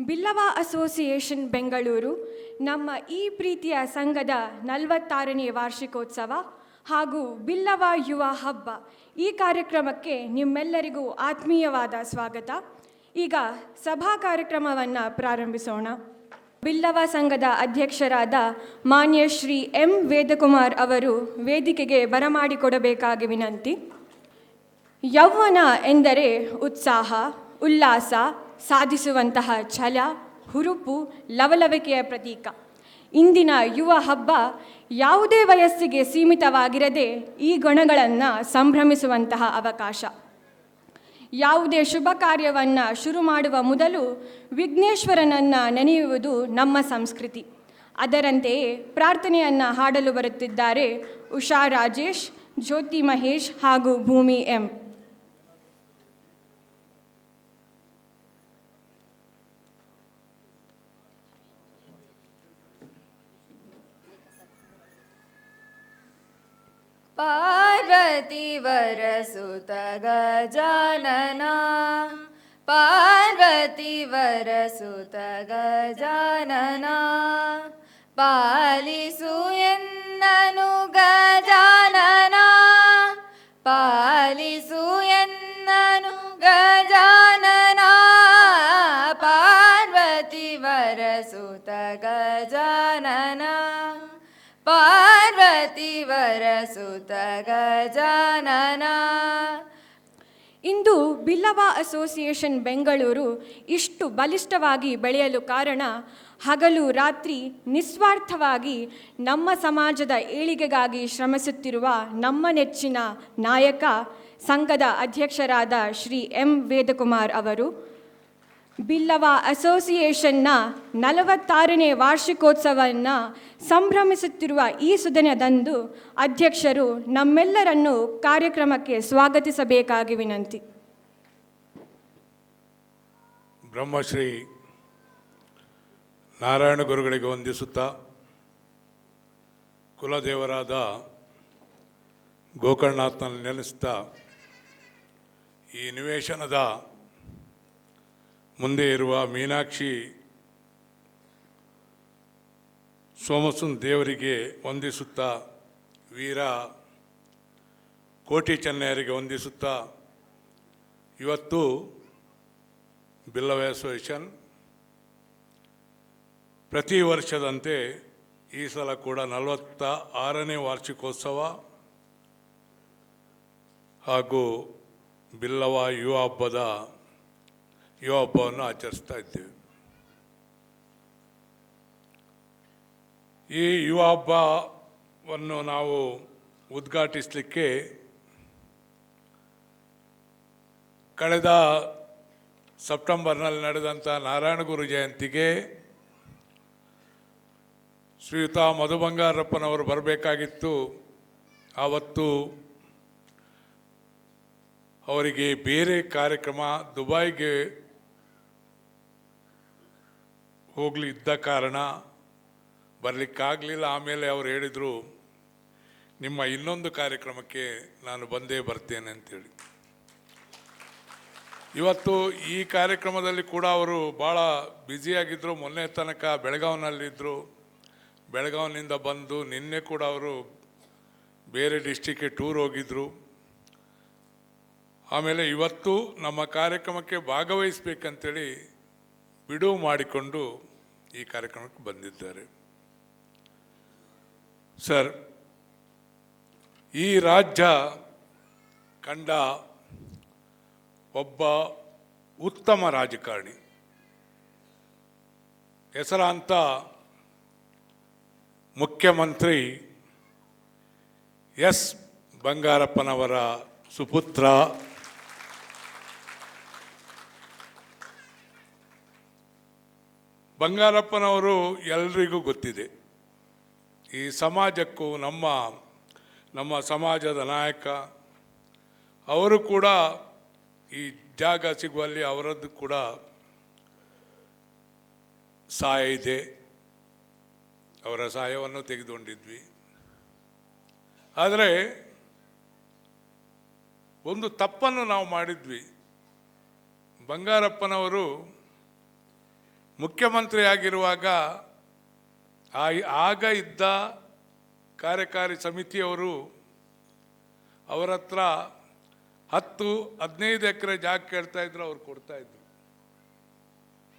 Billava association Bengaluru ನಮ್ಮ ಈ ಪ್ರೀತಿಯ ಸಂಘದ 46ನೇ ವಾರ್ಷಿಕೋತ್ಸವ ಹಾಗೂ ಬಿಲ್ಲವ ಯುವ ಹಬ್ಬ ಈ ಕಾರ್ಯಕ್ರಮಕ್ಕೆ ನಿಮ್ಮೆಲ್ಲರಿಗೂ ಆತ್ಮೀಯವಾದ ಸ್ವಾಗತ. ಈಗ ಸಭಾ ಕಾರ್ಯಕ್ರಮವನ್ನು ಪ್ರಾರಂಭಿಸೋಣ. ಬಿಲ್ಲವ ಸಂಘದ ಅಧ್ಯಕ್ಷರಾದ ಮಾನ್ಯ ಶ್ರೀ ಎಂ ವೇದಕುಮಾರ್ ಅವರು ವೇದಿಕೆಗೆ ಬರಮಾಡಿಕೊಡಬೇಕಾಗಿ ವಿನಂತಿ. ಯೌವನ ಎಂದರೆ ಉತ್ಸಾಹ, ಉಲ್ಲಾಸ, ಸಾಧಿಸುವಂತಹ ಛಲ, ಹುರುಪು, ಲವಲವಿಕೆಯ ಪ್ರತೀಕ. ಇಂದಿನ ಯುವ ಹಬ್ಬ ಯಾವುದೇ ವಯಸ್ಸಿಗೆ ಸೀಮಿತವಾಗಿರದೆ ಈ ಗುಣಗಳನ್ನು ಸಂಭ್ರಮಿಸುವಂತಹ ಅವಕಾಶ. ಯಾವುದೇ ಶುಭ ಕಾರ್ಯವನ್ನು ಶುರು ಮಾಡುವ ಮೊದಲು ವಿಘ್ನೇಶ್ವರನನ್ನು ನೆನೆಯುವುದು ನಮ್ಮ ಸಂಸ್ಕೃತಿ. ಅದರಂತೆಯೇ ಪ್ರಾರ್ಥನೆಯನ್ನು ಹಾಡಲು ಬರುತ್ತಿದ್ದಾರೆ ಉಷಾ ರಾಜೇಶ್, ಜ್ಯೋತಿ ಮಹೇಶ್ ಹಾಗೂ ಭೂಮಿ ಎಂ. ಪಾರ್ವತಿ ವರಸುತ ಗಜಾನನ, ಪಾರ್ವತಿ ವರಸುತ ಗಜಾನನ, ಪಾಲಿಸು ಎನ್ನನು ಗಜಾನನ, ಪಾಲಿಸು ಎನ್ನನು ಗಜಾನನ, ಪಾರ್ವತಿ ವರಸುತ ಗಜಾನನ, ಪಾರ್ವತಿ ವರಸುತ ಗಜಾನನ. ಇಂದು ಬಿಲ್ಲವ ಅಸೋಸಿಯೇಷನ್ ಬೆಂಗಳೂರು ಇಷ್ಟು ಬಲಿಷ್ಠವಾಗಿ ಬೆಳೆಯಲು ಕಾರಣ ಹಗಲು ರಾತ್ರಿ ನಿಸ್ವಾರ್ಥವಾಗಿ ನಮ್ಮ ಸಮಾಜದ ಏಳಿಗೆಗಾಗಿ ಶ್ರಮಿಸುತ್ತಿರುವ ನಮ್ಮ ನೆಚ್ಚಿನ ನಾಯಕ, ಸಂಘದ ಅಧ್ಯಕ್ಷರಾದ ಶ್ರೀ ಎಂ ವೇದಕುಮಾರ್ ಅವರು. ಬಿಲ್ಲವ ಅಸೋಸಿಯೇಷನ್ನ 46ನೇ ವಾರ್ಷಿಕೋತ್ಸವವನ್ನು ಸಂಭ್ರಮಿಸುತ್ತಿರುವ ಈ ಸುದಿನದಂದು ಅಧ್ಯಕ್ಷರು ನಮ್ಮೆಲ್ಲರನ್ನು ಕಾರ್ಯಕ್ರಮಕ್ಕೆ ಸ್ವಾಗತಿಸಬೇಕಾಗಿ ವಿನಂತಿ. ಬ್ರಹ್ಮಶ್ರೀ ನಾರಾಯಣ ಗುರುಗಳಿಗೆ ವಂದಿಸುತ್ತಾ, ಕುಲದೇವರಾದ ಗೋಕರ್ಣನಾಥನಲ್ಲಿ ನೆಲೆಸುತ್ತಾ ಈ ನಿವೇಶನದ ಮುಂದೆ ಇರುವ ಮೀನಾಕ್ಷಿ ಸೋಮಸುನ್ ದೇವರಿಗೆ ವಂದಿಸುತ್ತಾ, ವೀರ ಕೋಟಿ ಚೆನ್ನಯ್ಯರಿಗೆ ವಂದಿಸುತ್ತಾ, ಇವತ್ತು ಬಿಲ್ಲವ ಅಸೋಸಿಯೇಷನ್ ಪ್ರತಿ ವರ್ಷದಂತೆ ಈ ಸಲ ಕೂಡ 46ನೇ ವಾರ್ಷಿಕೋತ್ಸವ ಹಾಗೂ ಬಿಲ್ಲವ ಯುವ ಹಬ್ಬವನ್ನು ಆಚರಿಸ್ತಾ ಇದ್ದೇವೆ. ಈ ಯುವ ಹಬ್ಬವನ್ನು ನಾವು ಉದ್ಘಾಟಿಸಲಿಕ್ಕೆ ಕಳೆದ ಸೆಪ್ಟೆಂಬರ್ನಲ್ಲಿ ನಡೆದಂಥ ನಾರಾಯಣ ಗುರು ಜಯಂತಿಗೆ ಶ್ರೀಯುತ ಮಧು ಬಂಗಾರಪ್ಪನವರು ಬರಬೇಕಾಗಿತ್ತು. ಆವತ್ತು ಅವರಿಗೆ ಬೇರೆ ಕಾರ್ಯಕ್ರಮ ದುಬೈಗೆ ಹೋಗಲಿದ್ದ ಕಾರಣ ಬರಲಿಕ್ಕಾಗಲಿಲ್ಲ. ಆಮೇಲೆ ಅವರು ಹೇಳಿದರು, ನಿಮ್ಮ ಇನ್ನೊಂದು ಕಾರ್ಯಕ್ರಮಕ್ಕೆ ನಾನು ಬಂದೇ ಬರ್ತೇನೆ ಅಂತೇಳಿ. ಇವತ್ತು ಈ ಕಾರ್ಯಕ್ರಮದಲ್ಲಿ ಕೂಡ ಅವರು ಭಾಳ ಬ್ಯುಸಿಯಾಗಿದ್ದರು. ಮೊನ್ನೆ ತನಕ ಬೆಳಗಾವಿನಲ್ಲಿದ್ದರು. ಬೆಳಗಾವಿನಿಂದ ಬಂದು ನಿನ್ನೆ ಕೂಡ ಅವರು ಬೇರೆ ಡಿಸ್ಟಿಕ್ಗೆ ಟೂರ್ ಹೋಗಿದ್ದರು. ಆಮೇಲೆ ಇವತ್ತು ನಮ್ಮ ಕಾರ್ಯಕ್ರಮಕ್ಕೆ ಭಾಗವಹಿಸಬೇಕಂತೇಳಿ ಬಿಡುವು ಮಾಡಿಕೊಂಡು ಈ ಕಾರ್ಯಕ್ರಮಕ್ಕೆ ಬಂದಿದ್ದಾರೆ. ಸರ್, ಈ ರಾಜ್ಯ ಕಂಡ ಒಬ್ಬ ಉತ್ತಮ ರಾಜಕಾರಣಿ, ಹೆಸರಾಂತ ಮುಖ್ಯಮಂತ್ರಿ ಎಸ್ ಬಂಗಾರಪ್ಪನವರ ಸುಪುತ್ರ ಬಂಗಾರಪ್ಪನವರು ಎಲ್ರಿಗೂ ಗೊತ್ತಿದೆ. ಈ ಸಮಾಜಕ್ಕೂ ನಮ್ಮ ಸಮಾಜದ ನಾಯಕ ಅವರು ಕೂಡ ಈ ಜಾಗ ಸಿಗುವಲ್ಲಿ ಅವರದ್ದು ಕೂಡ ಸಹಾಯ ಇದೆ. ಅವರ ಸಹಾಯವನ್ನು ತೆಗೆದುಕೊಂಡಿದ್ವಿ. ಆದರೆ ಒಂದು ತಪ್ಪನ್ನು ನಾವು ಮಾಡಿದ್ವಿ. ಬಂಗಾರಪ್ಪನವರು ಮುಖ್ಯಮಂತ್ರಿ ಆಗಿರುವಾಗ ಆಗ ಇದ್ದ ಕಾರ್ಯಕಾರಿ ಸಮಿತಿಯವರು ಅವರ ಹತ್ರ 10-15 ಎಕರೆ ಜಾಗ ಕೇಳ್ತಾ ಇದ್ರು, ಅವ್ರು ಕೊಡ್ತಾಯಿದ್ರು.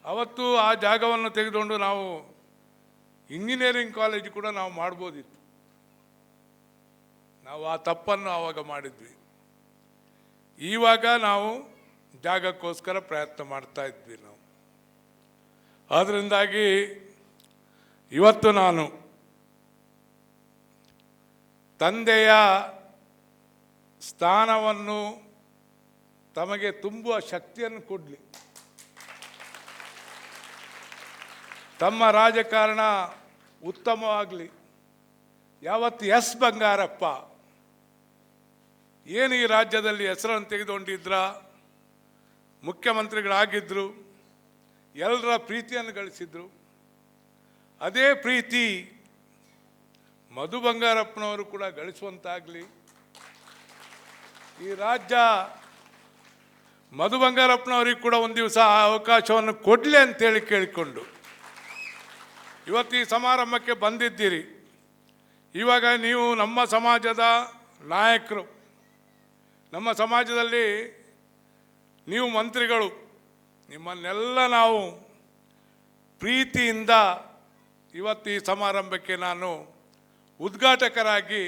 ಅವತ್ತು ಆ ಜಾಗವನ್ನು ತೆಗೆದುಕೊಂಡು ನಾವು ಇಂಜಿನಿಯರಿಂಗ್ ಕಾಲೇಜ್ ಕೂಡ ನಾವು ಮಾಡ್ಬೋದಿತ್ತು. ನಾವು ಆ ತಪ್ಪನ್ನು ಆವಾಗ ಮಾಡಿದ್ವಿ. ಇವಾಗ ನಾವು ಜಾಗಕ್ಕೋಸ್ಕರ ಪ್ರಯತ್ನ ಮಾಡ್ತಾ ಇದ್ವಿ ನಾವು. ಆದ್ದರಿಂದಾಗಿ ಇವತ್ತು ನಾನು ತಂದೆಯ ಸ್ಥಾನವನ್ನು ತಮಗೆ ತುಂಬುವ ಶಕ್ತಿಯನ್ನು ಕೊಡಲಿ, ತಮ್ಮ ರಾಜಕಾರಣ ಉತ್ತಮವಾಗಲಿ. ಯಾವತ್ತು ಎಸ್ ಬಂಗಾರಪ್ಪ ಏನು ಈ ರಾಜ್ಯದಲ್ಲಿ ಹೆಸರನ್ನು ತೆಗೆದುಕೊಂಡಿದ್ರ, ಮುಖ್ಯಮಂತ್ರಿಗಳಾಗಿದ್ದರು, ಎಲ್ಲರ ಪ್ರೀತಿಯನ್ನು ಗಳಿಸಿದ್ರು. ಅದೇ ಪ್ರೀತಿ ಮಧು ಬಂಗಾರಪ್ಪನವರು ಕೂಡ ಗಳಿಸುವಂತಾಗಲಿ. ಈ ರಾಜ್ಯ ಮಧು ಬಂಗಾರಪ್ಪನವ್ರಿಗೆ ಕೂಡ ಒಂದು ದಿವಸ ಆ ಅವಕಾಶವನ್ನು ಕೊಡಲಿ ಅಂತೇಳಿ ಕೇಳಿಕೊಂಡು ಇವತ್ತು ಈ ಸಮಾರಂಭಕ್ಕೆ ಬಂದಿದ್ದೀರಿ. ಇವಾಗ ನೀವು ನಮ್ಮ ಸಮಾಜದ ನಾಯಕರು, ನಮ್ಮ ಸಮಾಜದಲ್ಲಿ ನೀವು ಮಂತ್ರಿಗಳು, ನಿಮ್ಮನ್ನೆಲ್ಲ ನಾವು ಪ್ರೀತಿಯಿಂದ ಇವತ್ತು ಈ ಸಮಾರಂಭಕ್ಕೆ ನಾನು ಉದ್ಘಾಟಕರಾಗಿ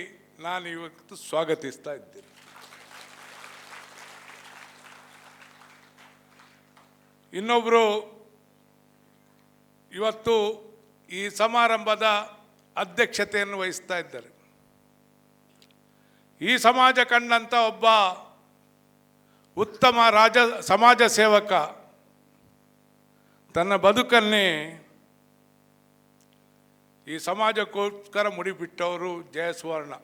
ನಾನು ಇವತ್ತು ಸ್ವಾಗತಿಸ್ತಾ ಇದ್ದೇನೆ. ಇನ್ನೊಬ್ಬರು ಇವತ್ತು ಈ ಸಮಾರಂಭದ ಅಧ್ಯಕ್ಷತೆಯನ್ನು ವಹಿಸ್ತಾ ಇದ್ದಾರೆ. ಈ ಸಮಾಜ ಕಂಡಂಥ ಒಬ್ಬ ಉತ್ತಮ ಸಮಾಜ ಸೇವಕ, ತನ್ನ ಬದುಕನ್ನೇ ಈ ಸಮಾಜಕ್ಕೋಸ್ಕರ ಮುಡಿಬಿಟ್ಟವರು ಜಯಸುವರ್ಣ.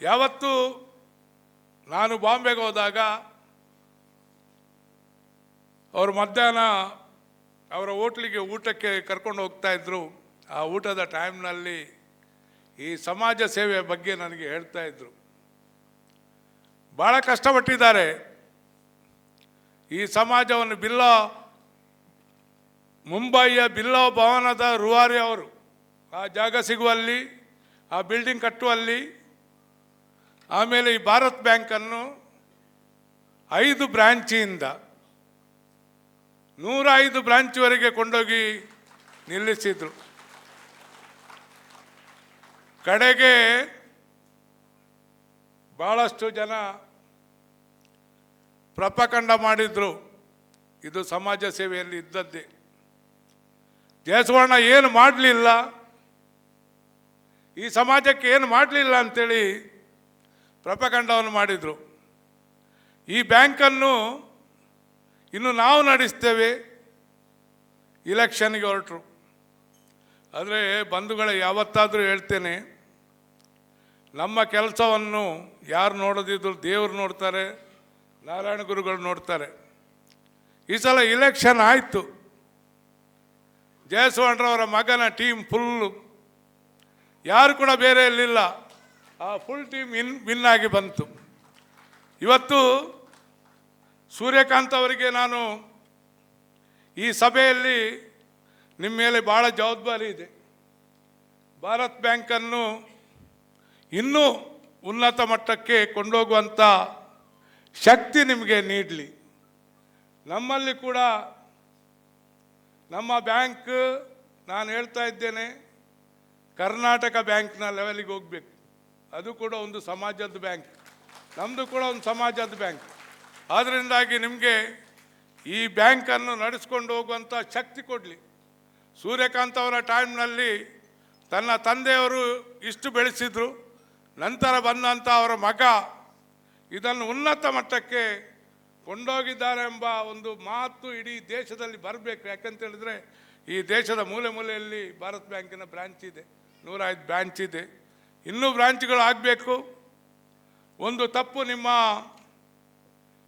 ಯಾವತ್ತು ನಾನು ಬಾಂಬೆಗೆ ಹೋದಾಗ ಅವರು ಮಧ್ಯಾಹ್ನ ಅವರ ಹೋಟ್ಲಿಗೆ ಊಟಕ್ಕೆ ಕರ್ಕೊಂಡು ಹೋಗ್ತಾ ಇದ್ರು. ಆ ಊಟದ ಟೈಮ್ನಲ್ಲಿ ಈ ಸಮಾಜ ಸೇವೆಯ ಬಗ್ಗೆ ನನಗೆ ಹೇಳ್ತಾ ಇದ್ರು. ಭಾಳ ಕಷ್ಟಪಟ್ಟಿದ್ದಾರೆ. ಈ ಸಮಾಜವನ್ನು ಮುಂಬಯಿಯ ಬಿಲ್ಲೋ ಭವನದ ರೂವಾರಿ ಅವರು ಆ ಜಾಗ ಸಿಗುವಲ್ಲಿ, ಆ ಬಿಲ್ಡಿಂಗ್ ಕಟ್ಟುವಲ್ಲಿ, ಆಮೇಲೆ ಈ ಭಾರತ್ ಬ್ಯಾಂಕನ್ನು 5 ಬ್ರಾಂಚಿಂದ 105 ಬ್ರಾಂಚ್ವರೆಗೆ ಕೊಂಡೋಗಿ ನಿಲ್ಲಿಸಿದರು. ಕಡೆಗೆ ಭಾಳಷ್ಟು ಜನ ಪ್ರಪಕಂಡ ಮಾಡಿದರು, ಇದು ಸಮಾಜ ಸೇವೆಯಲ್ಲಿ ಇದ್ದದ್ದೇ. ಜಯಸುವರ್ಣ ಏನು ಮಾಡಲಿಲ್ಲ, ಈ ಸಮಾಜಕ್ಕೆ ಏನು ಮಾಡಲಿಲ್ಲ ಅಂಥೇಳಿ ಪ್ರಪಕಂಡವನ್ನು ಮಾಡಿದರು. ಈ ಬ್ಯಾಂಕನ್ನು ಇನ್ನು ನಾವು ನಡೆಸ್ತೇವೆ, ಇಲೆಕ್ಷನ್ಗೆ ಹೊರಟರು. ಆದರೆ ಬಂಧುಗಳೇ, ಯಾವತ್ತಾದರೂ ಹೇಳ್ತೇನೆ, ನಮ್ಮ ಕೆಲಸವನ್ನು ಯಾರು ನೋಡೋದಿದ್ರು ದೇವರು ನೋಡ್ತಾರೆ, ನಾರಾಯಣ ಗುರುಗಳು ನೋಡ್ತಾರೆ. ಈ ಸಲ ಇಲೆಕ್ಷನ್ ಆಯಿತು. ಜಯಸುವರ್ಣರವರ ಮಗನ ಟೀಮ್ ಫುಲ್ಲು, ಯಾರು ಕೂಡ ಬೇರೆ ಇರಲಿಲ್ಲ. ಆ ಫುಲ್ ಟೀಮ್ ವಿನ್ ಆಗಿ ಬಂತು. ಇವತ್ತು ಸೂರ್ಯಕಾಂತ್ ಅವರಿಗೆ ನಾನು ಈ ಸಭೆಯಲ್ಲಿ ನಿಮ್ಮ ಮೇಲೆ ಭಾಳ ಜವಾಬ್ದಾರಿ ಇದೆ. ಭಾರತ್ ಬ್ಯಾಂಕನ್ನು ಇನ್ನೂ ಉನ್ನತ ಮಟ್ಟಕ್ಕೆ ಕೊಂಡೋಗುವಂಥ ಶಕ್ತಿ ನಿಮಗೆ ನೀಡಲಿ. ನಮ್ಮಲ್ಲಿ ಕೂಡ ನಮ್ಮ ಬ್ಯಾಂಕ್, ನಾನು ಹೇಳ್ತಾ ಇದ್ದೇನೆ, ಕರ್ನಾಟಕ ಬ್ಯಾಂಕ್ನ ಲೆವೆಲಿಗೆ ಹೋಗಬೇಕು. ಅದು ಕೂಡ ಒಂದು ಸಮಾಜದ ಬ್ಯಾಂಕ್, ನಮ್ಮದು ಕೂಡ ಒಂದು ಸಮಾಜದ ಬ್ಯಾಂಕ್. ಆದ್ದರಿಂದಾಗಿ ನಿಮಗೆ ಈ ಬ್ಯಾಂಕನ್ನು ನಡೆಸ್ಕೊಂಡು ಹೋಗುವಂಥ ಶಕ್ತಿ ಕೊಡಲಿ. ಸೂರ್ಯಕಾಂತ್ ಅವರ ಟೈಮ್ನಲ್ಲಿ ತನ್ನ ತಂದೆಯವರು ಇಷ್ಟು ಬೆಳೆಸಿದರು, ನಂತರ ಬಂದಂಥ ಅವರ ಮಗ ಇದನ್ನು ಉನ್ನತ ಮಟ್ಟಕ್ಕೆ ಕೊಂಡೋಗಿದ್ದಾರೆ ಎಂಬ ಒಂದು ಮಾತು ಇಡೀ ದೇಶದಲ್ಲಿ ಬರಬೇಕು. ಯಾಕಂತೇಳಿದರೆ ಈ ದೇಶದ ಮೂಲೆ ಮೂಲೆಯಲ್ಲಿ ಭಾರತ್ ಬ್ಯಾಂಕಿನ ಬ್ರಾಂಚ್ ಇದೆ, 105 ಬ್ರಾಂಚ್ ಇದೆ, ಇನ್ನೂ ಬ್ರಾಂಚ್ಗಳು ಆಗಬೇಕು. ಒಂದು ತಪ್ಪು ನಿಮ್ಮ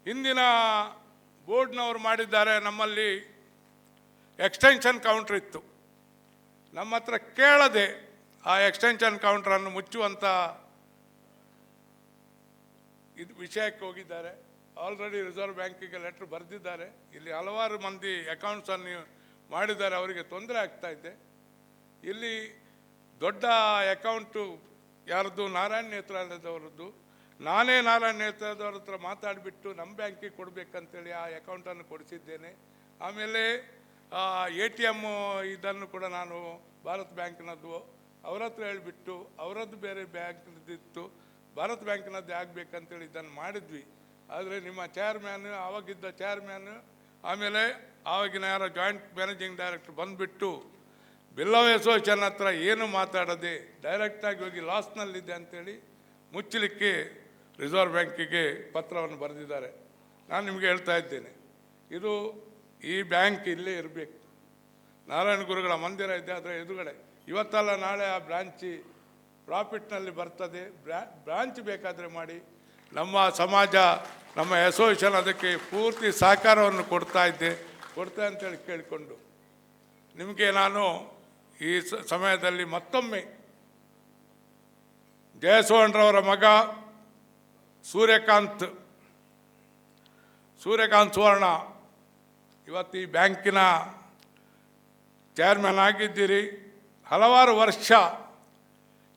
ಹಿಂದಿನ ಬೋರ್ಡ್ನವರು ಮಾಡಿದ್ದಾರೆ. ನಮ್ಮಲ್ಲಿ ಎಕ್ಸ್ಟೆನ್ಷನ್ ಕೌಂಟ್ರ್ ಇತ್ತು, ನಮ್ಮ ಹತ್ರ ಕೇಳದೆ ಆ ಎಕ್ಸ್ಟೆನ್ಷನ್ ಕೌಂಟ್ರನ್ನು ಮುಚ್ಚುವಂಥ ವಿಷಯಕ್ಕೆ ಹೋಗಿದ್ದಾರೆ. ಆಲ್ರೆಡಿ ರಿಸರ್ವ್ ಬ್ಯಾಂಕಿಗೆ ಲೆಟ್ರ್ ಬರೆದಿದ್ದಾರೆ. ಇಲ್ಲಿ ಹಲವಾರು ಮಂದಿ ಅಕೌಂಟ್ಸನ್ನು ಮಾಡಿದ್ದಾರೆ, ಅವರಿಗೆ ತೊಂದರೆ ಆಗ್ತಾ ಇದೆ. ಇಲ್ಲಿ ದೊಡ್ಡ ಅಕೌಂಟು ಯಾರದ್ದು, ನಾರಾಯಣ ನೇತ್ರಾಲಯದವರದ್ದು. ನಾನೇ ನಾರಾಯಣ ನೇತ್ರಾಲಯದವ್ರ ಹತ್ರ ಮಾತಾಡಿಬಿಟ್ಟು ನಮ್ಮ ಬ್ಯಾಂಕಿಗೆ ಕೊಡಬೇಕಂತೇಳಿ ಆ ಅಕೌಂಟನ್ನು ಕೊಡಿಸಿದ್ದೇನೆ. ಆಮೇಲೆ ATM ಇದನ್ನು ಕೂಡ ನಾನು ಭಾರತ್ ಬ್ಯಾಂಕ್ನದ್ದು ಅವ್ರ ಹತ್ರ ಹೇಳಿಬಿಟ್ಟು ಅವರದ್ದು ಬೇರೆ ಬ್ಯಾಂಕ್ನದ್ದಿತ್ತು, ಭಾರತ್ ಬ್ಯಾಂಕ್ನದ್ದೇ ಆಗಬೇಕಂತೇಳಿ ಇದನ್ನು ಮಾಡಿದ್ವಿ. ಆದರೆ ನಿಮ್ಮ ಚೇರ್ಮ್ಯಾನ್, ಆವಾಗಿದ್ದ ಚೇರ್ಮ್ಯಾನ್, ಆಮೇಲೆ ಆವಾಗಿನ ಯಾರೋ ಜಾಯಿಂಟ್ ಮ್ಯಾನೇಜಿಂಗ್ ಡೈರೆಕ್ಟರ್ ಬಂದುಬಿಟ್ಟು ಬಿಲ್ಲವ ಅಸೋಸಿಯೇಷನ್ ಹತ್ರ ಏನು ಮಾತಾಡದೆ ಡೈರೆಕ್ಟಾಗಿ ಹೋಗಿ ಲಾಸ್ನಲ್ಲಿದೆ ಅಂಥೇಳಿ ಮುಚ್ಚಲಿಕ್ಕೆ ರಿಸರ್ವ್ ಬ್ಯಾಂಕಿಗೆ ಪತ್ರವನ್ನು ಬರೆದಿದ್ದಾರೆ. ನಾನು ನಿಮಗೆ ಹೇಳ್ತಾ ಇದ್ದೇನೆ, ಇದು ಈ ಬ್ಯಾಂಕ್ ಇಲ್ಲೇ ಇರಬೇಕು. ನಾರಾಯಣ ಗುರುಗಳ ಮಂದಿರ ಇದೆ, ಅದರ ಎದುರುಗಡೆ. ಇವತ್ತಲ್ಲ ನಾಳೆ ಆ ಬ್ರಾಂಚಿ ಪ್ರಾಫಿಟ್ನಲ್ಲಿ ಬರ್ತದೆ. ಬ್ರಾಂಚ್ ಬೇಕಾದರೆ ಮಾಡಿ. ನಮ್ಮ ಸಮಾಜ, ನಮ್ಮ ಅಸೋಸಿಯೇಷನ್ ಅದಕ್ಕೆ ಪೂರ್ತಿ ಸಹಕಾರವನ್ನು ಕೊಡ್ತಾ ಅಂತೇಳಿ ಕೇಳಿಕೊಂಡು ನಿಮಗೆ ನಾನು ಈ ಸಮಯದಲ್ಲಿ ಮತ್ತೊಮ್ಮೆ ಜಯಸೋಹನ್ರವರ ಮಗ ಸೂರ್ಯಕಾಂತ್ ಸುವರ್ಣ ಇವತ್ತು ಈ ಬ್ಯಾಂಕಿನ ಚೇರ್ಮನ್ ಆಗಿದ್ದೀರಿ. ಹಲವಾರು ವರ್ಷ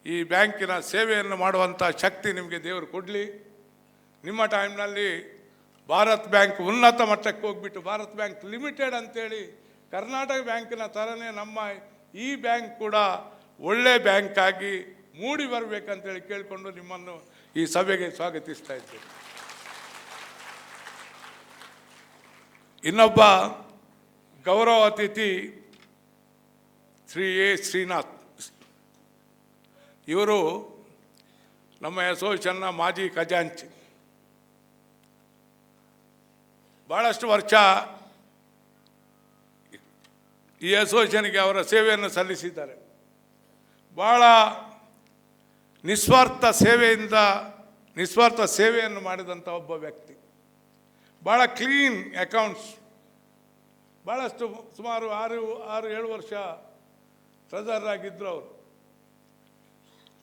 ಈ ಬ್ಯಾಂಕಿನ ಸೇವೆಯನ್ನು ಮಾಡುವಂಥ ಶಕ್ತಿ ನಿಮಗೆ ದೇವರು ಕೊಡಲಿ. ನಿಮ್ಮ ಟೈಮ್ನಲ್ಲಿ ಭಾರತ್ ಬ್ಯಾಂಕ್ ಉನ್ನತ ಮಟ್ಟಕ್ಕೆ ಹೋಗ್ಬಿಟ್ಟು ಭಾರತ್ ಬ್ಯಾಂಕ್ ಲಿಮಿಟೆಡ್ ಅಂತೇಳಿ ಕರ್ನಾಟಕ ಬ್ಯಾಂಕಿನ ಥರನೇ ನಮ್ಮ ಈ ಬ್ಯಾಂಕ್ ಕೂಡ ಒಳ್ಳೆ ಬ್ಯಾಂಕ್ ಆಗಿ ಮೂಡಿ ಬರಬೇಕಂತೇಳಿ ಕೇಳಿಕೊಂಡು ನಿಮ್ಮನ್ನು ಈ ಸಭೆಗೆ ಸ್ವಾಗತಿಸ್ತಾ ಇದ್ದೇನೆ. ಇನ್ನೊಬ್ಬ ಗೌರವ ಅತಿಥಿ ಶ್ರೀ ಎ ಶ್ರೀನಾಥ್. ಇವರು ನಮ್ಮ ಅಸೋಸಿಯೇಷನ್ನ ಮಾಜಿ ಖಜಾಂಚಿ. ಭಾಳಷ್ಟು ವರ್ಷ ಈ ಅಸೋಸಿಯೇಷನ್ಗೆ ಅವರ ಸೇವೆಯನ್ನು ಸಲ್ಲಿಸಿದ್ದಾರೆ. ಭಾಳ ನಿಸ್ವಾರ್ಥ ಸೇವೆಯನ್ನು ಮಾಡಿದಂಥ ಒಬ್ಬ ವ್ಯಕ್ತಿ. ಭಾಳ ಕ್ಲೀನ್ ಅಕೌಂಟ್ಸ್. ಭಾಳಷ್ಟು ಸುಮಾರು 6-7 ವರ್ಷ ಟ್ರೆಜರರ್ ಆಗಿದ್ದರು ಅವರು.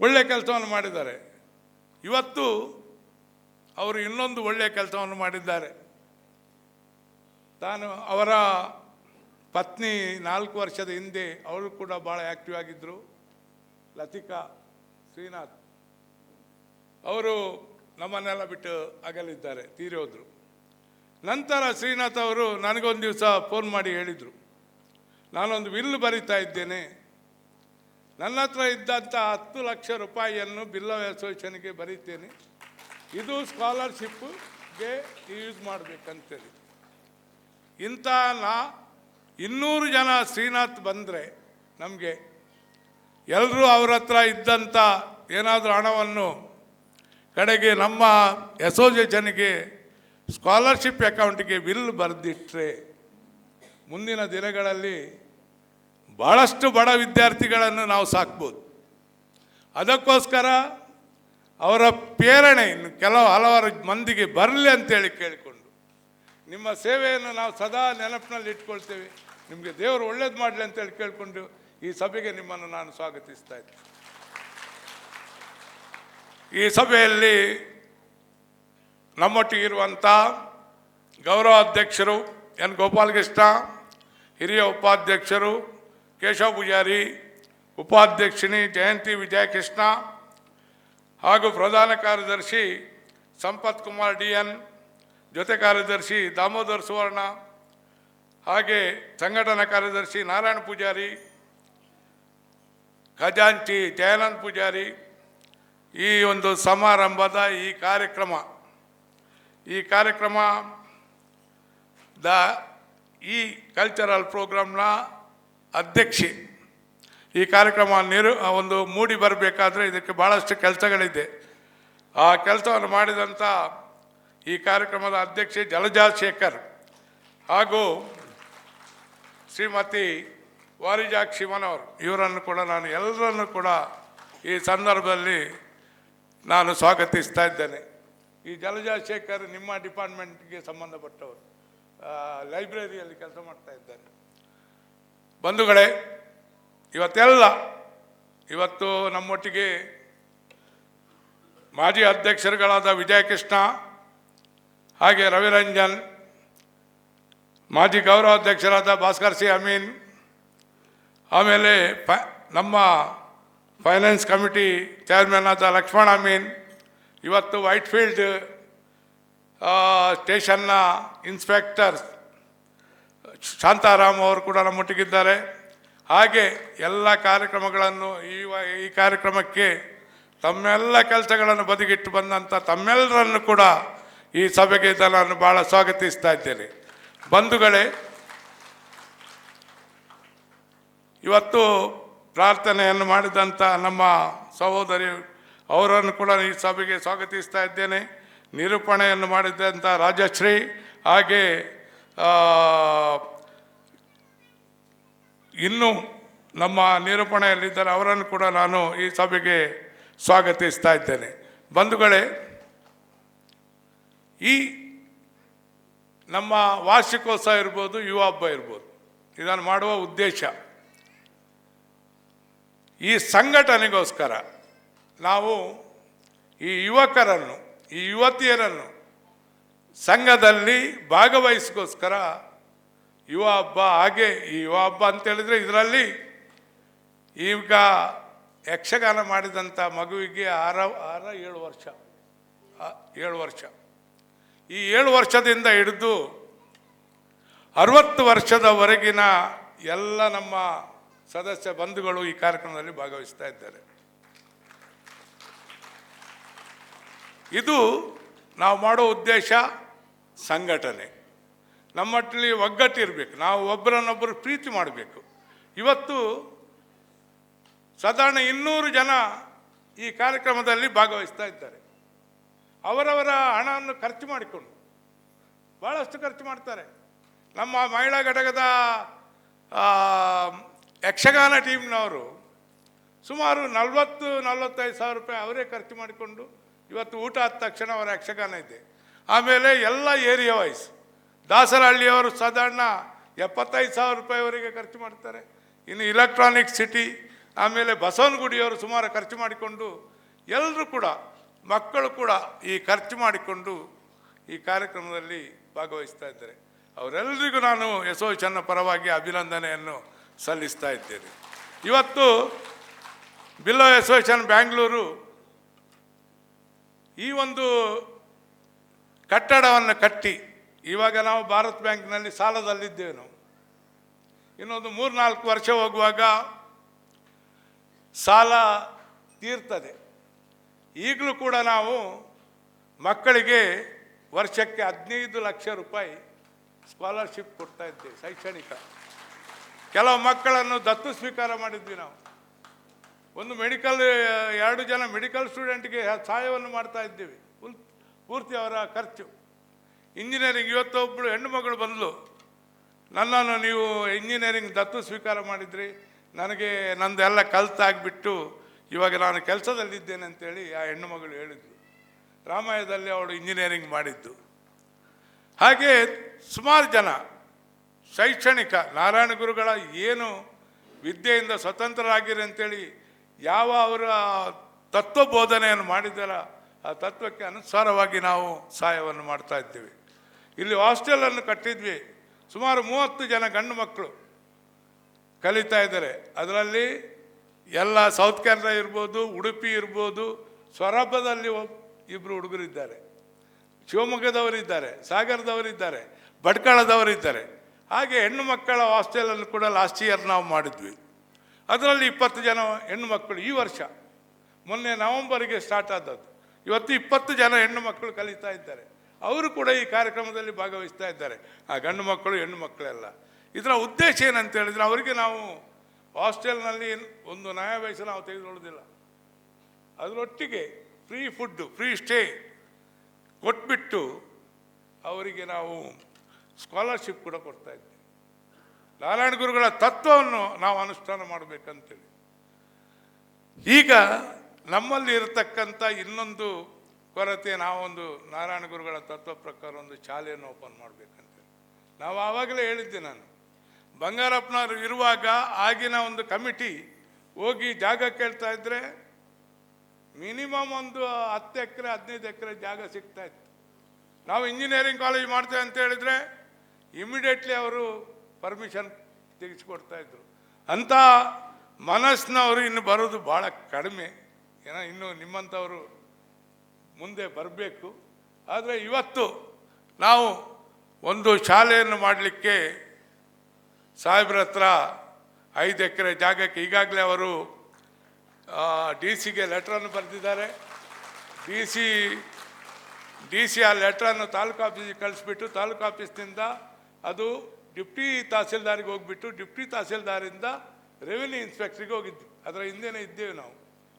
ಒಳ್ಳೆಯ ಕೆಲಸವನ್ನು ಮಾಡಿದ್ದಾರೆ. ಇವತ್ತು ಅವರು ಇನ್ನೊಂದು ಒಳ್ಳೆಯ ಕೆಲಸವನ್ನು ಮಾಡಿದ್ದಾರೆ. ಅವರ ಪತ್ನಿ 4 ವರ್ಷದ ಹಿಂದೆ ಅವರು ಕೂಡ ಭಾಳ ಆ್ಯಕ್ಟಿವ್ ಆಗಿದ್ದರು, ಲತಿಕಾ ಶ್ರೀನಾಥ್. ಅವರು ನಮ್ಮನ್ನೆಲ್ಲ ಬಿಟ್ಟು ಅಗಲಿದ್ದಾರೆ, ತೀರಿ ಹೋದರು. ನಂತರ ಶ್ರೀನಾಥ್ ಅವರು ನನಗೊಂದು ದಿವಸ ಫೋನ್ ಮಾಡಿ ಹೇಳಿದರು, ನಾನೊಂದು ವಿಲ್ ಬರಿತಾ ಇದ್ದೇನೆ, ನನ್ನ ಹತ್ರ ಇದ್ದಂಥ 10 ಲಕ್ಷ ರೂಪಾಯಿಯನ್ನು ಬಿಲ್ಲವ ಅಸೋಸಿಯೇಷನ್ಗೆ ಬರೀತೇನೆ, ಇದು ಸ್ಕಾಲರ್ಶಿಪ್ಗೆ ಯೂಸ್ ಮಾಡಬೇಕಂತೇಳಿ. ಇಂಥ 200 ಜನ ಶ್ರೀನಾಥ್ ಬಂದರೆ ನಮಗೆ ಎಲ್ಲರೂ ಅವ್ರ ಹತ್ರ ಇದ್ದಂಥ ಏನಾದರೂ ಹಣವನ್ನು ಕಡೆಗೆ ನಮ್ಮ ಅಸೋಸಿಯೇಷನ್ಗೆ ಸ್ಕಾಲರ್ಶಿಪ್ ಅಕೌಂಟಿಗೆ ಬಿಲ್ ಬರೆದಿಟ್ಟರೆ ಮುಂದಿನ ದಿನಗಳಲ್ಲಿ ಭಾಳಷ್ಟು ಬಡ ವಿದ್ಯಾರ್ಥಿಗಳನ್ನು ನಾವು ಸಾಕ್ಬೋದು. ಅದಕ್ಕೋಸ್ಕರ ಅವರ ಪ್ರೇರಣೆ ಹಲವಾರು ಮಂದಿಗೆ ಬರಲಿ ಅಂತೇಳಿ ಕೇಳಿಕೊಂಡು ನಿಮ್ಮ ಸೇವೆಯನ್ನು ನಾವು ಸದಾ ನೆನಪಿನಲ್ಲಿ ಇಟ್ಕೊಳ್ತೇವೆ. ನಿಮಗೆ ದೇವರು ಒಳ್ಳೇದು ಮಾಡಲಿ ಅಂತೇಳಿ ಕೇಳಿಕೊಂಡು ಈ ಸಭೆಗೆ ನಿಮ್ಮನ್ನು ನಾನು ಸ್ವಾಗತಿಸ್ತಾ ಇದ್ದೆ. ಈ ಸಭೆಯಲ್ಲಿ ನಮ್ಮೊಟ್ಟಿಗೆ ಇರುವಂಥ ಗೌರವ ಅಧ್ಯಕ್ಷರು ಎನ್ ಗೋಪಾಲಕೃಷ್ಣ, ಹಿರಿಯ ಉಪಾಧ್ಯಕ್ಷರು ಕೇಶವ ಪೂಜಾರಿ, ಉಪಾಧ್ಯಕ್ಷಿಣಿ ಜಯಂತಿ ವಿಜಯಕೃಷ್ಣ ಹಾಗೂ ಪ್ರಧಾನ ಕಾರ್ಯದರ್ಶಿ ಸಂಪತ್ ಕುಮಾರ್ DN, ಜೊತೆ ಕಾರ್ಯದರ್ಶಿ ದಾಮೋದರ್ ಸುವರ್ಣ, ಹಾಗೆ ಸಂಘಟನಾ ಕಾರ್ಯದರ್ಶಿ ನಾರಾಯಣ ಪೂಜಾರಿ, ಖಜಾಂಚಿ ಜಯಾನಂದ್ ಪೂಜಾರಿ. ಈ ಒಂದು ಸಮಾರಂಭದ ಈ ಕಾರ್ಯಕ್ರಮದ ಈ ಕಲ್ಚರಲ್ ಪ್ರೋಗ್ರಾಮ್ನ ಅಧ್ಯಕ್ಷೆ. ಈ ಕಾರ್ಯಕ್ರಮ ಒಂದು ಮೂಡಿ ಬರಬೇಕಾದ್ರೆ ಇದಕ್ಕೆ ಭಾಳಷ್ಟು ಕೆಲಸಗಳಿದೆ. ಆ ಕೆಲಸವನ್ನು ಮಾಡಿದಂಥ ಈ ಕಾರ್ಯಕ್ರಮದ ಅಧ್ಯಕ್ಷೆ ಜಲಜಾ ಶೇಖರ್ ಹಾಗೂ ಶ್ರೀಮತಿ ವಾರಿಜಾಕ್ಷಿ ಮನೋಹರ್, ಇವರನ್ನು ಕೂಡ ನಾನು ಎಲ್ಲರನ್ನು ಕೂಡ ಈ ಸಂದರ್ಭದಲ್ಲಿ ನಾನು ಸ್ವಾಗತಿಸ್ತಾ ಇದ್ದೇನೆ. ಈ ಜಲಜಾ ಶೇಖರ್ ನಿಮ್ಮ ಡಿಪಾರ್ಟ್ಮೆಂಟ್ಗೆ ಸಂಬಂಧಪಟ್ಟವರು, ಲೈಬ್ರರಿಯಲ್ಲಿ ಕೆಲಸ ಮಾಡ್ತಾ ಇದ್ದಾರೆ. ಬಂಧುಗಳೇ, ಇವತ್ತು ನಮ್ಮೊಟ್ಟಿಗೆ ಮಾಜಿ ಅಧ್ಯಕ್ಷರುಗಳಾದ ವಿಜಯಕೃಷ್ಣ ಹಾಗೆ ರವಿರಂಜನ್, ಮಾಜಿ ಗೌರವಾಧ್ಯಕ್ಷರಾದ ಭಾಸ್ಕರ್ ಸಿ ಅಮೀನ್, ಆಮೇಲೆ ನಮ್ಮ ಫೈನಾನ್ಸ್ ಕಮಿಟಿ ಚೇರ್ಮನ್ ಆದ ಲಕ್ಷ್ಮಣ್ ಅಮೀನ್, ಇವತ್ತು ವೈಟ್ಫೀಲ್ಡ್ ಸ್ಟೇಷನ್ನ ಇನ್ಸ್ಪೆಕ್ಟರ್ ಶಾಂತಾರಾಮ್ ಅವರು ಕೂಡ ನಮ್ಮೊಟ್ಟಿಗಿದ್ದಾರೆ. ಹಾಗೆ ಎಲ್ಲ ಕಾರ್ಯಕ್ರಮಗಳನ್ನು ಈ ಕಾರ್ಯಕ್ರಮಕ್ಕೆ ತಮ್ಮೆಲ್ಲ ಕೆಲಸಗಳನ್ನು ಬದಿಗಿಟ್ಟು ಬಂದಂಥ ತಮ್ಮೆಲ್ಲರನ್ನು ಕೂಡ ಈ ಸಭೆಗೆ ನಾನು ಭಾಳ ಸ್ವಾಗತಿಸ್ತಾ ಇದ್ದೇನೆ. ಬಂಧುಗಳೇ, ಇವತ್ತು ಪ್ರಾರ್ಥನೆಯನ್ನು ಮಾಡಿದಂಥ ನಮ್ಮ ಸಹೋದರಿ ಅವರನ್ನು ಕೂಡ ಈ ಸಭೆಗೆ ಸ್ವಾಗತಿಸ್ತಾ ಇದ್ದೇನೆ. ನಿರೂಪಣೆಯನ್ನು ಮಾಡಿದಂಥ ರಾಜಶ್ರೀ, ಹಾಗೆ ಇನ್ನೂ ನಮ್ಮ ನಿರೂಪಣೆಯಲ್ಲಿದ್ದಾರೆ, ಅವರನ್ನು ಕೂಡ ನಾನು ಈ ಸಭೆಗೆ ಸ್ವಾಗತಿಸ್ತಾ ಇದ್ದೇನೆ. ಬಂಧುಗಳೇ, ಈ ನಮ್ಮ ವಾರ್ಷಿಕೋತ್ಸವ ಇರ್ಬೋದು, ಯುವ ಹಬ್ಬ ಇರ್ಬೋದು, ಇದನ್ನು ಮಾಡುವ ಉದ್ದೇಶ ಈ ಸಂಘಟನೆಗೋಸ್ಕರ ನಾವು ಈ ಯುವಕರನ್ನು, ಈ ಯುವತಿಯರನ್ನು ಸಂಘದಲ್ಲಿ ಭಾಗವಹಿಸೋಸ್ಕರ ಯುವ ಹಬ್ಬ. ಹಾಗೆ ಈ ಯುವ ಹಬ್ಬ ಅಂತೇಳಿದರೆ ಇದರಲ್ಲಿ ಈಗ ಯಕ್ಷಗಾನ ಮಾಡಿದಂಥ ಮಗುವಿಗೆ 7 ವರ್ಷ, 7 ವರ್ಷ, ಈ 7 ವರ್ಷದಿಂದ ಹಿಡಿದು 60 ವರ್ಷದವರೆಗಿನ ಎಲ್ಲ ನಮ್ಮ ಸದಸ್ಯ ಬಂಧುಗಳು ಈ ಕಾರ್ಯಕ್ರಮದಲ್ಲಿ ಭಾಗವಹಿಸ್ತಾ ಇದ್ದಾರೆ. ಇದು ನಾವು ಮಾಡೋ ಉದ್ದೇಶ ಸಂಘಟನೆ. ನಮ್ಮಲ್ಲಿ ಒಗ್ಗಟ್ಟಿರಬೇಕು, ನಾವು ಒಬ್ಬರನ್ನೊಬ್ಬರು ಪ್ರೀತಿ ಮಾಡಬೇಕು. ಇವತ್ತು ಸಾಧಾರಣ 200 ಜನ ಈ ಕಾರ್ಯಕ್ರಮದಲ್ಲಿ ಭಾಗವಹಿಸ್ತಾ ಇದ್ದಾರೆ. ಅವರವರ ಹಣವನ್ನು ಖರ್ಚು ಮಾಡಿಕೊಂಡು ಭಾಳಷ್ಟು ಖರ್ಚು ಮಾಡ್ತಾರೆ. ನಮ್ಮ ಮಹಿಳಾ ಘಟಕದ ಯಕ್ಷಗಾನ ಟೀಮ್ನವರು ಸುಮಾರು 40-45 ಸಾವಿರ ರೂಪಾಯಿ ಅವರೇ ಖರ್ಚು ಮಾಡಿಕೊಂಡು ಇವತ್ತು ಊಟ ಆದ ತಕ್ಷಣ ಅವರ ಯಕ್ಷಗಾನ ಇದೆ. ಆಮೇಲೆ ಎಲ್ಲ ಏರಿಯಾ ವೈಸ್ ದಾಸರಹಳ್ಳಿಯವರು ಸಾಧಾರಣ 75 ಸಾವಿರ ರೂಪಾಯಿವರೆಗೆ ಖರ್ಚು ಮಾಡ್ತಾರೆ. ಇನ್ನು ಇಲೆಕ್ಟ್ರಾನಿಕ್ ಸಿಟಿ, ಆಮೇಲೆ ಬಸವನಗುಡಿಯವರು ಸುಮಾರು ಖರ್ಚು ಮಾಡಿಕೊಂಡು, ಎಲ್ಲರೂ ಕೂಡ ಮಕ್ಕಳು ಕೂಡ ಈ ಖರ್ಚು ಮಾಡಿಕೊಂಡು ಈ ಕಾರ್ಯಕ್ರಮದಲ್ಲಿ ಭಾಗವಹಿಸ್ತಾ ಇದ್ದಾರೆ. ಅವರೆಲ್ಲರಿಗೂ ನಾನು ಎಸೋಸಿಯೇಷನ್ನ ಪರವಾಗಿ ಅಭಿನಂದನೆಯನ್ನು ಸಲ್ಲಿಸ್ತಾ ಇದ್ದೇನೆ. ಇವತ್ತು ಬಿಲ್ಲೋ ಎಸೋಸಿಯೇಷನ್ ಬ್ಯಾಂಗ್ಳೂರು ಈ ಒಂದು ಕಟ್ಟಡವನ್ನು ಕಟ್ಟಿ, ಇವಾಗ ನಾವು ಭಾರತ್ ಬ್ಯಾಂಕ್ನಲ್ಲಿ ಸಾಲದಲ್ಲಿದ್ದೇವೆ. ನಾವು ಇನ್ನೊಂದು 3-4 ವರ್ಷ ಹೋಗುವಾಗ ಸಾಲ ತೀರ್ತದೆ. ಈಗಲೂ ಕೂಡ ನಾವು ಮಕ್ಕಳಿಗೆ ವರ್ಷಕ್ಕೆ 15 ಲಕ್ಷ ರೂಪಾಯಿ ಸ್ಕಾಲರ್ಶಿಪ್ ಕೊಡ್ತಾ ಇದ್ದೇವೆ ಶೈಕ್ಷಣಿಕ. ಕೆಲವು ಮಕ್ಕಳನ್ನು ದತ್ತು ಸ್ವೀಕಾರ ಮಾಡಿದ್ವಿ ನಾವು. ಒಂದು ಮೆಡಿಕಲ್ 2 ಜನ ಮೆಡಿಕಲ್ ಸ್ಟೂಡೆಂಟ್ಗೆ ಸಹಾಯವನ್ನು ಮಾಡ್ತಾ ಇದ್ದೀವಿ, ಪೂರ್ತಿ ಅವರ ಖರ್ಚು. ಇಂಜಿನಿಯರಿಂಗ್ ಇವತ್ತೊಬ್ಬಳು ಹೆಣ್ಣು ಮಗಳು ಬಂದಳು, ನನ್ನನ್ನು ನೀವು ಇಂಜಿನಿಯರಿಂಗ್ ದತ್ತು ಸ್ವೀಕಾರ ಮಾಡಿದ್ರಿ, ನನಗೆ ನಂದೆಲ್ಲ ಕಲ್ತಾಗಿಬಿಟ್ಟು ಇವಾಗ ನಾನು ಕೆಲಸದಲ್ಲಿದ್ದೇನೆ ಅಂತೇಳಿ ಆ ಹೆಣ್ಣು ಮಗಳು ಹೇಳಿದ್ಳು. ರಾಮಾಯಣದಲ್ಲಿ ಅವಳು ಇಂಜಿನಿಯರಿಂಗ್ ಮಾಡಿದ್ದು. ಹಾಗೆ ಸುಮಾರು ಜನ ಶೈಕ್ಷಣಿಕ ನಾರಾಯಣ ಗುರುಗಳ ಏನು ವಿದ್ಯೆಯಿಂದ ಸ್ವತಂತ್ರರಾಗಿರಿ ಅಂತೇಳಿ ಯಾವ ಅವರ ತತ್ವಬೋಧನೆಯನ್ನು ಮಾಡಿದಾರ ಆ ತತ್ವಕ್ಕೆ ಅನುಸಾರವಾಗಿ ನಾವು ಸಹಾಯವನ್ನು ಮಾಡ್ತಾ ಇದ್ದೀವಿ. ಇಲ್ಲಿ ಹಾಸ್ಟೆಲನ್ನು ಕಟ್ಟಿದ್ವಿ, ಸುಮಾರು 30 ಜನ ಗಂಡು ಮಕ್ಕಳು ಕಲಿತಾ ಇದ್ದಾರೆ. ಅದರಲ್ಲಿ ಎಲ್ಲ ಸೌತ್ ಕೇರಳ ಇರ್ಬೋದು, ಉಡುಪಿ ಇರ್ಬೋದು, ಸೊರಬದಲ್ಲಿ 2 ಹುಡುಗರಿದ್ದಾರೆ, ಶಿವಮೊಗ್ಗದವರಿದ್ದಾರೆ, ಸಾಗರದವರಿದ್ದಾರೆ, ಭಟ್ಕಳದವರಿದ್ದಾರೆ. ಹಾಗೆ ಹೆಣ್ಣು ಮಕ್ಕಳ ಹಾಸ್ಟೆಲನ್ನು ಕೂಡ ಲಾಸ್ಟ್ ಇಯರ್ ನಾವು ಮಾಡಿದ್ವಿ. ಅದರಲ್ಲಿ 20 ಜನ ಹೆಣ್ಣು ಮಕ್ಕಳು ಈ ವರ್ಷ, ಮೊನ್ನೆ ನವೆಂಬರ್ಗೆ ಸ್ಟಾರ್ಟ್ ಆದದ್ದು. ಇವತ್ತು 20 ಜನ ಹೆಣ್ಣು ಮಕ್ಕಳು ಕಲಿತಾ ಇದ್ದಾರೆ. ಅವರು ಕೂಡ ಈ ಕಾರ್ಯಕ್ರಮದಲ್ಲಿ ಭಾಗವಹಿಸ್ತಾ ಇದ್ದಾರೆ, ಆ ಗಂಡು ಮಕ್ಕಳು ಹೆಣ್ಣು ಮಕ್ಕಳೆಲ್ಲ. ಇದರ ಉದ್ದೇಶ ಏನಂತ ಹೇಳಿದರೆ, ಅವರಿಗೆ ನಾವು ಹಾಸ್ಟೆಲ್ನಲ್ಲಿ ಒಂದು ನಯ ವಯಸ್ಸು ನಾವು ತೆಗೆದುಕೊಳ್ಳೋದಿಲ್ಲ, ಅದರೊಟ್ಟಿಗೆ ಫ್ರೀ ಫುಡ್ಡು, ಫ್ರೀ ಸ್ಟೇ ಕೊಟ್ಬಿಟ್ಟು ಅವರಿಗೆ ನಾವು ಸ್ಕಾಲರ್ಶಿಪ್ ಕೂಡ ಕೊಡ್ತಾ ಇದ್ದೀವಿ. ನಾರಾಯಣ ಗುರುಗಳ ತತ್ವವನ್ನು ನಾವು ಅನುಷ್ಠಾನ ಮಾಡಬೇಕಂತೇಳಿ. ಈಗ ನಮ್ಮಲ್ಲಿ ಇರತಕ್ಕಂಥ ಇನ್ನೊಂದು ಕೊರತೆ, ನಾವೊಂದು ನಾರಾಯಣ ಗುರುಗಳ ತತ್ವ ಪ್ರಕಾರ ಒಂದು ಶಾಲೆಯನ್ನು ಓಪನ್ ಮಾಡಬೇಕಂತೇಳಿ ನಾವು ಆವಾಗಲೇ ಹೇಳಿದ್ದೆ. ನಾನು ಬಂಗಾರಪ್ಪನವರು ಇರುವಾಗ ಆಗಿನ ಒಂದು ಕಮಿಟಿ ಹೋಗಿ ಜಾಗ ಕೇಳ್ತಾ ಇದ್ದರೆ ಮಿನಿಮಮ್ ಒಂದು 10 ಎಕರೆ 15 ಎಕರೆ ಜಾಗ ಸಿಗ್ತಾಯಿತ್ತು. ನಾವು ಇಂಜಿನಿಯರಿಂಗ್ ಕಾಲೇಜ್ ಮಾಡ್ತೇವೆ ಅಂತ ಹೇಳಿದರೆ ಇಮಿಡಿಯೇಟ್ಲಿ ಅವರು ಪರ್ಮಿಷನ್ ತೆಗೆಸಿಕೊಡ್ತಾಯಿದ್ರು. ಅಂಥ ಮನಸ್ಸಿನವರು ಇನ್ನು ಬರೋದು ಭಾಳ ಕಡಿಮೆ. ಏನೋ ಇನ್ನು ನಿಮ್ಮಂಥವರು ಮುಂದೆ ಬರಬೇಕು. ಆದರೆ ಇವತ್ತು ನಾವು ಒಂದು ಶಾಲೆಯನ್ನು ಮಾಡಲಿಕ್ಕೆ ಸಾಹೇಬ್ರ ಹತ್ರ 5 ಎಕರೆ ಜಾಗಕ್ಕೆ ಈಗಾಗಲೇ ಅವರು DC ಲೆಟ್ರನ್ನು ಬರೆದಿದ್ದಾರೆ. ಡಿ ಸಿ ಆ ಲೆಟ್ರನ್ನು ತಾಲೂಕು ಆಫೀಸಿಗೆ ಕಳಿಸ್ಬಿಟ್ಟು ತಾಲೂಕು ಆಫೀಸ್ನಿಂದ ಅದು ಡಿಪ್ಟಿ ತಹಸೀಲ್ದಾರಿಗೆ ಹೋಗಿಬಿಟ್ಟು ಡಿಪ್ಟಿ ತಹಸೀಲ್ದಾರಿಂದ ರೆವಿನ್ಯೂ ಇನ್ಸ್ಪೆಕ್ಟ್ರಿಗೆ ಹೋಗಿದ್ವಿ. ಅದರ ಹಿಂದೆನೇ ಇದ್ದೇವೆ ನಾವು.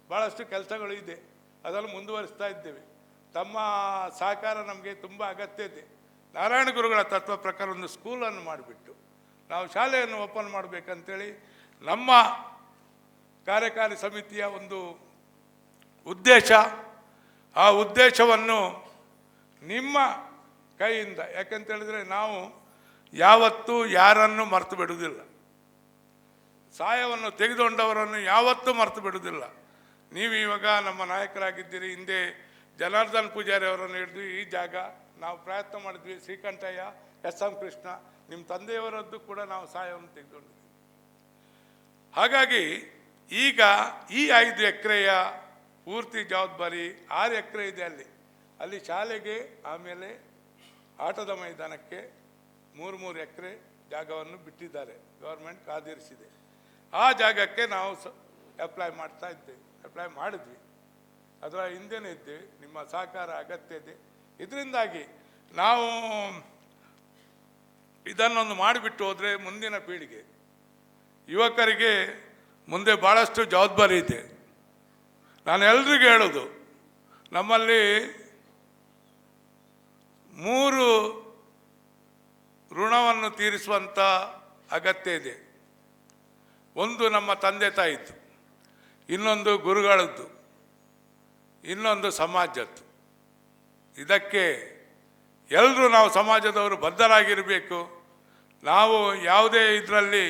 ಭಾಳಷ್ಟು ಕೆಲಸಗಳು ಇದೆ, ಅದನ್ನು ಮುಂದುವರಿಸ್ತಾ ಇದ್ದೇವೆ. ತಮ್ಮ ಸಹಕಾರ ನಮಗೆ ತುಂಬ ಅಗತ್ಯ ಇದೆ. ನಾರಾಯಣ ಗುರುಗಳ ತತ್ವ ಪ್ರಕಾರ ಒಂದು ಸ್ಕೂಲನ್ನು ಮಾಡಿಬಿಟ್ಟು ನಾವು ಶಾಲೆಯನ್ನು ಓಪನ್ ಮಾಡಬೇಕಂತೇಳಿ ನಮ್ಮ ಕಾರ್ಯಕಾರಿ ಸಮಿತಿಯ ಒಂದು ಉದ್ದೇಶ. ಆ ಉದ್ದೇಶವನ್ನು ನಿಮ್ಮ ಕೈಯಿಂದ, ಯಾಕಂತೇಳಿದರೆ ನಾವು ಯಾವತ್ತೂ ಯಾರನ್ನು ಮರೆತು ಬಿಡುವುದಿಲ್ಲ, ಸಹಾಯವನ್ನು ತೆಗೆದುಕೊಂಡವರನ್ನು ಯಾವತ್ತೂ ಮರೆತು ಬಿಡುವುದಿಲ್ಲ. ನೀವು ಇವಾಗ ನಮ್ಮ ನಾಯಕರಾಗಿದ್ದೀರಿ. ಹಿಂದೆ ಜನಾರ್ದನ್ ಪೂಜಾರಿ ಅವರನ್ನು ಹಿಡಿದು ಈ ಜಾಗ ನಾವು ಪ್ರಯತ್ನ ಮಾಡಿದ್ವಿ. ಶ್ರೀಕಂಠಯ್ಯ, SM ಕೃಷ್ಣ, ನಿಮ್ಮ ತಂದೆಯವರದ್ದು ಕೂಡ ನಾವು ಸಹಾಯವನ್ನು ತೆಗೆದುಕೊಂಡಿದ್ವಿ. ಹಾಗಾಗಿ ಈಗ ಈ 5 ಎಕರೆಯ ಪೂರ್ತಿ ಜವಾಬ್ದಾರಿ 6 ಎಕರೆ ಇದೆ ಅಲ್ಲಿ ಶಾಲೆಗೆ, ಆಮೇಲೆ ಆಟದ ಮೈದಾನಕ್ಕೆ 3 ಎಕರೆ ಜಾಗವನ್ನು ಬಿಟ್ಟಿದ್ದಾರೆ, ಗೌರ್ಮೆಂಟ್ ಕಾದಿರಿಸಿದೆ. ಆ ಜಾಗಕ್ಕೆ ನಾವು ಅಪ್ಲೈ ಮಾಡಿದ್ವಿ. ಅದರ ಹಿಂದೆನೇ ಇದ್ದೇವೆ. ನಿಮ್ಮ ಸಹಕಾರ ಅಗತ್ಯ ಇದೆ. ಇದರಿಂದಾಗಿ ನಾವು ಇದನ್ನೊಂದು ಮಾಡಿಬಿಟ್ಟು ಹೋದರೆ ಮುಂದಿನ ಪೀಳಿಗೆ ಯುವಕರಿಗೆ ಮುಂದೆ ಭಾಳಷ್ಟು ಜವಾಬ್ದಾರಿ ಇದೆ. ನಾನು ಎಲ್ರಿಗೂ ಹೇಳೋದು, ನಮ್ಮಲ್ಲಿ 3 ಋಣವನ್ನು ತೀರಿಸುವಂಥ ಅಗತ್ಯ ಇದೆ. ಒಂದು ನಮ್ಮ ತಂದೆ ತಾಯಿದ್ದು, ಇನ್ನೊಂದು ಗುರುಗಳದ್ದು, ಇನ್ನೊಂದು ಸಮಾಜದ್ದು. ಇದಕ್ಕೆ ಎಲ್ಲರೂ ನಾವು ಸಮಾಜದವರು ಬದ್ಧರಾಗಿರಬೇಕು. ನಾವು ಯಾವುದೇ ಇದರಲ್ಲಿ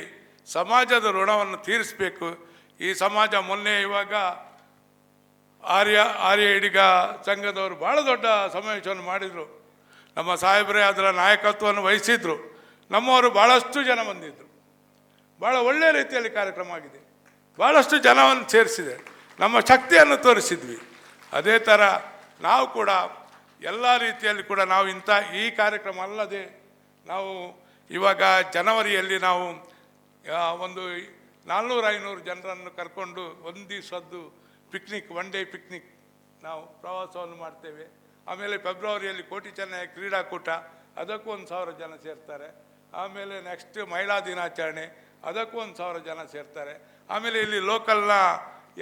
ಸಮಾಜದ ಋಣವನ್ನು ತೀರಿಸಬೇಕು. ಈ ಸಮಾಜ ಇವಾಗ ಆರ್ಯ ಇಡಿಗ ಸಂಘದವರು ಭಾಳ ದೊಡ್ಡ ಸಮಾವೇಶವನ್ನು ಮಾಡಿದರು. ನಮ್ಮ ಸಾಹೇಬರೇ ಅದರ ನಾಯಕತ್ವವನ್ನು ವಹಿಸಿದ್ರು. ನಮ್ಮವರು ಭಾಳಷ್ಟು ಜನ ಬಂದಿದ್ದರು. ಭಾಳ ಒಳ್ಳೆಯ ರೀತಿಯಲ್ಲಿ ಕಾರ್ಯಕ್ರಮ ಆಗಿದೆ. ಭಾಳಷ್ಟು ಜನವನ್ನು ಸೇರಿಸಿದೆ. ನಮ್ಮ ಶಕ್ತಿಯನ್ನು ತೋರಿಸಿದ್ವಿ. ಅದೇ ಥರ ನಾವು ಕೂಡ ಎಲ್ಲ ರೀತಿಯಲ್ಲಿ ಕೂಡ ನಾವು ಈ ಕಾರ್ಯಕ್ರಮ ಅಲ್ಲದೆ ನಾವು ಇವಾಗ ಜನವರಿಯಲ್ಲಿ ನಾವು ಒಂದು 400-500 ಜನರನ್ನು ಕರ್ಕೊಂಡು ಒಂದು ದಿವಸದ್ದು ಪಿಕ್ನಿಕ್, 1 ಡೇ ಪಿಕ್ನಿಕ್ ನಾವು ಪ್ರವಾಸವನ್ನು ಮಾಡ್ತೇವೆ. ಆಮೇಲೆ ಫೆಬ್ರವರಿಯಲ್ಲಿ ಕೋಟಿ ಚೆನ್ನಯ್ಯ ಕ್ರೀಡಾಕೂಟ, ಅದಕ್ಕೂ 1,000 ಜನ ಸೇರ್ತಾರೆ. ಆಮೇಲೆ ನೆಕ್ಸ್ಟ್ ಮಹಿಳಾ ದಿನಾಚರಣೆ, ಅದಕ್ಕೂ 1,000 ಜನ ಸೇರ್ತಾರೆ. ಆಮೇಲೆ ಇಲ್ಲಿ ಲೋಕಲ್ನ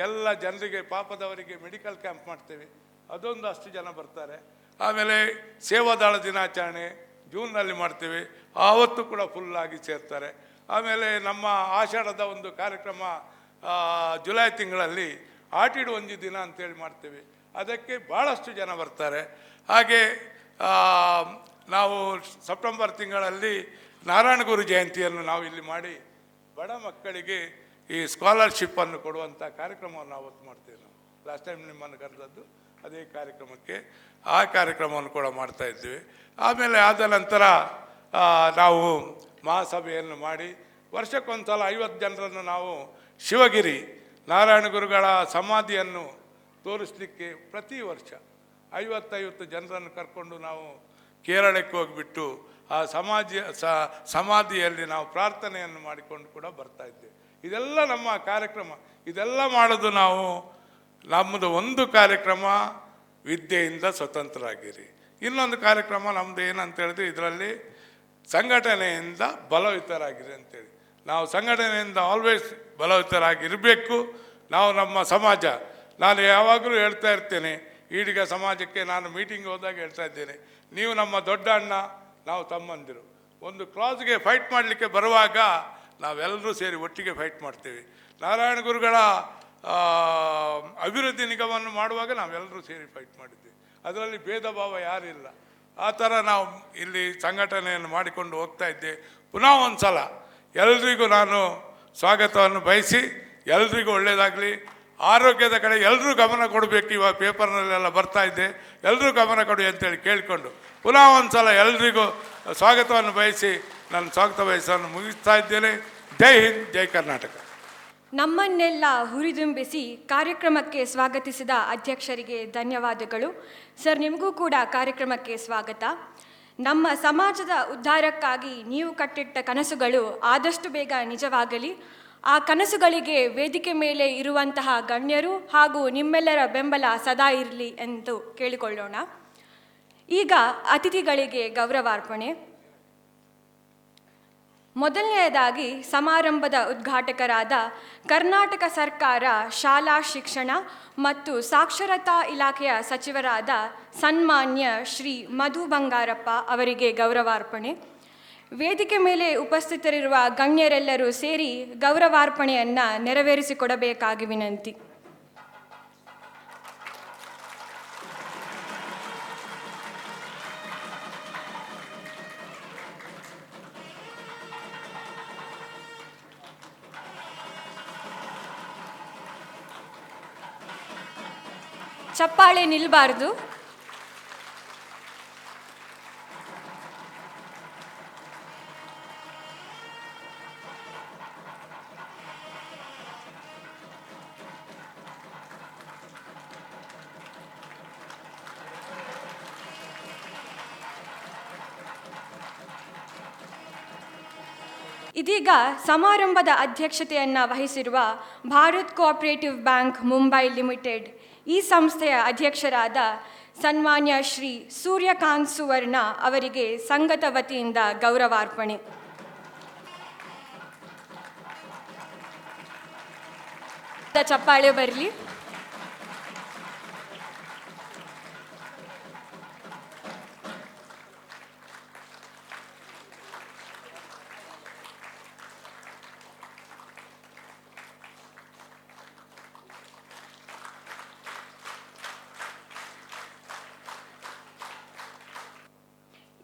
ಎಲ್ಲ ಜನರಿಗೆ, ಪಾಪದವರಿಗೆ ಮೆಡಿಕಲ್ ಕ್ಯಾಂಪ್ ಮಾಡ್ತೇವೆ, ಅದೊಂದು ಅಷ್ಟು ಜನ ಬರ್ತಾರೆ. ಆಮೇಲೆ ಸೇವಾದಾಳ ದಿನಾಚರಣೆ ಜೂನ್ನಲ್ಲಿ ಮಾಡ್ತೇವೆ, ಆವತ್ತು ಕೂಡ ಫುಲ್ಲಾಗಿ ಸೇರ್ತಾರೆ. ಆಮೇಲೆ ನಮ್ಮ ಆಷಾಢದ ಒಂದು ಕಾರ್ಯಕ್ರಮ ಜುಲೈ ತಿಂಗಳಲ್ಲಿ ಆಟಿಡು ಒಂಜಿ ದಿನ ಅಂತೇಳಿ ಮಾಡ್ತೇವೆ, ಅದಕ್ಕೆ ಭಾಳಷ್ಟು ಜನ ಬರ್ತಾರೆ. ಹಾಗೆ ನಾವು ಸೆಪ್ಟೆಂಬರ್ ತಿಂಗಳಲ್ಲಿ ನಾರಾಯಣ ಗುರು ಜಯಂತಿಯನ್ನು ನಾವು ಇಲ್ಲಿ ಮಾಡಿ ಬಡ ಮಕ್ಕಳಿಗೆ ಈ ಸ್ಕಾಲರ್ಶಿಪ್ಪನ್ನು ಕೊಡುವಂಥ ಕಾರ್ಯಕ್ರಮವನ್ನು ಅವತ್ತು ಮಾಡ್ತೇವೆ. ನಾವು ಲಾಸ್ಟ್ ಟೈಮ್ ನಿಮ್ಮನ್ನು ಕರೆದದ್ದು ಅದೇ ಕಾರ್ಯಕ್ರಮಕ್ಕೆ, ಆ ಕಾರ್ಯಕ್ರಮವನ್ನು ಕೂಡ ಮಾಡ್ತಾಯಿದ್ವಿ. ಆಮೇಲೆ ಆದ ನಂತರ ನಾವು ಮಹಾಸಭೆಯನ್ನು ಮಾಡಿ ವರ್ಷಕ್ಕೊಂದು ಸಲ 50 ಜನರನ್ನು ನಾವು ಶಿವಗಿರಿ ನಾರಾಯಣ ಗುರುಗಳ ಸಮಾಧಿಯನ್ನು ತೋರಿಸಲಿಕ್ಕೆ ಪ್ರತಿ ವರ್ಷ 50 ಜನರನ್ನು ಕರ್ಕೊಂಡು ನಾವು ಕೇರಳಕ್ಕೆ ಹೋಗಿಬಿಟ್ಟು ಆ ಸಮಾಧಿಯಲ್ಲಿ ನಾವು ಪ್ರಾರ್ಥನೆಯನ್ನು ಮಾಡಿಕೊಂಡು ಕೂಡ ಬರ್ತಾಯಿದ್ದೇವೆ. ಇದೆಲ್ಲ ನಮ್ಮ ಕಾರ್ಯಕ್ರಮ. ಇದೆಲ್ಲ ಮಾಡೋದು ನಾವು ನಮ್ಮದು ಒಂದು ಕಾರ್ಯಕ್ರಮ ವಿದ್ಯೆಯಿಂದ ಸ್ವತಂತ್ರರಾಗಿರಿ, ಇನ್ನೊಂದು ಕಾರ್ಯಕ್ರಮ ನಮ್ಮದು ಏನಂತ ಹೇಳಿದ್ರೆ ಇದರಲ್ಲಿ ಸಂಘಟನೆಯಿಂದ ಬಲಯುತರಾಗಿರಿ ಅಂತೇಳಿ. ನಾವು ಸಂಘಟನೆಯಿಂದ ಆಲ್ವೇಸ್ ಬಲಯುತರಾಗಿರಬೇಕು. ನಾವು ನಮ್ಮ ಸಮಾಜ, ನಾನು ಯಾವಾಗಲೂ ಹೇಳ್ತಾ ಇರ್ತೇನೆ, ಈಡಿಗ ಸಮಾಜಕ್ಕೆ ನಾನು ಮೀಟಿಂಗ್ ಹೋದಾಗ ಹೇಳ್ತಾ ಇದ್ದೇನೆ, ನೀವು ನಮ್ಮ ದೊಡ್ಡ ಅಣ್ಣ, ನಾವು ತಮ್ಮಂದಿರು. ಒಂದು ಕ್ಲಾಸ್ಗೆ ಫೈಟ್ ಮಾಡಲಿಕ್ಕೆ ಬರುವಾಗ ನಾವೆಲ್ಲರೂ ಸೇರಿ ಒಟ್ಟಿಗೆ ಫೈಟ್ ಮಾಡ್ತೇವೆ. ನಾರಾಯಣ ಗುರುಗಳ ಅಭಿವೃದ್ಧಿ ನಿಗಮವನ್ನು ಮಾಡುವಾಗ ನಾವೆಲ್ಲರೂ ಸೇರಿ ಫೈಟ್ ಮಾಡಿದ್ವಿ. ಅದರಲ್ಲಿ ಭೇದ ಭಾವ ಯಾರಿಲ್ಲ. ಆ ಥರ ನಾವು ಇಲ್ಲಿ ಸಂಘಟನೆಯನ್ನು ಮಾಡಿಕೊಂಡು ಹೋಗ್ತಾ ಇದ್ದೆ. ಪುನಃ ಒಂದು ಸಲ ಎಲ್ರಿಗೂ ನಾನು ಸ್ವಾಗತವನ್ನು ಬಯಸಿ, ಎಲ್ರಿಗೂ ಒಳ್ಳೆಯದಾಗಲಿ. ಆರೋಗ್ಯದ ಕಡೆ ಎಲ್ಲರೂ ಗಮನ ಕೊಡಬೇಕು. ಇವಾಗ ಪೇಪರ್ನಲ್ಲೆಲ್ಲ ಬರ್ತಾ ಇದ್ದೆ, ಎಲ್ಲರೂ ಗಮನ ಕೊಡಿ ಅಂತೇಳಿ ಕೇಳಿಕೊಂಡು ಪುನಃ ಒಂದು ಸಲ ಎಲ್ರಿಗೂ ಸ್ವಾಗತವನ್ನು ಬಯಸಿ ನಾನು ಸ್ವಾಗತ ಬಯಸನ್ನು ಮುಗಿಸ್ತಾ ಇದ್ದೇನೆ. ಜೈ ಹಿಂದ್, ಜೈ ಕರ್ನಾಟಕ. ನಮ್ಮನ್ನೆಲ್ಲ ಹುರಿದುಂಬಿಸಿ ಕಾರ್ಯಕ್ರಮಕ್ಕೆ ಸ್ವಾಗತಿಸಿದ ಅಧ್ಯಕ್ಷರಿಗೆ ಧನ್ಯವಾದಗಳು. ಸರ್, ನಿಮಗೂ ಕೂಡ ಕಾರ್ಯಕ್ರಮಕ್ಕೆ ಸ್ವಾಗತ. ನಮ್ಮ ಸಮಾಜದ ಉದ್ಧಾರಕ್ಕಾಗಿ ನೀವು ಕಟ್ಟಿಟ್ಟ ಕನಸುಗಳು ಆದಷ್ಟು ಬೇಗ ನಿಜವಾಗಲಿ. ಆ ಕನಸುಗಳಿಗೆ ವೇದಿಕೆ ಮೇಲೆ ಇರುವಂತಹ ಗಣ್ಯರು ಹಾಗೂ ನಿಮ್ಮೆಲ್ಲರ ಬೆಂಬಲ ಸದಾ ಇರಲಿ ಎಂದು ಕೇಳಿಕೊಳ್ಳೋಣ. ಈಗ ಅತಿಥಿಗಳಿಗೆ ಗೌರವಾರ್ಪಣೆ. ಮೊದಲನೆಯದಾಗಿ ಸಮಾರಂಭದ ಉದ್ಘಾಟಕರಾದ ಕರ್ನಾಟಕ ಸರ್ಕಾರ ಶಾಲಾ ಶಿಕ್ಷಣ ಮತ್ತು ಸಾಕ್ಷರತಾ ಇಲಾಖೆಯ ಸಚಿವರಾದ ಸನ್ಮಾನ್ಯ ಶ್ರೀ ಮಧು ಬಂಗಾರಪ್ಪ ಅವರಿಗೆ ಗೌರವಾರ್ಪಣೆ. ವೇದಿಕೆ ಮೇಲೆ ಉಪಸ್ಥಿತರಿರುವ ಗಣ್ಯರೆಲ್ಲರೂ ಸೇರಿ ಗೌರವಾರ್ಪಣೆಯನ್ನು ನೆರವೇರಿಸಿಕೊಡಬೇಕಾಗಿ ವಿನಂತಿ. ಚಪ್ಪಾಳೆ ನಿಲ್ಲಬಾರ್ದು. ಇದೀಗ ಸಮಾರಂಭದ ಅಧ್ಯಕ್ಷತೆಯನ್ನು ವಹಿಸಿರುವ Bharat cooperative bank Mumbai limited ಈ ಸಂಸ್ಥೆಯ ಅಧ್ಯಕ್ಷರಾದ ಸನ್ಮಾನ್ಯ ಶ್ರೀ ಸೂರ್ಯಕಾಂತ್ ಸುವರ್ಣ ಅವರಿಗೆ ಸಂಘದ ವತಿಯಿಂದ ಗೌರವಾರ್ಪಣೆ. ಚಪ್ಪಾಳೆ ಬರಲಿ.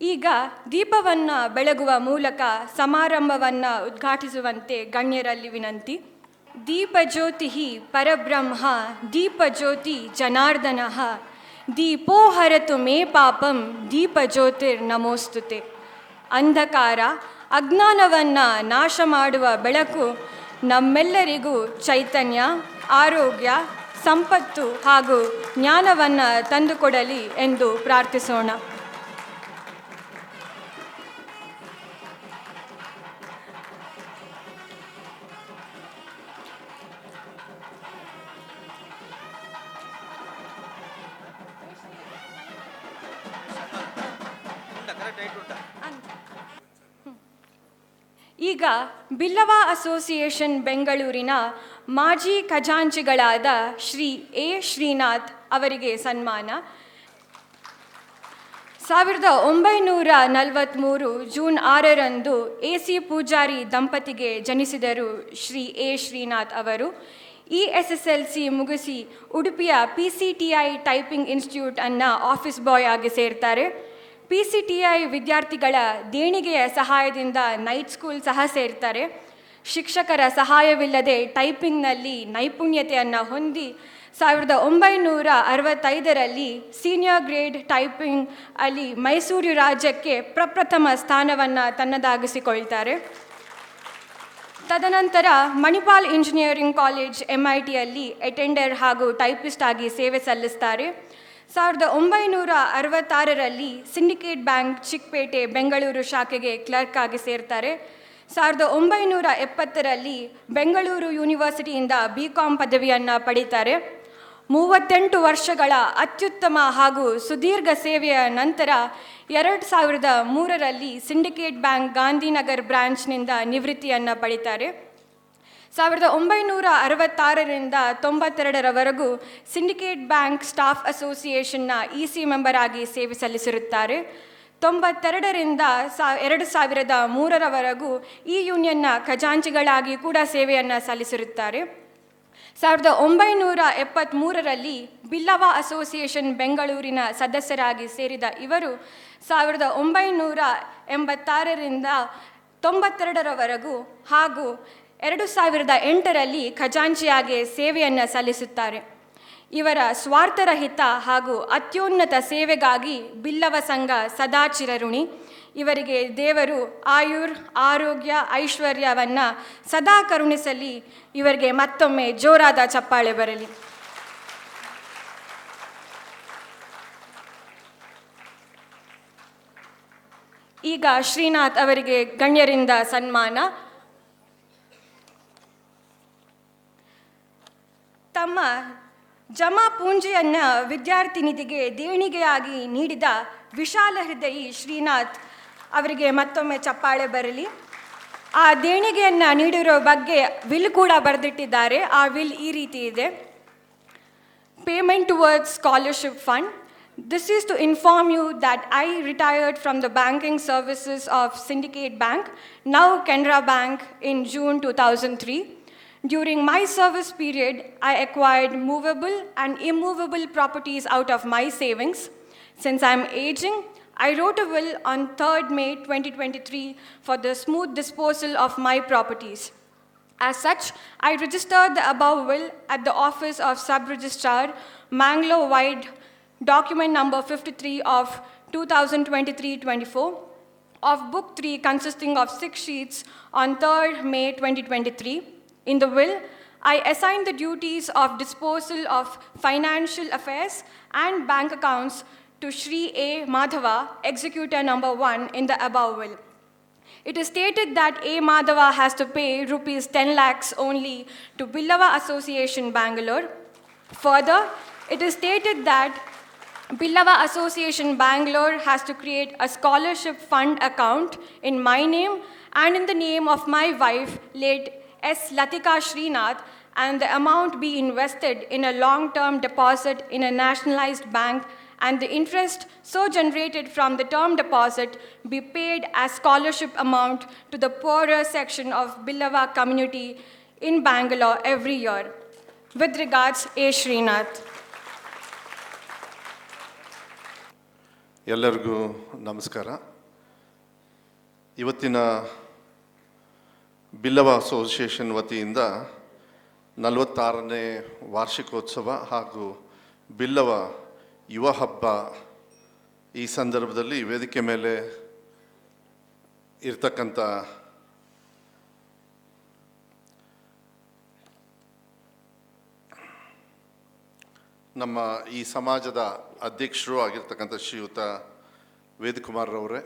ಈಗ ದೀಪವನ್ನು ಬೆಳಗುವ ಮೂಲಕ ಸಮಾರಂಭವನ್ನು ಉದ್ಘಾಟಿಸುವಂತೆ ಗಣ್ಯರಲ್ಲಿ ವಿನಂತಿ. ದೀಪಜ್ಯೋತಿ ಪರಬ್ರಹ್ಮ ದೀಪಜ್ಯೋತಿ ಜನಾರ್ದನ ದೀಪೋ ಹರತು ಮೇ ಪಾಪಂ ದೀಪಜ್ಯೋತಿರ್ ನಮೋಸ್ತುತೆ. ಅಂಧಕಾರ ಅಜ್ಞಾನವನ್ನು ನಾಶ ಮಾಡುವ ಬೆಳಕು ನಮ್ಮೆಲ್ಲರಿಗೂ ಚೈತನ್ಯ, ಆರೋಗ್ಯ, ಸಂಪತ್ತು ಹಾಗೂ ಜ್ಞಾನವನ್ನು ತಂದುಕೊಡಲಿ ಎಂದು ಪ್ರಾರ್ಥಿಸೋಣ. ಈಗ ಬಿಲ್ಲವ ಅಸೋಸಿಯೇಷನ್ ಬೆಂಗಳೂರಿನ ಮಾಜಿ ಖಜಾಂಚಿಗಳಾದ ಶ್ರೀ ಎ ಶ್ರೀನಾಥ್ ಅವರಿಗೆ ಸನ್ಮಾನ. 1943 ಜೂನ್ 6ರಂದು ಎ.ಸಿ. ಪೂಜಾರಿ ದಂಪತಿಗೆ ಜನಿಸಿದರು ಶ್ರೀ ಎ ಶ್ರೀನಾಥ್ ಅವರು. ESSLC ಮುಗಿಸಿ ಉಡುಪಿಯ PCTI ಟೈಪಿಂಗ್ ಇನ್ಸ್ಟಿಟ್ಯೂಟ್ ಅನ್ನು ಆಫೀಸ್ ಬಾಯ್ ಆಗಿ ಸೇರ್ತಾರೆ. PCTI ವಿದ್ಯಾರ್ಥಿಗಳ ದೇಣಿಗೆಯ ಸಹಾಯದಿಂದ ನೈಟ್ ಸ್ಕೂಲ್ ಸಹ ಸೇರ್ತಾರೆ. ಶಿಕ್ಷಕರ ಸಹಾಯವಿಲ್ಲದೆ ಟೈಪಿಂಗ್ನಲ್ಲಿ ನೈಪುಣ್ಯತೆಯನ್ನು ಹೊಂದಿ 1965ರಲ್ಲಿ ಸೀನಿಯರ್ ಗ್ರೇಡ್ ಟೈಪಿಂಗ್ ಅಲ್ಲಿ ಮೈಸೂರು ರಾಜ್ಯಕ್ಕೆ ಪ್ರಪ್ರಥಮ ಸ್ಥಾನವನ್ನು ತನ್ನದಾಗಿಸಿಕೊಳ್ತಾರೆ. ತದನಂತರ ಮಣಿಪಾಲ್ ಇಂಜಿನಿಯರಿಂಗ್ ಕಾಲೇಜ್ MITಯಲ್ಲಿ ಅಟೆಂಡರ್ ಹಾಗೂ ಟೈಪಿಸ್ಟ್ ಆಗಿ ಸೇವೆ ಸಲ್ಲಿಸ್ತಾರೆ. 1966ರಲ್ಲಿ ಸಿಂಡಿಕೇಟ್ ಬ್ಯಾಂಕ್ ಚಿಕ್ಕಪೇಟೆ ಬೆಂಗಳೂರು ಶಾಖೆಗೆ ಕ್ಲರ್ಕ್ ಆಗಿ ಸೇರ್ತಾರೆ. 1970ರಲ್ಲಿ ಬೆಂಗಳೂರು ಯೂನಿವರ್ಸಿಟಿಯಿಂದ BCom ಪದವಿಯನ್ನು ಪಡೀತಾರೆ. 38 ವರ್ಷಗಳ ಅತ್ಯುತ್ತಮ ಹಾಗೂ ಸುದೀರ್ಘ ಸೇವೆಯ ನಂತರ 2003ರಲ್ಲಿ ಸಿಂಡಿಕೇಟ್ ಬ್ಯಾಂಕ್ ಗಾಂಧಿನಗರ್ ಬ್ರಾಂಚ್ನಿಂದ ನಿವೃತ್ತಿಯನ್ನು ಪಡೀತಾರೆ. 1966ರಿಂದ 92ರವರೆಗೂ ಸಿಂಡಿಕೇಟ್ ಬ್ಯಾಂಕ್ ಸ್ಟಾಫ್ ಅಸೋಸಿಯೇಷನ್ನ EC ಮೆಂಬರ್ ಆಗಿ ಸೇವೆ ಸಲ್ಲಿಸಿರುತ್ತಾರೆ. 92ರಿಂದ 2003ರವರೆಗೂ ಈ ಯೂನಿಯನ್ನ ಖಜಾಂಚಿಗಳಾಗಿ ಕೂಡ ಸೇವೆಯನ್ನು ಸಲ್ಲಿಸಿರುತ್ತಾರೆ. 1973ರಲ್ಲಿ ಬಿಲ್ಲವ ಅಸೋಸಿಯೇಷನ್ ಬೆಂಗಳೂರಿನ ಸದಸ್ಯರಾಗಿ ಸೇರಿದ ಇವರು 1986ರಿಂದ 92ರವರೆಗೂ ಹಾಗೂ 2008ರಲ್ಲಿ ಖಜಾಂಚಿಯಾಗಿ ಸೇವೆಯನ್ನು ಸಲ್ಲಿಸುತ್ತಾರೆ. ಇವರ ಸ್ವಾರ್ಥರಹಿತ ಹಾಗೂ ಅತ್ಯುನ್ನತ ಸೇವೆಗಾಗಿ ಬಿಲ್ಲವ ಸಂಘ ಸದಾ ಚಿರಋಣಿ. ಇವರಿಗೆ ದೇವರು ಆರೋಗ್ಯ ಐಶ್ವರ್ಯವನ್ನು ಸದಾ ಕರುಣಿಸಲಿ. ಇವರಿಗೆ ಮತ್ತೊಮ್ಮೆ ಜೋರಾದ ಚಪ್ಪಾಳೆ ಬರಲಿ. ಈಗ ಶ್ರೀನಾಥ್ ಅವರಿಗೆ ಗಣ್ಯರಿಂದ ಸನ್ಮಾನ. ತಮ್ಮ ಜಮಾ ಪೂಂಜಿಯನ್ನು ವಿದ್ಯಾರ್ಥಿ ನಿಧಿಗೆ ದೇಣಿಗೆಯಾಗಿ ನೀಡಿದ ವಿಶಾಲ ಹೃದಯಿ ಶ್ರೀನಾಥ್ ಅವರಿಗೆ ಮತ್ತೊಮ್ಮೆ ಚಪ್ಪಾಳೆ ಬರಲಿ. ಆ ದೇಣಿಗೆಯನ್ನು ನೀಡಿರೋ ಬಗ್ಗೆ ವಿಲ್ ಕೂಡ ಬರೆದಿಟ್ಟಿದ್ದಾರೆ. ಆ ವಿಲ್ ಈ ರೀತಿ ಇದೆ: payment towards scholarship fund. This is to inform you that I retired from the banking services of Syndicate Bank, now Canara Bank, in June 2003. During my service period, I acquired movable and immovable properties out of my savings. Since I'm aging, I wrote a will on 3rd May 2023 for the smooth disposal of my properties. As such, I registered the above will at the office of Sub-Registrar, Mangalore Wide, document number 53 of 2023-24, of Book 3 consisting of 6 sheets on 3rd May 2023. In the will, I assigned the duties of disposal of financial affairs and bank accounts to Shri A. Madhava, executor number 1 in the above will. It is stated that A. Madhava has to pay rupees 10 lakhs only to Billava Association, Bangalore. Further, it is stated that Billava Association Bangalore has to create a scholarship fund account in my name and in the name of my wife, late S. Latika Srinath, and the amount be invested in a long-term deposit in a nationalized bank, and the interest so generated from the term deposit be paid as scholarship amount to the poorer section of Billava community in Bangalore every year. With regards, A. Srinath. ಎಲ್ಲರಿಗೂ ನಮಸ್ಕಾರ. ಇವತ್ತಿನ Billava association ವತಿಯಿಂದ 46ನೇ ವಾರ್ಷಿಕೋತ್ಸವ ಹಾಗೂ ಬಿಲ್ಲವ ಯುವ ಹಬ್ಬ ಈ ಸಂದರ್ಭದಲ್ಲಿ ವೇದಿಕೆ ಮೇಲೆ ಇರ್ತಕ್ಕಂಥ ನಮ್ಮ ಈ ಸಮಾಜದ ಅಧ್ಯಕ್ಷರು ಆಗಿರ್ತಕ್ಕಂಥ ಶ್ರೀಯುತ ವೇದಕುಮಾರ್ರವರೇ,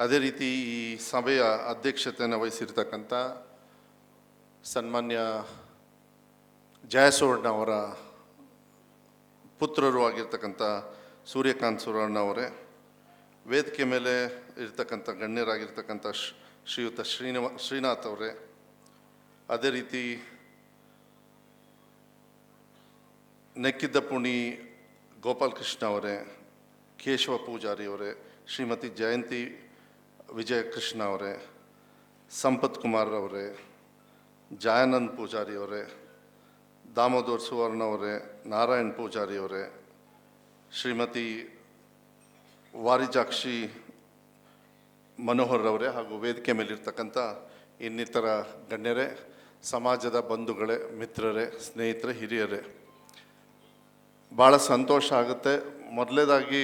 ಅದೇ ರೀತಿ ಈ ಸಭೆಯ ಅಧ್ಯಕ್ಷತೆಯನ್ನು ವಹಿಸಿರ್ತಕ್ಕಂಥ ಸನ್ಮಾನ್ಯ ಜಯಸುವರ್ಣ ಅವರ ಪುತ್ರರು ಆಗಿರ್ತಕ್ಕಂಥ ಸೂರ್ಯಕಾಂತ್ ಸುವರ್ಣವರೇ, ವೇದಿಕೆ ಮೇಲೆ ಇರ್ತಕ್ಕಂಥ ಗಣ್ಯರಾಗಿರ್ತಕ್ಕಂಥ ಶ್ರೀಯುತ ಶ್ರೀನಾಥ್ ಅವರೇ, ಅದೇ ರೀತಿ ನೆಕ್ಕಿದ್ದ ಪುಣಿ ಗೋಪಾಲಕೃಷ್ಣ ಅವರೇ, ಕೇಶವ ಪೂಜಾರಿ ಅವರೇ, ಶ್ರೀಮತಿ ಜಯಂತಿ ವಿಜಯಕೃಷ್ಣ ಅವರೇ, ಸಂಪತ್ ಕುಮಾರ್ ಅವರೇ, ಜಯಾನಂದ್ ಪೂಜಾರಿ ಅವರೇ, ದಾಮೋದರ್ ಸುವರ್ಣ ಅವರೇ, ನಾರಾಯಣ್ ಪೂಜಾರಿ ಅವರೇ, ಶ್ರೀಮತಿ ವಾರಿಜಾಕ್ಷಿ ಮನೋಹರ್ ಅವರೇ ಹಾಗೂ ವೇದಿಕೆ ಮೇಲಿರ್ತಕ್ಕಂಥ ಇನ್ನಿತರ ಗಣ್ಯರೇ, ಸಮಾಜದ ಬಂಧುಗಳೇ, ಮಿತ್ರರೇ, ಸ್ನೇಹಿತರೆ, ಹಿರಿಯರೇ, ಭಾಳ ಸಂತೋಷ ಆಗುತ್ತೆ. ಮೊದಲನೇದಾಗಿ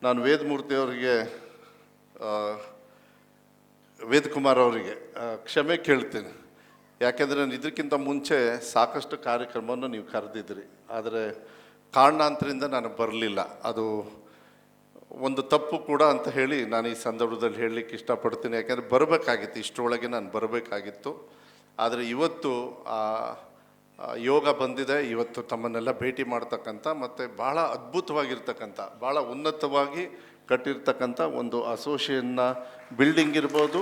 ನಾನು ವೇದಮೂರ್ತಿಯವರಿಗೆ, ವೇದಕುಮಾರ್ ಅವರಿಗೆ ಕ್ಷಮೆ ಕೇಳ್ತೀನಿ. ಯಾಕೆಂದರೆ ನಾನು ಇದಕ್ಕಿಂತ ಮುಂಚೆ ಸಾಕಷ್ಟು ಕಾರ್ಯಕ್ರಮವನ್ನು ನೀವು ಕರೆದಿದ್ರಿ, ಆದರೆ ಕಾರಣಾಂತರದಿಂದ ನಾನು ಬರಲಿಲ್ಲ. ಅದು ಒಂದು ತಪ್ಪು ಕೂಡ ಅಂತ ಹೇಳಿ ನಾನು ಈ ಸಂದರ್ಭದಲ್ಲಿ ಹೇಳಲಿಕ್ಕೆ ಇಷ್ಟಪಡ್ತೀನಿ. ಯಾಕೆಂದರೆ ಬರಬೇಕಾಗಿತ್ತು, ಇಷ್ಟರೊಳಗೆ ನಾನು ಬರಬೇಕಾಗಿತ್ತು. ಆದರೆ ಇವತ್ತು ಯೋಗ ಬಂದಿದೆ. ಇವತ್ತು ತಮ್ಮನ್ನೆಲ್ಲ ಭೇಟಿ ಮಾಡ್ತಕ್ಕಂಥ ಮತ್ತು ಭಾಳ ಅದ್ಭುತವಾಗಿರ್ತಕ್ಕಂಥ, ಭಾಳ ಉನ್ನತವಾಗಿ ಕಟ್ಟಿರ್ತಕ್ಕಂಥ ಒಂದು ಅಸೋಸಿಯೇಷನ್ನ ಬಿಲ್ಡಿಂಗ್ ಇರ್ಬೋದು,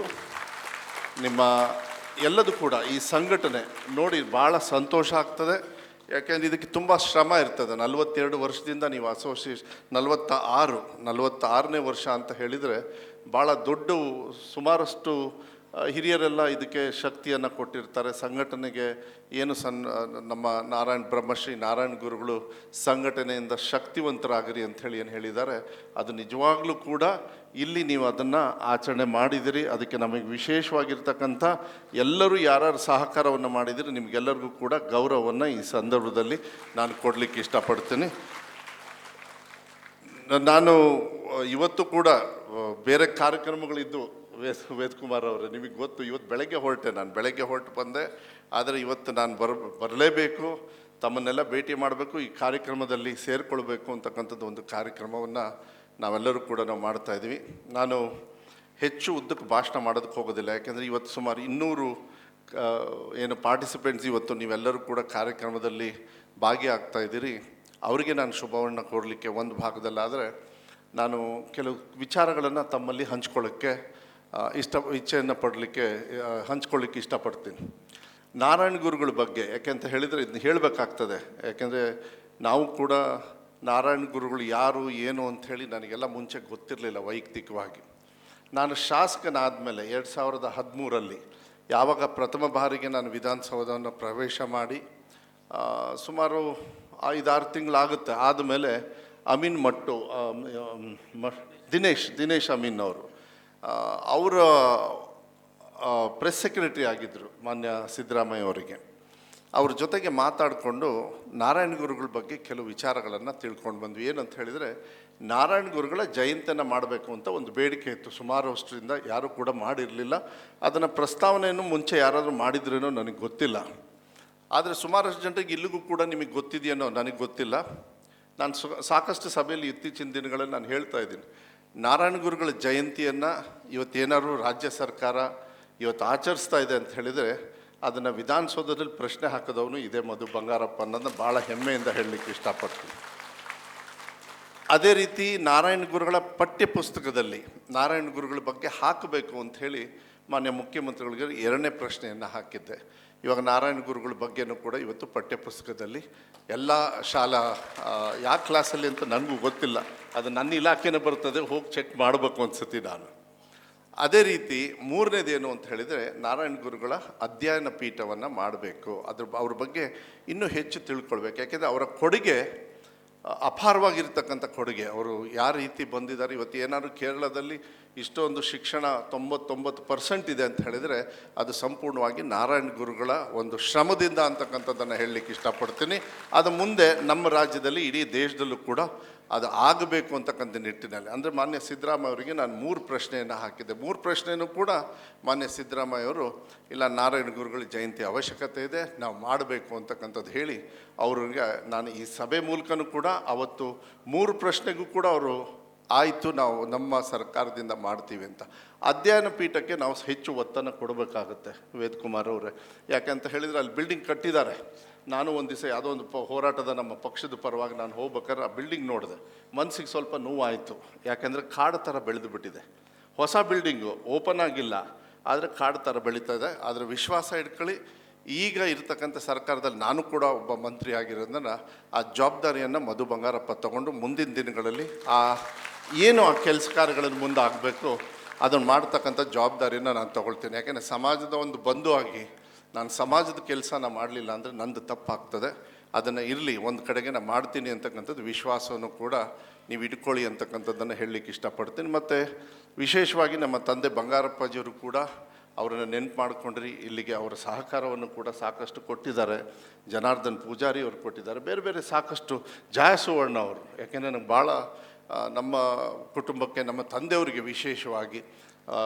ನಿಮ್ಮ ಎಲ್ಲದೂ ಕೂಡ ಈ ಸಂಘಟನೆ ನೋಡಿ ಭಾಳ ಸಂತೋಷ ಆಗ್ತದೆ. ಯಾಕೆಂದರೆ ಇದಕ್ಕೆ ತುಂಬ ಶ್ರಮ ಇರ್ತದೆ. 42 ವರ್ಷದಿಂದ ನೀವು ಅಸೋಸಿಯೇಷನ್ 46ನೇ ವರ್ಷ ಅಂತ ಹೇಳಿದರೆ ಭಾಳ ದೊಡ್ಡ ಸುಮಾರಷ್ಟು ಹಿರಿಯರೆಲ್ಲ ಇದಕ್ಕೆ ಶಕ್ತಿಯನ್ನು ಕೊಟ್ಟಿರ್ತಾರೆ. ಸಂಘಟನೆಗೆ ಏನು ನಮ್ಮ ಬ್ರಹ್ಮಶ್ರೀ ನಾರಾಯಣ ಗುರುಗಳು ಸಂಘಟನೆಯಿಂದ ಶಕ್ತಿವಂತರಾಗಿರಿ ಅಂಥೇಳಿ ಏನು ಹೇಳಿದ್ದಾರೆ, ಅದು ನಿಜವಾಗ್ಲೂ ಕೂಡ ಇಲ್ಲಿ ನೀವು ಅದನ್ನು ಆಚರಣೆ ಮಾಡಿದಿರಿ. ಅದಕ್ಕೆ ನಮಗೆ ವಿಶೇಷವಾಗಿರ್ತಕ್ಕಂಥ ಎಲ್ಲರೂ ಯಾರ್ಯಾರು ಸಹಕಾರವನ್ನು ಮಾಡಿದಿರಿ ನಿಮಗೆಲ್ಲರಿಗೂ ಕೂಡ ಗೌರವವನ್ನು ಈ ಸಂದರ್ಭದಲ್ಲಿ ನಾನು ಕೊಡಲಿಕ್ಕೆ ಇಷ್ಟಪಡ್ತೀನಿ. ನಾನು ಇವತ್ತು ಕೂಡ ಬೇರೆ ಕಾರ್ಯಕ್ರಮಗಳಿದ್ದು ವೇದಕುಮಾರ್ ಅವರೇ, ನಿಮಗೆ ಗೊತ್ತು, ಇವತ್ತು ಬೆಳಗ್ಗೆ ಹೊರಟು ಬಂದೆ. ಆದರೆ ಇವತ್ತು ನಾನು ಬರಲೇಬೇಕು, ತಮ್ಮನ್ನೆಲ್ಲ ಭೇಟಿ ಮಾಡಬೇಕು, ಈ ಕಾರ್ಯಕ್ರಮದಲ್ಲಿ ಸೇರಿಕೊಳ್ಬೇಕು ಅಂತಕ್ಕಂಥದ್ದು ಒಂದು ಕಾರ್ಯಕ್ರಮವನ್ನು ನಾವೆಲ್ಲರೂ ಕೂಡ ನಾವು ಮಾಡ್ತಾಯಿದ್ವಿ. ನಾನು ಹೆಚ್ಚು ಉದ್ದಕ್ಕೆ ಭಾಷಣ ಮಾಡೋದಕ್ಕೆ ಹೋಗೋದಿಲ್ಲ, ಯಾಕೆಂದರೆ ಇವತ್ತು ಸುಮಾರು 200 ಏನು ಪಾರ್ಟಿಸಿಪೆಂಟ್ಸ್ ಇವತ್ತು ನೀವೆಲ್ಲರೂ ಕೂಡ ಕಾರ್ಯಕ್ರಮದಲ್ಲಿ ಭಾಗಿಯಾಗ್ತಾ ಇದ್ದೀರಿ. ಅವರಿಗೆ ನಾನು ಶುಭವನ್ನು ಕೋರಲಿಕ್ಕೆ ಒಂದು ಭಾಗದಲ್ಲಾದರೆ ನಾನು ಕೆಲವು ವಿಚಾರಗಳನ್ನು ತಮ್ಮಲ್ಲಿ ಹಂಚ್ಕೊಳ್ಳೋಕ್ಕೆ ಇಚ್ಛೆಯನ್ನು ಪಡಲಿಕ್ಕೆ ಹಂಚ್ಕೊಳ್ಳಿಕ್ಕೆ ಇಷ್ಟಪಡ್ತೀನಿ. ನಾರಾಯಣ ಗುರುಗಳ ಬಗ್ಗೆ ಯಾಕೆಂತ ಹೇಳಿದರೆ ಇದನ್ನ ಹೇಳಬೇಕಾಗ್ತದೆ. ಯಾಕೆಂದರೆ ನಾವು ಕೂಡ ನಾರಾಯಣ ಗುರುಗಳು ಯಾರು ಏನು ಅಂಥೇಳಿ ನನಗೆಲ್ಲ ಮುಂಚೆ ಗೊತ್ತಿರಲಿಲ್ಲ ವೈಯಕ್ತಿಕವಾಗಿ. ನಾನು ಶಾಸಕನಾದ ಮೇಲೆ 2013 ಯಾವಾಗ ಪ್ರಥಮ ಬಾರಿಗೆ ನಾನು ವಿಧಾನಸೌಧವನ್ನು ಪ್ರವೇಶ ಮಾಡಿ ಸುಮಾರು 5-6 ತಿಂಗಳಾಗುತ್ತೆ. ಆದಮೇಲೆ ಅಮೀನ್ ಮಟ್ಟು ದಿನೇಶ್ ಅಮೀನ್ ಅವರ ಪ್ರೆಸ್ ಸೆಕ್ರೆಟರಿ ಆಗಿದ್ದರು ಮಾನ್ಯ ಸಿದ್ದರಾಮಯ್ಯ ಅವರಿಗೆ. ಅವ್ರ ಜೊತೆಗೆ ಮಾತಾಡಿಕೊಂಡು ನಾರಾಯಣ ಗುರುಗಳ ಬಗ್ಗೆ ಕೆಲವು ವಿಚಾರಗಳನ್ನು ತಿಳ್ಕೊಂಡು ಬಂದ್ವಿ. ಏನಂತ ಹೇಳಿದರೆ, ನಾರಾಯಣ ಗುರುಗಳ ಜಯಂತಿಯನ್ನು ಮಾಡಬೇಕು ಅಂತ ಒಂದು ಬೇಡಿಕೆ ಇತ್ತು. ಸುಮಾರು ವರ್ಷದಿಂದ ಯಾರೂ ಕೂಡ ಮಾಡಿರಲಿಲ್ಲ. ಅದನ್ನು ಪ್ರಸ್ತಾವನೆಯನ್ನು ಮುಂಚೆ ಯಾರಾದರೂ ಮಾಡಿದ್ರೇನೋ ನನಗೆ ಗೊತ್ತಿಲ್ಲ. ಆದರೆ ಸುಮಾರಷ್ಟು ಜನರಿಗೆ ಇಲ್ಲಿಗೂ ಕೂಡ ನಿಮಗೆ ಗೊತ್ತಿದೆಯೇನೋ ನನಗೆ ಗೊತ್ತಿಲ್ಲ. ನಾನು ಸಾಕಷ್ಟು ಸಭೆಯಲ್ಲಿ ಇತ್ತೀಚಿನ ದಿನಗಳಲ್ಲಿ ನಾನು ಹೇಳ್ತಾ ಇದ್ದೀನಿ, ನಾರಾಯಣ ಗುರುಗಳ ಜಯಂತಿಯನ್ನು ಇವತ್ತೇನಾದ್ರು ರಾಜ್ಯ ಸರ್ಕಾರ ಇವತ್ತು ಆಚರಿಸ್ತಾ ಇದೆ ಅಂತ ಹೇಳಿದರೆ ಅದನ್ನು ವಿಧಾನಸೌಧದಲ್ಲಿ ಪ್ರಶ್ನೆ ಹಾಕಿದವನು ಇದೇ ಮಧು ಬಂಗಾರಪ್ಪ ಅನ್ನೋದನ್ನ ಭಾಳ ಹೆಮ್ಮೆಯಿಂದ ಹೇಳಲಿಕ್ಕೆ ಇಷ್ಟಪಡ್ತೀನಿ. ಅದೇ ರೀತಿ ನಾರಾಯಣ ಗುರುಗಳ ಪಠ್ಯ ಪುಸ್ತಕದಲ್ಲಿ ನಾರಾಯಣ ಗುರುಗಳ ಬಗ್ಗೆ ಹಾಕಬೇಕು ಅಂಥೇಳಿ ಮಾನ್ಯ ಮುಖ್ಯಮಂತ್ರಿಗಳಿಗೆ 2ನೇ ಪ್ರಶ್ನೆಯನ್ನು ಹಾಕಿದ್ದೆ. ಇವಾಗ ನಾರಾಯಣ ಗುರುಗಳ ಬಗ್ಗೆನೂ ಕೂಡ ಇವತ್ತು ಪಠ್ಯಪುಸ್ತಕದಲ್ಲಿ ಎಲ್ಲ ಶಾಲಾ ಯಾವ ಕ್ಲಾಸಲ್ಲಿ ಅಂತ ನನಗೂ ಗೊತ್ತಿಲ್ಲ, ಅದು ನನ್ನ ಇಲಾಖೆನೇ ಬರ್ತದೆ, ಹೋಗಿ ಚೆಕ್ ಮಾಡಬೇಕು ಅನ್ಸುತ್ತೆ ನಾನು. ಅದೇ ರೀತಿ 3ನೇದೇನು ಅಂತ ಹೇಳಿದರೆ, ನಾರಾಯಣ ಗುರುಗಳ ಅಧ್ಯಯನ ಪೀಠವನ್ನು ಮಾಡಬೇಕು. ಅವ್ರ ಬಗ್ಗೆ ಇನ್ನೂ ಹೆಚ್ಚು ತಿಳ್ಕೊಳ್ಬೇಕು. ಯಾಕೆಂದರೆ ಅವರ ಕೊಡುಗೆ ಅಪಾರವಾಗಿರ್ತಕ್ಕಂಥ ಕೊಡುಗೆ. ಅವರು ಯಾವ ರೀತಿ ಬಂದಿದ್ದಾರೆ, ಇವತ್ತು ಏನಾದರೂ ಕೇರಳದಲ್ಲಿ ಇಷ್ಟೊಂದು ಶಿಕ್ಷಣ 99% ಇದೆ ಅಂತ ಹೇಳಿದರೆ ಅದು ಸಂಪೂರ್ಣವಾಗಿ ನಾರಾಯಣ ಗುರುಗಳ ಒಂದು ಶ್ರಮದಿಂದ ಅಂತಕ್ಕಂಥದ್ದನ್ನು ಹೇಳಲಿಕ್ಕೆ ಇಷ್ಟಪಡ್ತೀನಿ. ಅದು ಮುಂದೆ ನಮ್ಮ ರಾಜ್ಯದಲ್ಲಿ ಇಡೀ ದೇಶದಲ್ಲೂ ಕೂಡ ಅದು ಆಗಬೇಕು ಅಂತಕ್ಕಂಥ ನಿಟ್ಟಿನಲ್ಲಿ. ಅಂದರೆ ಮಾನ್ಯ ಸಿದ್ದರಾಮಯ್ಯ ಅವರಿಗೆ ನಾನು 3 ಪ್ರಶ್ನೆಯನ್ನು ಹಾಕಿದ್ದೆ. 3 ಪ್ರಶ್ನೆಯೂ ಕೂಡ ಮಾನ್ಯ ಸಿದ್ದರಾಮಯ್ಯ ಅವರು ಇಲ್ಲ, ನಾರಾಯಣ ಗುರುಗಳ ಜಯಂತಿ ಅವಶ್ಯಕತೆ ಇದೆ, ನಾವು ಮಾಡಬೇಕು ಅಂತಕ್ಕಂಥದ್ದು ಹೇಳಿ ಅವ್ರಿಗೆ ನಾನು ಈ ಸಭೆ ಮೂಲಕನೂ ಕೂಡ ಅವತ್ತು 3 ಪ್ರಶ್ನೆಗೂ ಕೂಡ ಅವರು ಆಯಿತು, ನಾವು ನಮ್ಮ ಸರ್ಕಾರದಿಂದ ಮಾಡ್ತೀವಿ ಅಂತ. ಅಧ್ಯಯನ ಪೀಠಕ್ಕೆ ನಾವು ಹೆಚ್ಚು ಒತ್ತನ್ನು ಕೊಡಬೇಕಾಗುತ್ತೆ ವೇದಕುಮಾರ್ ಅವರೇ. ಯಾಕೆಂತ ಹೇಳಿದರೆ ಅಲ್ಲಿ ಬಿಲ್ಡಿಂಗ್ ಕಟ್ಟಿದ್ದಾರೆ. ನಾನು ಒಂದು ದಿವಸ ಯಾವುದೋ ಒಂದು ಹೋರಾಟದ ನಮ್ಮ ಪಕ್ಷದ ಪರವಾಗಿ ನಾನು ಹೋಗ್ಬೇಕಾದ್ರೆ ಆ ಬಿಲ್ಡಿಂಗ್ ನೋಡಿದೆ, ಮನಸ್ಸಿಗೆ ಸ್ವಲ್ಪ ನೋವಾಯಿತು. ಯಾಕೆಂದರೆ ಕಾಡು ಥರ ಬೆಳೆದು ಬಿಟ್ಟಿದೆ. ಹೊಸ ಬಿಲ್ಡಿಂಗು ಓಪನ್ ಆಗಿಲ್ಲ, ಆದರೆ ಕಾಡು ಥರ ಬೆಳೀತಾ ಇದೆ. ಆದರೆ ವಿಶ್ವಾಸ ಇಟ್ಕೊಳ್ಳಿ, ಈಗ ಇರತಕ್ಕಂಥ ಸರ್ಕಾರದಲ್ಲಿ ನಾನು ಕೂಡ ಒಬ್ಬ ಮಂತ್ರಿ ಆಗಿರೋದನ್ನ ಆ ಜವಾಬ್ದಾರಿಯನ್ನು ಮಧು ಬಂಗಾರಪ್ಪ ತಗೊಂಡು ಮುಂದಿನ ದಿನಗಳಲ್ಲಿ ಏನು ಆ ಕೆಲಸ ಕಾರ್ಯಗಳನ್ನು ಮುಂದೆ ಆಗಬೇಕು ಅದನ್ನು ಮಾಡ್ತಕ್ಕಂಥ ಜವಾಬ್ದಾರಿಯನ್ನು ನಾನು ತೊಗೊಳ್ತೀನಿ. ಯಾಕೆಂದರೆ ಸಮಾಜದ ಒಂದು ಬಂಧು ಆಗಿ ನಾನು ಸಮಾಜದ ಕೆಲಸನ ಮಾಡಲಿಲ್ಲ ಅಂದರೆ ನಂದು ತಪ್ಪಾಗ್ತದೆ. ಅದನ್ನು ಇರಲಿ ಒಂದು ಕಡೆಗೆ ನಾನು ಮಾಡ್ತೀನಿ ಅಂತಕ್ಕಂಥದ್ದು ವಿಶ್ವಾಸವನ್ನು ಕೂಡ ನೀವು ಇಟ್ಕೊಳ್ಳಿ ಅಂತಕ್ಕಂಥದ್ದನ್ನು ಹೇಳಲಿಕ್ಕೆ ಇಷ್ಟಪಡ್ತೀನಿ. ಮತ್ತು ವಿಶೇಷವಾಗಿ ನಮ್ಮ ತಂದೆ ಬಂಗಾರಪ್ಪಾಜಿಯವರು ಕೂಡ ಅವರನ್ನು ನೆನಪು ಮಾಡಿಕೊಂಡ್ರಿ. ಇಲ್ಲಿಗೆ ಅವರ ಸಹಕಾರವನ್ನು ಕೂಡ ಸಾಕಷ್ಟು ಕೊಟ್ಟಿದ್ದಾರೆ. ಜನಾರ್ದನ್ ಪೂಜಾರಿ ಅವರು ಕೊಟ್ಟಿದ್ದಾರೆ, ಬೇರೆ ಬೇರೆ ಸಾಕಷ್ಟು. ಜಯಸುವರ್ಣ ಅವರು, ಯಾಕೆಂದರೆ ನನಗೆ ಭಾಳ ನಮ್ಮ ಕುಟುಂಬಕ್ಕೆ ನಮ್ಮ ತಂದೆಯವರಿಗೆ ವಿಶೇಷವಾಗಿ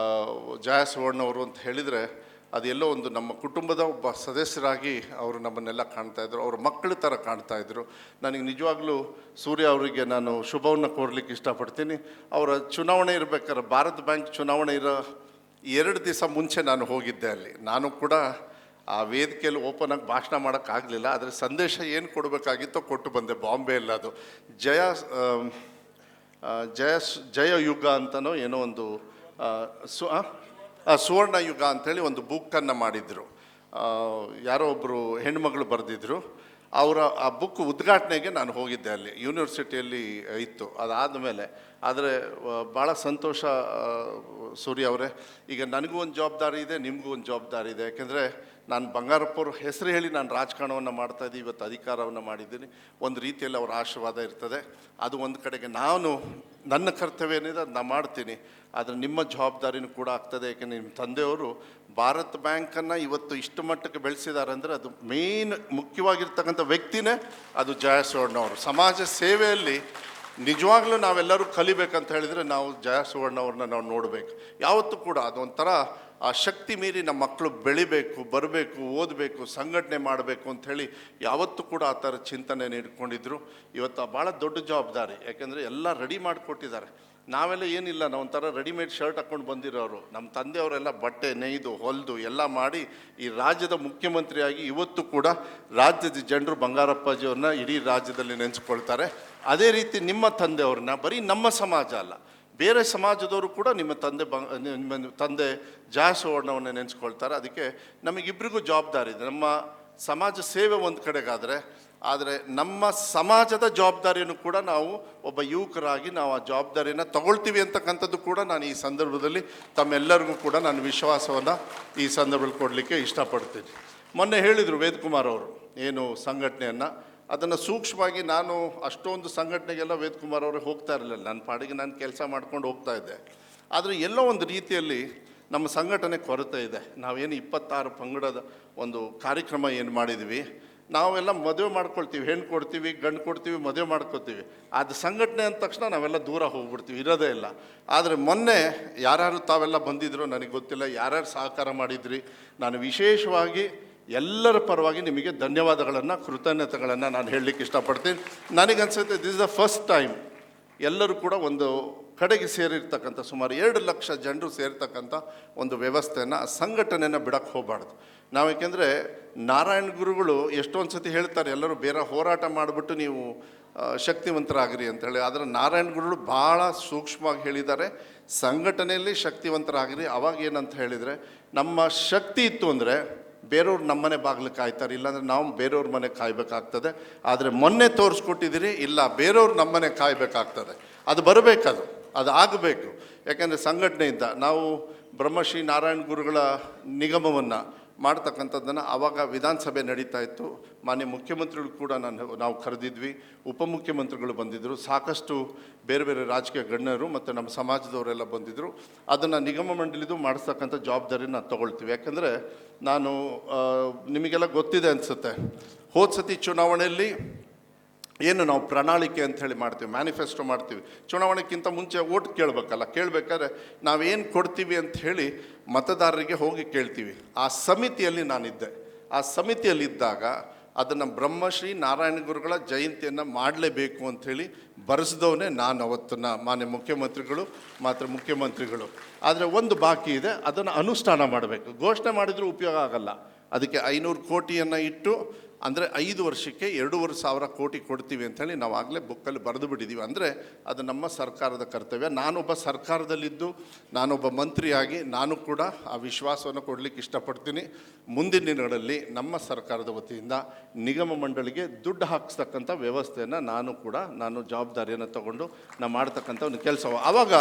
ಜಯಸುವರ್ಣವರು ಅಂತ ಹೇಳಿದರೆ ಅದೆಲ್ಲೋ ಒಂದು ನಮ್ಮ ಕುಟುಂಬದ ಒಬ್ಬ ಸದಸ್ಯರಾಗಿ ಅವರು ನಮ್ಮನ್ನೆಲ್ಲ ಕಾಣ್ತಾಯಿದ್ರು. ಅವರ ಮಕ್ಕಳ ಥರ ಕಾಣ್ತಾಯಿದ್ರು. ನನಗೆ ನಿಜವಾಗ್ಲೂ ಸೂರ್ಯ ಅವರಿಗೆ ನಾನು ಶುಭವನ್ನು ಕೋರಲಿಕ್ಕೆ ಇಷ್ಟಪಡ್ತೀನಿ. ಅವರ ಚುನಾವಣೆ ಇರಬೇಕಾದ್ರೆ ಭಾರತ ಬ್ಯಾಂಕ್ ಚುನಾವಣೆ ಇರೋ 2 ದಿವಸ ಮುಂಚೆ ನಾನು ಹೋಗಿದ್ದೆ ಅಲ್ಲಿ. ನಾನು ಕೂಡ ಆ ವೇದಿಕೆಯಲ್ಲಿ ಓಪನ್ ಆಗಿ ಭಾಷಣ ಮಾಡೋಕ್ಕಾಗಲಿಲ್ಲ, ಆದರೆ ಸಂದೇಶ ಏನು ಕೊಡಬೇಕಾಗಿತ್ತೋ ಕೊಟ್ಟು ಬಂದೆ. ಬಾಂಬೆಯಲ್ಲಿ ಅದು ಜಯ ಯುಗ ಅಂತನೋ ಏನೋ ಒಂದು ಸುವರ್ಣ ಯುಗ ಅಂಥೇಳಿ ಒಂದು ಬುಕ್ಕನ್ನು ಮಾಡಿದರು. ಯಾರೋ ಒಬ್ಬರು ಹೆಣ್ಮಗಳು ಬರೆದಿದ್ರು. ಅವರ ಆ ಬುಕ್ ಉದ್ಘಾಟನೆಗೆ ನಾನು ಹೋಗಿದ್ದೆ, ಅಲ್ಲಿ ಯೂನಿವರ್ಸಿಟಿಯಲ್ಲಿ ಇತ್ತು. ಅದಾದಮೇಲೆ ಆದರೆ ಭಾಳ ಸಂತೋಷ ಸೂರ್ಯ ಅವರೇ, ಈಗ ನನಗೂ ಒಂದು ಜವಾಬ್ದಾರಿ ಇದೆ, ನಿಮಗೂ ಒಂದು ಜವಾಬ್ದಾರಿ ಇದೆ. ಯಾಕೆಂದರೆ ನಾನು ಬಂಗಾರಪ್ಪವ್ರ ಹೆಸರು ಹೇಳಿ ನಾನು ರಾಜಕಾರಣವನ್ನು ಮಾಡ್ತಾಯಿದ್ದೀನಿ, ಇವತ್ತು ಅಧಿಕಾರವನ್ನು ಮಾಡಿದ್ದೀನಿ. ಒಂದು ರೀತಿಯಲ್ಲಿ ಅವರ ಆಶೀರ್ವಾದ ಇರ್ತದೆ. ಅದು ಒಂದು ಕಡೆಗೆ ನಾನು ನನ್ನ ಕರ್ತವ್ಯ ಏನಿದೆ ಅದು ನಾನು ಮಾಡ್ತೀನಿ, ಆದರೆ ನಿಮ್ಮ ಜವಾಬ್ದಾರಿನೂ ಕೂಡ ಆಗ್ತದೆ. ಯಾಕೆಂದರೆ ನಿಮ್ಮ ತಂದೆಯವರು ಭಾರತ್ ಬ್ಯಾಂಕನ್ನು ಇವತ್ತು ಇಷ್ಟು ಮಟ್ಟಕ್ಕೆ ಬೆಳೆಸಿದ್ದಾರೆ ಅಂದರೆ ಅದು ಮೇನ್ ಮುಖ್ಯವಾಗಿರ್ತಕ್ಕಂಥ ವ್ಯಕ್ತಿನೇ ಅದು ಜಯಸುವರ್ಣವರು. ಸಮಾಜ ಸೇವೆಯಲ್ಲಿ ನಿಜವಾಗ್ಲೂ ನಾವೆಲ್ಲರೂ ಕಲಿಬೇಕಂತ ಹೇಳಿದರೆ ನಾವು ಜಯಸುವರ್ಣವ್ರನ್ನ ನಾವು ನೋಡಬೇಕು. ಯಾವತ್ತೂ ಕೂಡ ಅದೊಂಥರ ಆ ಶಕ್ತಿ ಮೀರಿ ನಮ್ಮ ಮಕ್ಕಳು ಬೆಳಿಬೇಕು, ಬರಬೇಕು, ಓದಬೇಕು, ಸಂಘಟನೆ ಮಾಡಬೇಕು ಅಂಥೇಳಿ ಯಾವತ್ತೂ ಕೂಡ ಆ ಥರ ಚಿಂತನೆ ಇಟ್ಕೊಂಡಿದ್ರು. ಇವತ್ತು ಭಾಳ ದೊಡ್ಡ ಜವಾಬ್ದಾರಿ, ಯಾಕೆಂದರೆ ಎಲ್ಲ ರೆಡಿ ಮಾಡಿಕೊಟ್ಟಿದ್ದಾರೆ. ನಾವೆಲ್ಲ ಏನಿಲ್ಲ, ನಾವು ಒಂಥರ ರೆಡಿಮೇಡ್ ಶರ್ಟ್ ಹಾಕ್ಕೊಂಡು ಬಂದಿರೋರು. ನಮ್ಮ ತಂದೆಯವರೆಲ್ಲ ಬಟ್ಟೆ ನೇಯ್ದು ಹೊಲಿದು ಎಲ್ಲ ಮಾಡಿ ಈ ರಾಜ್ಯದ ಮುಖ್ಯಮಂತ್ರಿಯಾಗಿ ಇವತ್ತು ಕೂಡ ರಾಜ್ಯದ ಜನರು ಬಂಗಾರಪ್ಪಾಜಿಯವ್ರನ್ನ ಇಡೀ ರಾಜ್ಯದಲ್ಲಿ ನೆನೆಸ್ಕೊಳ್ತಾರೆ. ಅದೇ ರೀತಿ ನಿಮ್ಮ ತಂದೆಯವ್ರನ್ನ ಬರೀ ನಮ್ಮ ಸಮಾಜ ಅಲ್ಲ, ಬೇರೆ ಸಮಾಜದವರು ಕೂಡ ನಿಮ್ಮ ತಂದೆ ಜಯಸುವರ್ಣವನ್ನ ನೆನೆಸ್ಕೊಳ್ತಾರೆ. ಅದಕ್ಕೆ ನಮಗಿಬ್ಬರಿಗೂ ಜವಾಬ್ದಾರಿ ಇದೆ. ನಮ್ಮ ಸಮಾಜ ಸೇವೆ ಒಂದು ಕಡೆಗಾದರೆ, ಆದರೆ ನಮ್ಮ ಸಮಾಜದ ಜವಾಬ್ದಾರಿಯನ್ನು ಕೂಡ ನಾವು ಒಬ್ಬ ಯುವಕರಾಗಿ ನಾವು ಆ ಜವಾಬ್ದಾರಿಯನ್ನು ತಗೊಳ್ತೀವಿ ಅಂತಕ್ಕಂಥದ್ದು ಕೂಡ ನಾನು ಈ ಸಂದರ್ಭದಲ್ಲಿ ತಮ್ಮೆಲ್ಲರಿಗೂ ಕೂಡ ನಾನು ವಿಶ್ವಾಸವನ್ನು ಈ ಸಂದರ್ಭದಲ್ಲಿ ಕೊಡಲಿಕ್ಕೆ ಇಷ್ಟಪಡ್ತೀನಿ. ಮೊನ್ನೆ ಹೇಳಿದರು ವೇದಕುಮಾರ್ ಅವರು ಏನು ಸಂಘಟನೆಯನ್ನು, ಅದನ್ನು ಸೂಕ್ಷ್ಮವಾಗಿ ನಾನು ಅಷ್ಟೊಂದು ಸಂಘಟನೆಗೆಲ್ಲ ವೇದಕುಮಾರ್ ಅವರೇ ಹೋಗ್ತಾ ಇರಲಿಲ್ಲ, ನನ್ನ ಪಾಡಿಗೆ ನಾನು ಕೆಲಸ ಮಾಡ್ಕೊಂಡು ಹೋಗ್ತಾ ಇದ್ದೆ. ಆದರೆ ಎಲ್ಲೋ ಒಂದು ರೀತಿಯಲ್ಲಿ ನಮ್ಮ ಸಂಘಟನೆ ಕೊರತೆ ಇದೆ. ನಾವೇನು 26 ಪಂಗಡದ ಒಂದು ಕಾರ್ಯಕ್ರಮ ಏನು ಮಾಡಿದ್ವಿ, ನಾವೆಲ್ಲ ಮದುವೆ ಮಾಡ್ಕೊಳ್ತೀವಿ, ಹೆಣ್ಣು ಕೊಡ್ತೀವಿ, ಗಂಡು ಕೊಡ್ತೀವಿ, ಮದುವೆ ಮಾಡ್ಕೊತೀವಿ. ಅದು ಸಂಘಟನೆ ಅಂದ ತಕ್ಷಣ ನಾವೆಲ್ಲ ದೂರ ಹೋಗ್ಬಿಡ್ತೀವಿ, ಇರೋದೇ ಇಲ್ಲ. ಆದರೆ ಮೊನ್ನೆ ಯಾರ್ಯಾರು ತಾವೆಲ್ಲ ಬಂದಿದ್ರು ನನಗೆ ಗೊತ್ತಿಲ್ಲ, ಯಾರ್ಯಾರು ಸಹಕಾರ ಮಾಡಿದ್ರಿ, ನಾನು ವಿಶೇಷವಾಗಿ ಎಲ್ಲರ ಪರವಾಗಿ ನಿಮಗೆ ಧನ್ಯವಾದಗಳನ್ನು, ಕೃತಜ್ಞತೆಗಳನ್ನು ನಾನು ಹೇಳಲಿಕ್ಕೆ ಇಷ್ಟಪಡ್ತೀನಿ. ನನಗನ್ಸುತ್ತೆ this is the first time ಎಲ್ಲರೂ ಕೂಡ ಒಂದು ಕಡೆಗೆ ಸೇರಿರ್ತಕ್ಕಂಥ ಸುಮಾರು 2 ಲಕ್ಷ ಜನರು ಸೇರ್ತಕ್ಕಂಥ ಒಂದು ವ್ಯವಸ್ಥೆಯನ್ನು, ಸಂಘಟನೆಯನ್ನು ಬಿಡಕ್ಕೆ ಹೋಗಬಾರ್ದು ನಾವು. ಏಕೆಂದರೆ ನಾರಾಯಣ ಗುರುಗಳು ಎಷ್ಟೊಂದು ಸತಿ ಹೇಳ್ತಾರೆ, ಎಲ್ಲರೂ ಬೇರೆ ಹೋರಾಟ ಮಾಡಿಬಿಟ್ಟು ನೀವು ಶಕ್ತಿವಂತರಾಗಿರಿ ಅಂತೇಳಿ. ಆದರೆ ನಾರಾಯಣ ಗುರುಗಳು ಭಾಳ ಸೂಕ್ಷ್ಮವಾಗಿ ಹೇಳಿದ್ದಾರೆ, ಸಂಘಟನೆಯಲ್ಲಿ ಶಕ್ತಿವಂತರಾಗಿರಿ. ಅವಾಗ ಏನಂತ ಹೇಳಿದರೆ, ನಮ್ಮ ಶಕ್ತಿ ಇತ್ತು ಅಂದರೆ ಬೇರೆಯವ್ರು ನಮ್ಮನೆ ಬಾಗಿಲು ಕಾಯ್ತಾರೆ, ಇಲ್ಲಾಂದರೆ ನಾವು ಬೇರೆಯವ್ರ ಮನೆ ಕಾಯಬೇಕಾಗ್ತದೆ. ಆದರೆ ಮೊನ್ನೆ ತೋರಿಸ್ಕೊಟ್ಟಿದ್ದೀರಿ, ಇಲ್ಲ ಬೇರೆಯವ್ರು ನಮ್ಮನೆ ಕಾಯಬೇಕಾಗ್ತದೆ. ಅದು ಬರಬೇಕದು, ಅದು ಆಗಬೇಕು. ಯಾಕೆಂದರೆ ಸಂಘಟನೆಯಿಂದ ನಾವು ಬ್ರಹ್ಮಶ್ರೀ ನಾರಾಯಣ ಗುರುಗಳ ನಿಗಮವನ್ನು ಮಾಡ್ತಕ್ಕಂಥದ್ದನ್ನು ಆವಾಗ ವಿಧಾನಸಭೆ ನಡೀತಾ ಇತ್ತು. ಮಾನ್ಯ ಮುಖ್ಯಮಂತ್ರಿಗಳು ಕೂಡ ನಾವು ಕರೆದಿದ್ವಿ, ಉಪಮುಖ್ಯಮಂತ್ರಿಗಳು ಬಂದಿದ್ದರು, ಸಾಕಷ್ಟು ಬೇರೆ ಬೇರೆ ರಾಜಕೀಯ ಗಣ್ಯರು ಮತ್ತು ನಮ್ಮ ಸಮಾಜದವರೆಲ್ಲ ಬಂದಿದ್ದರು. ಅದನ್ನು ನಿಗಮ ಮಂಡಳಿದು ಮಾಡಿಸ್ತಕ್ಕಂಥ ಜವಾಬ್ದಾರಿನ ನಾವು ತೊಗೊಳ್ತೀವಿ. ಯಾಕೆಂದರೆ ನಾನು ನಿಮಗೆಲ್ಲ ಗೊತ್ತಿದೆ ಅನಿಸುತ್ತೆ, ಹೋದ ಸತಿ ಚುನಾವಣೆಯಲ್ಲಿ ಏನು ನಾವು ಪ್ರಣಾಳಿಕೆ ಅಂಥೇಳಿ ಮಾಡ್ತೀವಿ, ಮ್ಯಾನಿಫೆಸ್ಟೋ ಮಾಡ್ತೀವಿ. ಚುನಾವಣೆಗಿಂತ ಮುಂಚೆ ಓಟ್ ಕೇಳಬೇಕಲ್ಲ, ಕೇಳಬೇಕಾದ್ರೆ ನಾವೇನು ಕೊಡ್ತೀವಿ ಅಂಥೇಳಿ ಮತದಾರರಿಗೆ ಹೋಗಿ ಕೇಳ್ತೀವಿ. ಆ ಸಮಿತಿಯಲ್ಲಿ ನಾನಿದ್ದೆ. ಆ ಸಮಿತಿಯಲ್ಲಿದ್ದಾಗ ಅದನ್ನು ಬ್ರಹ್ಮಶ್ರೀ ನಾರಾಯಣ ಗುರುಗಳ ಜಯಂತಿಯನ್ನು ಮಾಡಲೇಬೇಕು ಅಂಥೇಳಿ ಬರೆಸಿದವನೇ ನಾನು ಅವತ್ತನ್ನು, ಮಾನ್ಯ ಮುಖ್ಯಮಂತ್ರಿಗಳು ಮಾತ್ರ ಮುಖ್ಯಮಂತ್ರಿಗಳು. ಆದರೆ ಒಂದು ಬಾಕಿ ಇದೆ, ಅದನ್ನು ಅನುಷ್ಠಾನ ಮಾಡಬೇಕು. ಘೋಷಣೆ ಮಾಡಿದರೂ ಉಪಯೋಗ ಆಗಲ್ಲ. ಅದಕ್ಕೆ 500 ಕೋಟಿಯನ್ನು ಇಟ್ಟು, ಅಂದರೆ 5 ವರ್ಷಕ್ಕೆ 2,500 ಕೋಟಿ ಕೊಡ್ತೀವಿ ಅಂಥೇಳಿ ನಾವು ಆಗಲೇ ಬುಕ್ಕಲ್ಲಿ ಬರೆದು ಬಿಟ್ಟಿದ್ದೀವಿ. ಅಂದರೆ ಅದು ನಮ್ಮ ಸರ್ಕಾರದ ಕರ್ತವ್ಯ. ನಾನೊಬ್ಬ ಸರ್ಕಾರದಲ್ಲಿದ್ದು, ನಾನೊಬ್ಬ ಮಂತ್ರಿಯಾಗಿ ನಾನು ಕೂಡ ಆ ವಿಶ್ವಾಸವನ್ನು ಕೊಡಲಿಕ್ಕೆ ಇಷ್ಟಪಡ್ತೀನಿ. ಮುಂದಿನ ದಿನಗಳಲ್ಲಿ ನಮ್ಮ ಸರ್ಕಾರದ ವತಿಯಿಂದ ನಿಗಮ ಮಂಡಳಿಗೆ ದುಡ್ಡು ಹಾಕಿಸ್ತಕ್ಕಂಥ ವ್ಯವಸ್ಥೆಯನ್ನು ನಾನು ಜವಾಬ್ದಾರಿಯನ್ನು ತಗೊಂಡು ನಾವು ಮಾಡ್ತಕ್ಕಂಥ ಒಂದು ಕೆಲಸ. ಆವಾಗ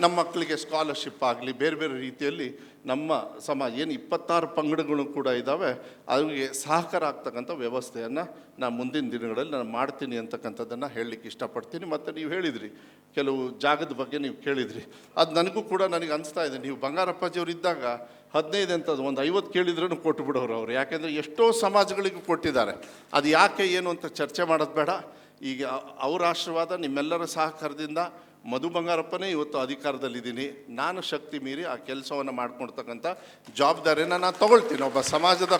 ನಮ್ಮ ಮಕ್ಕಳಿಗೆ ಸ್ಕಾಲರ್ಶಿಪ್ ಆಗಲಿ, ಬೇರೆ ಬೇರೆ ರೀತಿಯಲ್ಲಿ ನಮ್ಮ ಸಮಾಜ ಏನು 26 ಪಂಗಡಗಳು ಕೂಡ ಇದ್ದಾವೆ, ಅವರಿಗೆ ಸಹಕಾರ ಆಗ್ತಕ್ಕಂಥ ವ್ಯವಸ್ಥೆಯನ್ನು ನಾನು ಮುಂದಿನ ದಿನಗಳಲ್ಲಿ ನಾನು ಮಾಡ್ತೀನಿ ಅಂತಕ್ಕಂಥದ್ದನ್ನು ಹೇಳಲಿಕ್ಕೆ ಇಷ್ಟಪಡ್ತೀನಿ. ಮತ್ತು ನೀವು ಹೇಳಿದ್ರಿ, ಕೆಲವು ಜಾಗದ ಬಗ್ಗೆ ನೀವು ಕೇಳಿದ್ರಿ, ಅದು ನನಗೂ ಕೂಡ ನನಗೆ ಅನಿಸ್ತಾ ಇದೆ, ನೀವು ಬಂಗಾರಪ್ಪಾಜಿಯವರು ಇದ್ದಾಗ 15 ಅಂತದ್ದು ಒಂದು 50 ಕೇಳಿದ್ರೂ ಕೊಟ್ಟು ಬಿಡೋರು ಅವರು. ಯಾಕೆಂದರೆ ಎಷ್ಟೋ ಸಮಾಜಗಳಿಗೂ ಕೊಟ್ಟಿದ್ದಾರೆ. ಅದು ಯಾಕೆ ಏನು ಅಂತ ಚರ್ಚೆ ಮಾಡೋದು ಬೇಡ. ಈಗ ಅವರ ಆಶೀರ್ವಾದ, ನಿಮ್ಮೆಲ್ಲರ ಸಹಕಾರದಿಂದ ಮಧು ಬಂಗಾರಪ್ಪನೇ ಇವತ್ತು ಅಧಿಕಾರದಲ್ಲಿದ್ದೀನಿ. ನಾನು ಶಕ್ತಿ ಮೀರಿ ಆ ಕೆಲಸವನ್ನು ಮಾಡ್ಕೊಳ್ತಕ್ಕಂಥ ಜವಾಬ್ದಾರಿಯನ್ನು ನಾನು ತಗೊಳ್ತೀನಿ. ಒಬ್ಬ ಸಮಾಜದ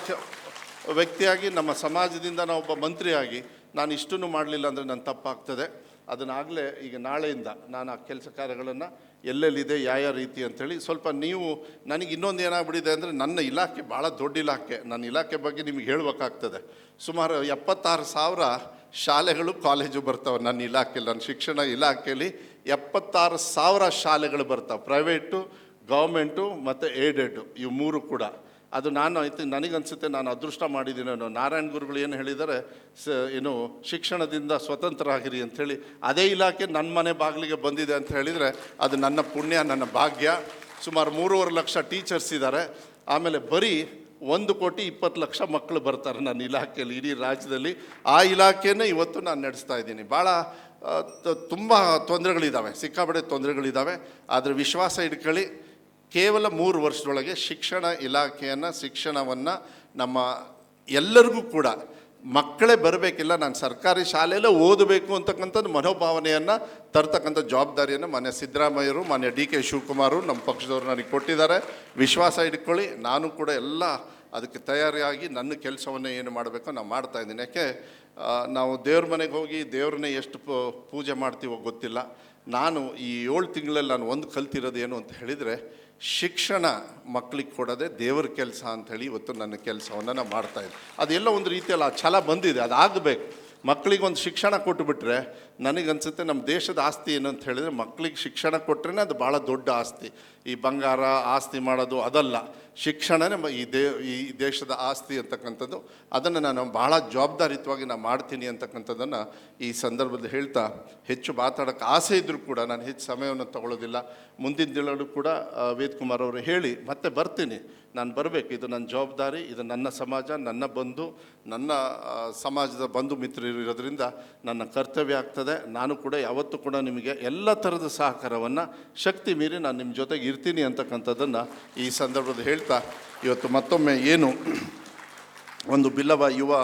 ವ್ಯಕ್ತಿಯಾಗಿ, ನಮ್ಮ ಸಮಾಜದಿಂದ ನಾನು ಒಬ್ಬ ಮಂತ್ರಿಯಾಗಿ ನಾನು ಇಷ್ಟನ್ನು ಮಾಡಲಿಲ್ಲ ಅಂದರೆ ನನ್ನ ತಪ್ಪಾಗ್ತದೆ. ಅದನ್ನಾಗಲೇ ಈಗ ನಾಳೆಯಿಂದ ನಾನು ಆ ಕೆಲಸ ಕಾರ್ಯಗಳನ್ನು ಎಲ್ಲೆಲ್ಲಿದೆ, ಯಾವ ರೀತಿ ಅಂಥೇಳಿ ಸ್ವಲ್ಪ ನೀವು ನನಗೆ ಇನ್ನೊಂದು ಏನಾಗ್ಬಿಟ್ಟಿದೆ ಅಂದರೆ, ನನ್ನ ಇಲಾಖೆ ಭಾಳ ದೊಡ್ಡ ಇಲಾಖೆ. ನನ್ನ ಇಲಾಖೆ ಬಗ್ಗೆ ನಿಮಗೆ ಹೇಳಬೇಕಾಗ್ತದೆ. ಸುಮಾರು 76,000 ಶಾಲೆಗಳು, ಕಾಲೇಜು ಬರ್ತಾವೆ ನನ್ನ ಇಲಾಖೆಯಲ್ಲಿ. ನನ್ನ ಶಿಕ್ಷಣ ಇಲಾಖೆಯಲ್ಲಿ 76,000 ಶಾಲೆಗಳು ಬರ್ತಾವೆ, ಪ್ರೈವೇಟು, ಗೌರ್ಮೆಂಟು ಮತ್ತು ಏಡೆಡು, ಇವು 3 ಕೂಡ. ಅದು ನಾನು ನನಗನ್ಸುತ್ತೆ ನಾನು ಅದೃಷ್ಟ ಮಾಡಿದ್ದೀನೇನೋ. ನಾರಾಯಣ ಗುರುಗಳು ಏನು ಹೇಳಿದ್ದಾರೆ, ಏನು ಶಿಕ್ಷಣದಿಂದ ಸ್ವತಂತ್ರ ಆಗಿರಿ ಅಂಥೇಳಿ, ಅದೇ ಇಲಾಖೆ ನನ್ನ ಮನೆ ಬಾಗಿಲಿಗೆ ಬಂದಿದೆ ಅಂತ ಹೇಳಿದರೆ ಅದು ನನ್ನ ಪುಣ್ಯ, ನನ್ನ ಭಾಗ್ಯ. ಸುಮಾರು 3.5 ಲಕ್ಷ ಟೀಚರ್ಸ್ ಇದ್ದಾರೆ. ಆಮೇಲೆ ಬರೀ 1,20,00,000 ಮಕ್ಕಳು ಬರ್ತಾರೆ ನನ್ನ ಇಲಾಖೆಯಲ್ಲಿ, ಇಡೀ ರಾಜ್ಯದಲ್ಲಿ. ಆ ಇಲಾಖೆಯನ್ನೇ ಇವತ್ತು ನಾನು ನಡೆಸ್ತಾ ಇದ್ದೀನಿ. ಭಾಳ ತುಂಬ ತೊಂದರೆಗಳಿದ್ದಾವೆ, ಸಿಕ್ಕಾಪಟ್ಟೆ ತೊಂದರೆಗಳಿದ್ದಾವೆ. ಆದರೆ ವಿಶ್ವಾಸ ಇಟ್ಕೊಳ್ಳಿ, ಕೇವಲ 3 ವರ್ಷದೊಳಗೆ ಶಿಕ್ಷಣ ಇಲಾಖೆಯನ್ನು, ಶಿಕ್ಷಣವನ್ನು ನಮ್ಮ ಎಲ್ಲರಿಗೂ ಕೂಡ ಮಕ್ಕಳೇ ಬರಬೇಕಿಲ್ಲ, ನಾನು ಸರ್ಕಾರಿ ಶಾಲೆಯಲ್ಲೇ ಓದಬೇಕು ಅಂತಕ್ಕಂಥದ್ದು ಮನೋಭಾವನೆಯನ್ನು ತರ್ತಕ್ಕಂಥ ಜವಾಬ್ದಾರಿಯನ್ನು ಮಾನ್ಯ ಸಿದ್ದರಾಮಯ್ಯರು, ಮಾನ್ಯ DK ಶಿವಕುಮಾರು, ನಮ್ಮ ಪಕ್ಷದವರು ನನಗೆ ಕೊಟ್ಟಿದ್ದಾರೆ. ವಿಶ್ವಾಸ ಇಟ್ಕೊಳ್ಳಿ, ನಾನು ಕೂಡ ಎಲ್ಲ ಅದಕ್ಕೆ ತಯಾರಿಯಾಗಿ ನನ್ನ ಕೆಲಸವನ್ನು ಏನು ಮಾಡಬೇಕೋ ನಾನು ಮಾಡ್ತಾಯಿದ್ದೀನಿ. ಯಾಕೆ ನಾವು ದೇವ್ರ ಮನೆಗೆ ಹೋಗಿ ದೇವ್ರನ್ನೇ ಎಷ್ಟು ಪೂಜೆ ಮಾಡ್ತೀವೋ ಗೊತ್ತಿಲ್ಲ. ನಾನು ಈ 7 ತಿಂಗಳಲ್ಲಿ ನಾನು ಒಂದು ಕಲ್ತಿರೋದು ಏನು ಅಂತ ಹೇಳಿದರೆ, ಶಿಕ್ಷಣ ಮಕ್ಕಳಿಗೆ ಕೊಡೋದೇ ದೇವ್ರ ಕೆಲಸ ಅಂಥೇಳಿ ಇವತ್ತು ನನ್ನ ಕೆಲಸವನ್ನು ನಾನು ಮಾಡ್ತಾಯಿದ್ದೆ. ಅದೆಲ್ಲ ಒಂದು ರೀತಿಯಲ್ಲಿ ಆ ಛಲ ಬಂದಿದೆ, ಅದಾಗಬೇಕು. ಮಕ್ಕಳಿಗೊಂದು ಶಿಕ್ಷಣ ಕೊಟ್ಟುಬಿಟ್ರೆ ನನಗನ್ಸುತ್ತೆ ನಮ್ಮ ದೇಶದ ಆಸ್ತಿ ಏನು ಅಂತ ಹೇಳಿದರೆ, ಮಕ್ಕಳಿಗೆ ಶಿಕ್ಷಣ ಕೊಟ್ಟರೆ ಅದು ಭಾಳ ದೊಡ್ಡ ಆಸ್ತಿ. ಈ ಬಂಗಾರ ಆಸ್ತಿ ಮಾಡೋದು ಅದಲ್ಲ, ಶಿಕ್ಷಣನೇ ಈ ದೇಶದ ಆಸ್ತಿ ಅಂತಕ್ಕಂಥದ್ದು. ಅದನ್ನು ನಾನು ಭಾಳ ಜವಾಬ್ದಾರಿಯುತವಾಗಿ ನಾನು ಮಾಡ್ತೀನಿ ಅಂತಕ್ಕಂಥದ್ದನ್ನು ಈ ಸಂದರ್ಭದಲ್ಲಿ ಹೇಳ್ತಾ, ಹೆಚ್ಚು ಮಾತಾಡೋಕ್ಕೆ ಆಸೆ ಇದ್ದರೂ ಕೂಡ ನಾನು ಹೆಚ್ಚು ಸಮಯವನ್ನು ತಗೊಳ್ಳೋದಿಲ್ಲ. ಮುಂದಿನ ದಿನಗಳು ಕೂಡ ವೇದ್ ಕುಮಾರ್ ಅವರು ಹೇಳಿ ಮತ್ತೆ ಬರ್ತೀನಿ, ನಾನು ಬರಬೇಕು. ಇದು ನನ್ನ ಜವಾಬ್ದಾರಿ, ಇದು ನನ್ನ ಸಮಾಜ, ನನ್ನ ಬಂಧು, ನನ್ನ ಸಮಾಜದ ಬಂಧು ಮಿತ್ರರು ಇರೋದ್ರಿಂದ ನನ್ನ ಕರ್ತವ್ಯ ಆಗ್ತದೆ. ನಾನು ಕೂಡ ಯಾವತ್ತೂ ಕೂಡ ನಿಮಗೆ ಎಲ್ಲ ಥರದ ಸಹಕಾರವನ್ನು ಶಕ್ತಿ ಮೀರಿ ನಾನು ನಿಮ್ಮ ಜೊತೆಗೆ ಇರ್ತೀನಿ ಅಂತಕ್ಕಂಥದ್ದನ್ನು ಈ ಸಂದರ್ಭದಲ್ಲಿ ಹೇಳ್ತಾ, ಇವತ್ತು ಮತ್ತೊಮ್ಮೆ ಏನು ಒಂದು ಬಿಲ್ಲವ ಯುವ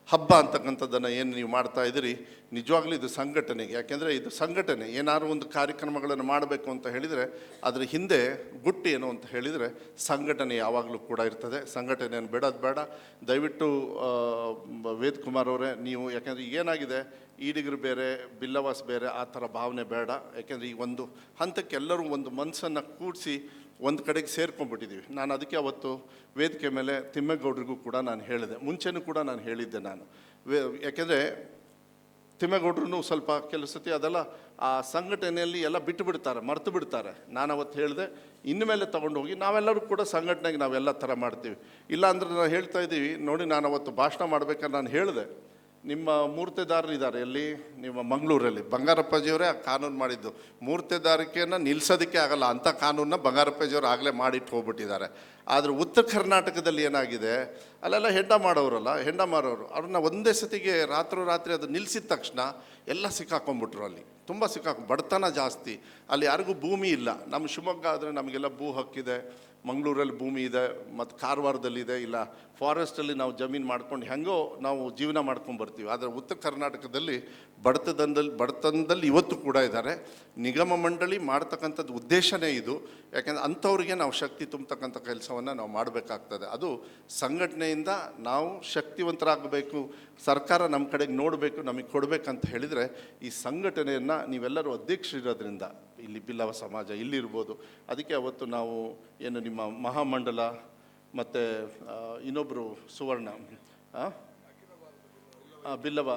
ಹಬ್ಬ ಅಂತಕ್ಕಂಥದ್ದನ್ನು ಏನು ನೀವು ಮಾಡ್ತಾ ಇದ್ದೀರಿ, ನಿಜವಾಗ್ಲೂ ಇದು ಸಂಘಟನೆಗೆ. ಯಾಕೆಂದರೆ ಇದು ಸಂಘಟನೆ. ಏನಾದ್ರು ಒಂದು ಕಾರ್ಯಕ್ರಮಗಳನ್ನು ಮಾಡಬೇಕು ಅಂತ ಹೇಳಿದರೆ ಅದರ ಹಿಂದೆ ಗುಟ್ಟು ಏನು ಅಂತ ಹೇಳಿದರೆ ಸಂಘಟನೆ ಯಾವಾಗಲೂ ಕೂಡ ಇರ್ತದೆ. ಸಂಘಟನೆಯನ್ನು ಬಿಡೋದು ಬೇಡ. ದಯವಿಟ್ಟು ವೇದ್ ಕುಮಾರ್ ಅವರೇ, ನೀವು ಯಾಕೆಂದರೆ ಏನಾಗಿದೆ, ಈಡಿಗರು ಬೇರೆ, ಬಿಲ್ಲವಾಸ್ ಬೇರೆ, ಆ ಥರ ಭಾವನೆ ಬೇಡ. ಯಾಕೆಂದರೆ ಈ ಒಂದು ಹಂತಕ್ಕೆ ಎಲ್ಲರೂ ಒಂದು ಮನಸ್ಸನ್ನು ಕೂಡಿಸಿ ಒಂದು ಕಡೆಗೆ ಸೇರ್ಕೊಂಡ್ಬಿಟ್ಟಿದ್ದೀವಿ. ನಾನು ಅದಕ್ಕೆ ಅವತ್ತು ವೇದಿಕೆ ಮೇಲೆ ತಿಮ್ಮೇಗೌಡರಿಗೂ ಕೂಡ ನಾನು ಹೇಳಿದೆ, ಮುಂಚೆನೂ ಕೂಡ ನಾನು ಹೇಳಿದ್ದೆ. ನಾನು ಯಾಕೆಂದರೆ ತಿಮ್ಮೇಗೌಡರು ಸ್ವಲ್ಪ ಕೆಲವು ಸತಿ ಅದೆಲ್ಲ ಆ ಸಂಘಟನೆಯಲ್ಲಿ ಎಲ್ಲ ಬಿಟ್ಟು ಬಿಡ್ತಾರೆ, ಮರೆತು ಬಿಡ್ತಾರೆ. ನಾನು ಅವತ್ತು ಹೇಳಿದೆ, ಇನ್ಮೇಲೆ ತೊಗೊಂಡೋಗಿ ನಾವೆಲ್ಲರೂ ಕೂಡ ಸಂಘಟನೆಗೆ ನಾವೆಲ್ಲ ಥರ ಮಾಡ್ತೀವಿ. ಇಲ್ಲ ಅಂದರೆ ನಾವು ಹೇಳ್ತಾ ಇದ್ದೀವಿ ನೋಡಿ. ನಾನು ಅವತ್ತು ಭಾಷಣ ಮಾಡ್ಬೇಕಾದ್ರೆ ನಾನು ಹೇಳಿದೆ, ನಿಮ್ಮ ಮೂರ್ತೆದಾರರಿದ್ದಾರೆ ಎಲ್ಲಿ, ನಿಮ್ಮ ಮಂಗಳೂರಲ್ಲಿ ಬಂಗಾರಪ್ಪಾಜಿಯವರೇ ಆ ಕಾನೂನು ಮಾಡಿದ್ದು. ಮೂರ್ತೆದಾರಿಕೆಯನ್ನು ನಿಲ್ಲಿಸೋದಕ್ಕೆ ಆಗಲ್ಲ ಅಂಥ ಕಾನೂನನ್ನ ಬಂಗಾರಪ್ಪಾಜಿಯವರು ಆಗಲೇ ಮಾಡಿಟ್ಟು ಹೋಗ್ಬಿಟ್ಟಿದ್ದಾರೆ. ಆದರೆ ಉತ್ತರ ಕರ್ನಾಟಕದಲ್ಲಿ ಏನಾಗಿದೆ, ಅಲ್ಲೆಲ್ಲ ಹೆಂಡ ಮಾಡೋರಲ್ಲ, ಹೆಂಡ ಮಾರೋರು, ಅವ್ರನ್ನ ಒಂದೇ ಸತಿಗೆ ರಾತ್ರಿ ಅದು ನಿಲ್ಲಿಸಿದ ತಕ್ಷಣ ಎಲ್ಲ ಸಿಕ್ಕಾಕೊಂಡ್ಬಿಟ್ರು. ಅಲ್ಲಿ ತುಂಬ ಬಡತನ ಜಾಸ್ತಿ, ಅಲ್ಲಿ ಯಾರಿಗೂ ಭೂಮಿ ಇಲ್ಲ. ನಮ್ಮ ಶಿವಮೊಗ್ಗ ಆದರೆ ನಮಗೆಲ್ಲ ಭೂ ಹಕ್ಕಿದೆ, ಮಂಗಳೂರಲ್ಲಿ ಭೂಮಿ ಇದೆ, ಮತ್ತು ಕಾರವಾರದಲ್ಲಿದೆ, ಇಲ್ಲ ಫಾರೆಸ್ಟಲ್ಲಿ ನಾವು ಜಮೀನು ಮಾಡ್ಕೊಂಡು ಹೆಂಗೋ ನಾವು ಜೀವನ ಮಾಡ್ಕೊಂಡು ಬರ್ತೀವಿ. ಆದರೆ ಉತ್ತರ ಕರ್ನಾಟಕದಲ್ಲಿ ಬಡತನದಲ್ಲಿ ಇವತ್ತು ಕೂಡ ಇದ್ದಾರೆ. ನಿಗಮ ಮಂಡಳಿ ಮಾಡ್ತಕ್ಕಂಥದ್ದು ಉದ್ದೇಶನೇ ಇದು. ಯಾಕೆಂದರೆ ಅಂಥವ್ರಿಗೆ ನಾವು ಶಕ್ತಿ ತುಂಬತಕ್ಕಂಥ ಕೆಲಸವನ್ನು ನಾವು ಮಾಡಬೇಕಾಗ್ತದೆ. ಅದು ಸಂಘಟನೆಯಿಂದ ನಾವು ಶಕ್ತಿವಂತರಾಗಬೇಕು. ಸರ್ಕಾರ ನಮ್ಮ ಕಡೆಗೆ ನೋಡಬೇಕು, ನಮಗೆ ಕೊಡಬೇಕಂತ ಹೇಳಿದರೆ ಈ ಸಂಘಟನೆಯನ್ನು ನೀವೆಲ್ಲರೂ ಅಧ್ಯಕ್ಷರಿರೋದ್ರಿಂದ ಇಲ್ಲಿ ಬಿಲ್ಲವ ಸಮಾಜ ಇಲ್ಲಿರ್ಬೋದು. ಅದಕ್ಕೆ ಅವತ್ತು ನಾವು ಏನು ನಿಮ್ಮ ಮಹಾಮಂಡಲ ಮತ್ತು ಇನ್ನೊಬ್ಬರು ಸುವರ್ಣ ಬಿಲ್ಲವ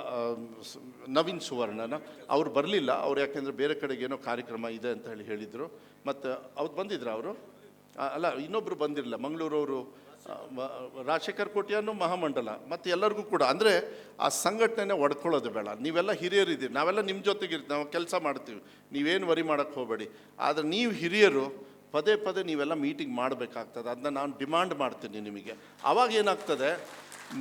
ನವೀನ್ ಸುವರ್ಣನ ಅವ್ರು ಬರಲಿಲ್ಲ. ಅವ್ರು ಯಾಕೆಂದರೆ ಬೇರೆ ಕಡೆಗೆ ಏನೋ ಕಾರ್ಯಕ್ರಮ ಇದೆ ಅಂತ ಹೇಳಿದರು. ಮತ್ತು ಅವ್ರು ಬಂದಿದ್ರು ಅವರು, ಅಲ್ಲ ಇನ್ನೊಬ್ಬರು ಬಂದಿರಲಿಲ್ಲ, ಮಂಗಳೂರವರು ರಾಜಶೇಖರ್ ಕೋಟ್ಯಾನು ಮಹಾಮಂಡಲ. ಮತ್ತು ಎಲ್ಲರಿಗೂ ಕೂಡ ಅಂದರೆ ಆ ಸಂಘಟನೆ ಒಡ್ಕೊಳ್ಳೋದು ಬೇಡ. ನೀವೆಲ್ಲ ಹಿರಿಯರಿದ್ದೀರಿ, ನಾವೆಲ್ಲ ನಿಮ್ಮ ಜೊತೆಗಿರ್ತೀವಿ, ನಾವು ಕೆಲಸ ಮಾಡ್ತೀವಿ, ನೀವೇನು ವರಿ ಮಾಡೋಕ್ಕೆ ಹೋಗಬೇಡಿ. ಆದರೆ ನೀವು ಹಿರಿಯರು ಪದೇ ನೀವೆಲ್ಲ ಮೀಟಿಂಗ್ ಮಾಡಬೇಕಾಗ್ತದೆ. ಅದನ್ನ ನಾನು ಡಿಮಾಂಡ್ ಮಾಡ್ತೀನಿ ನಿಮಗೆ. ಆವಾಗ ಏನಾಗ್ತದೆ,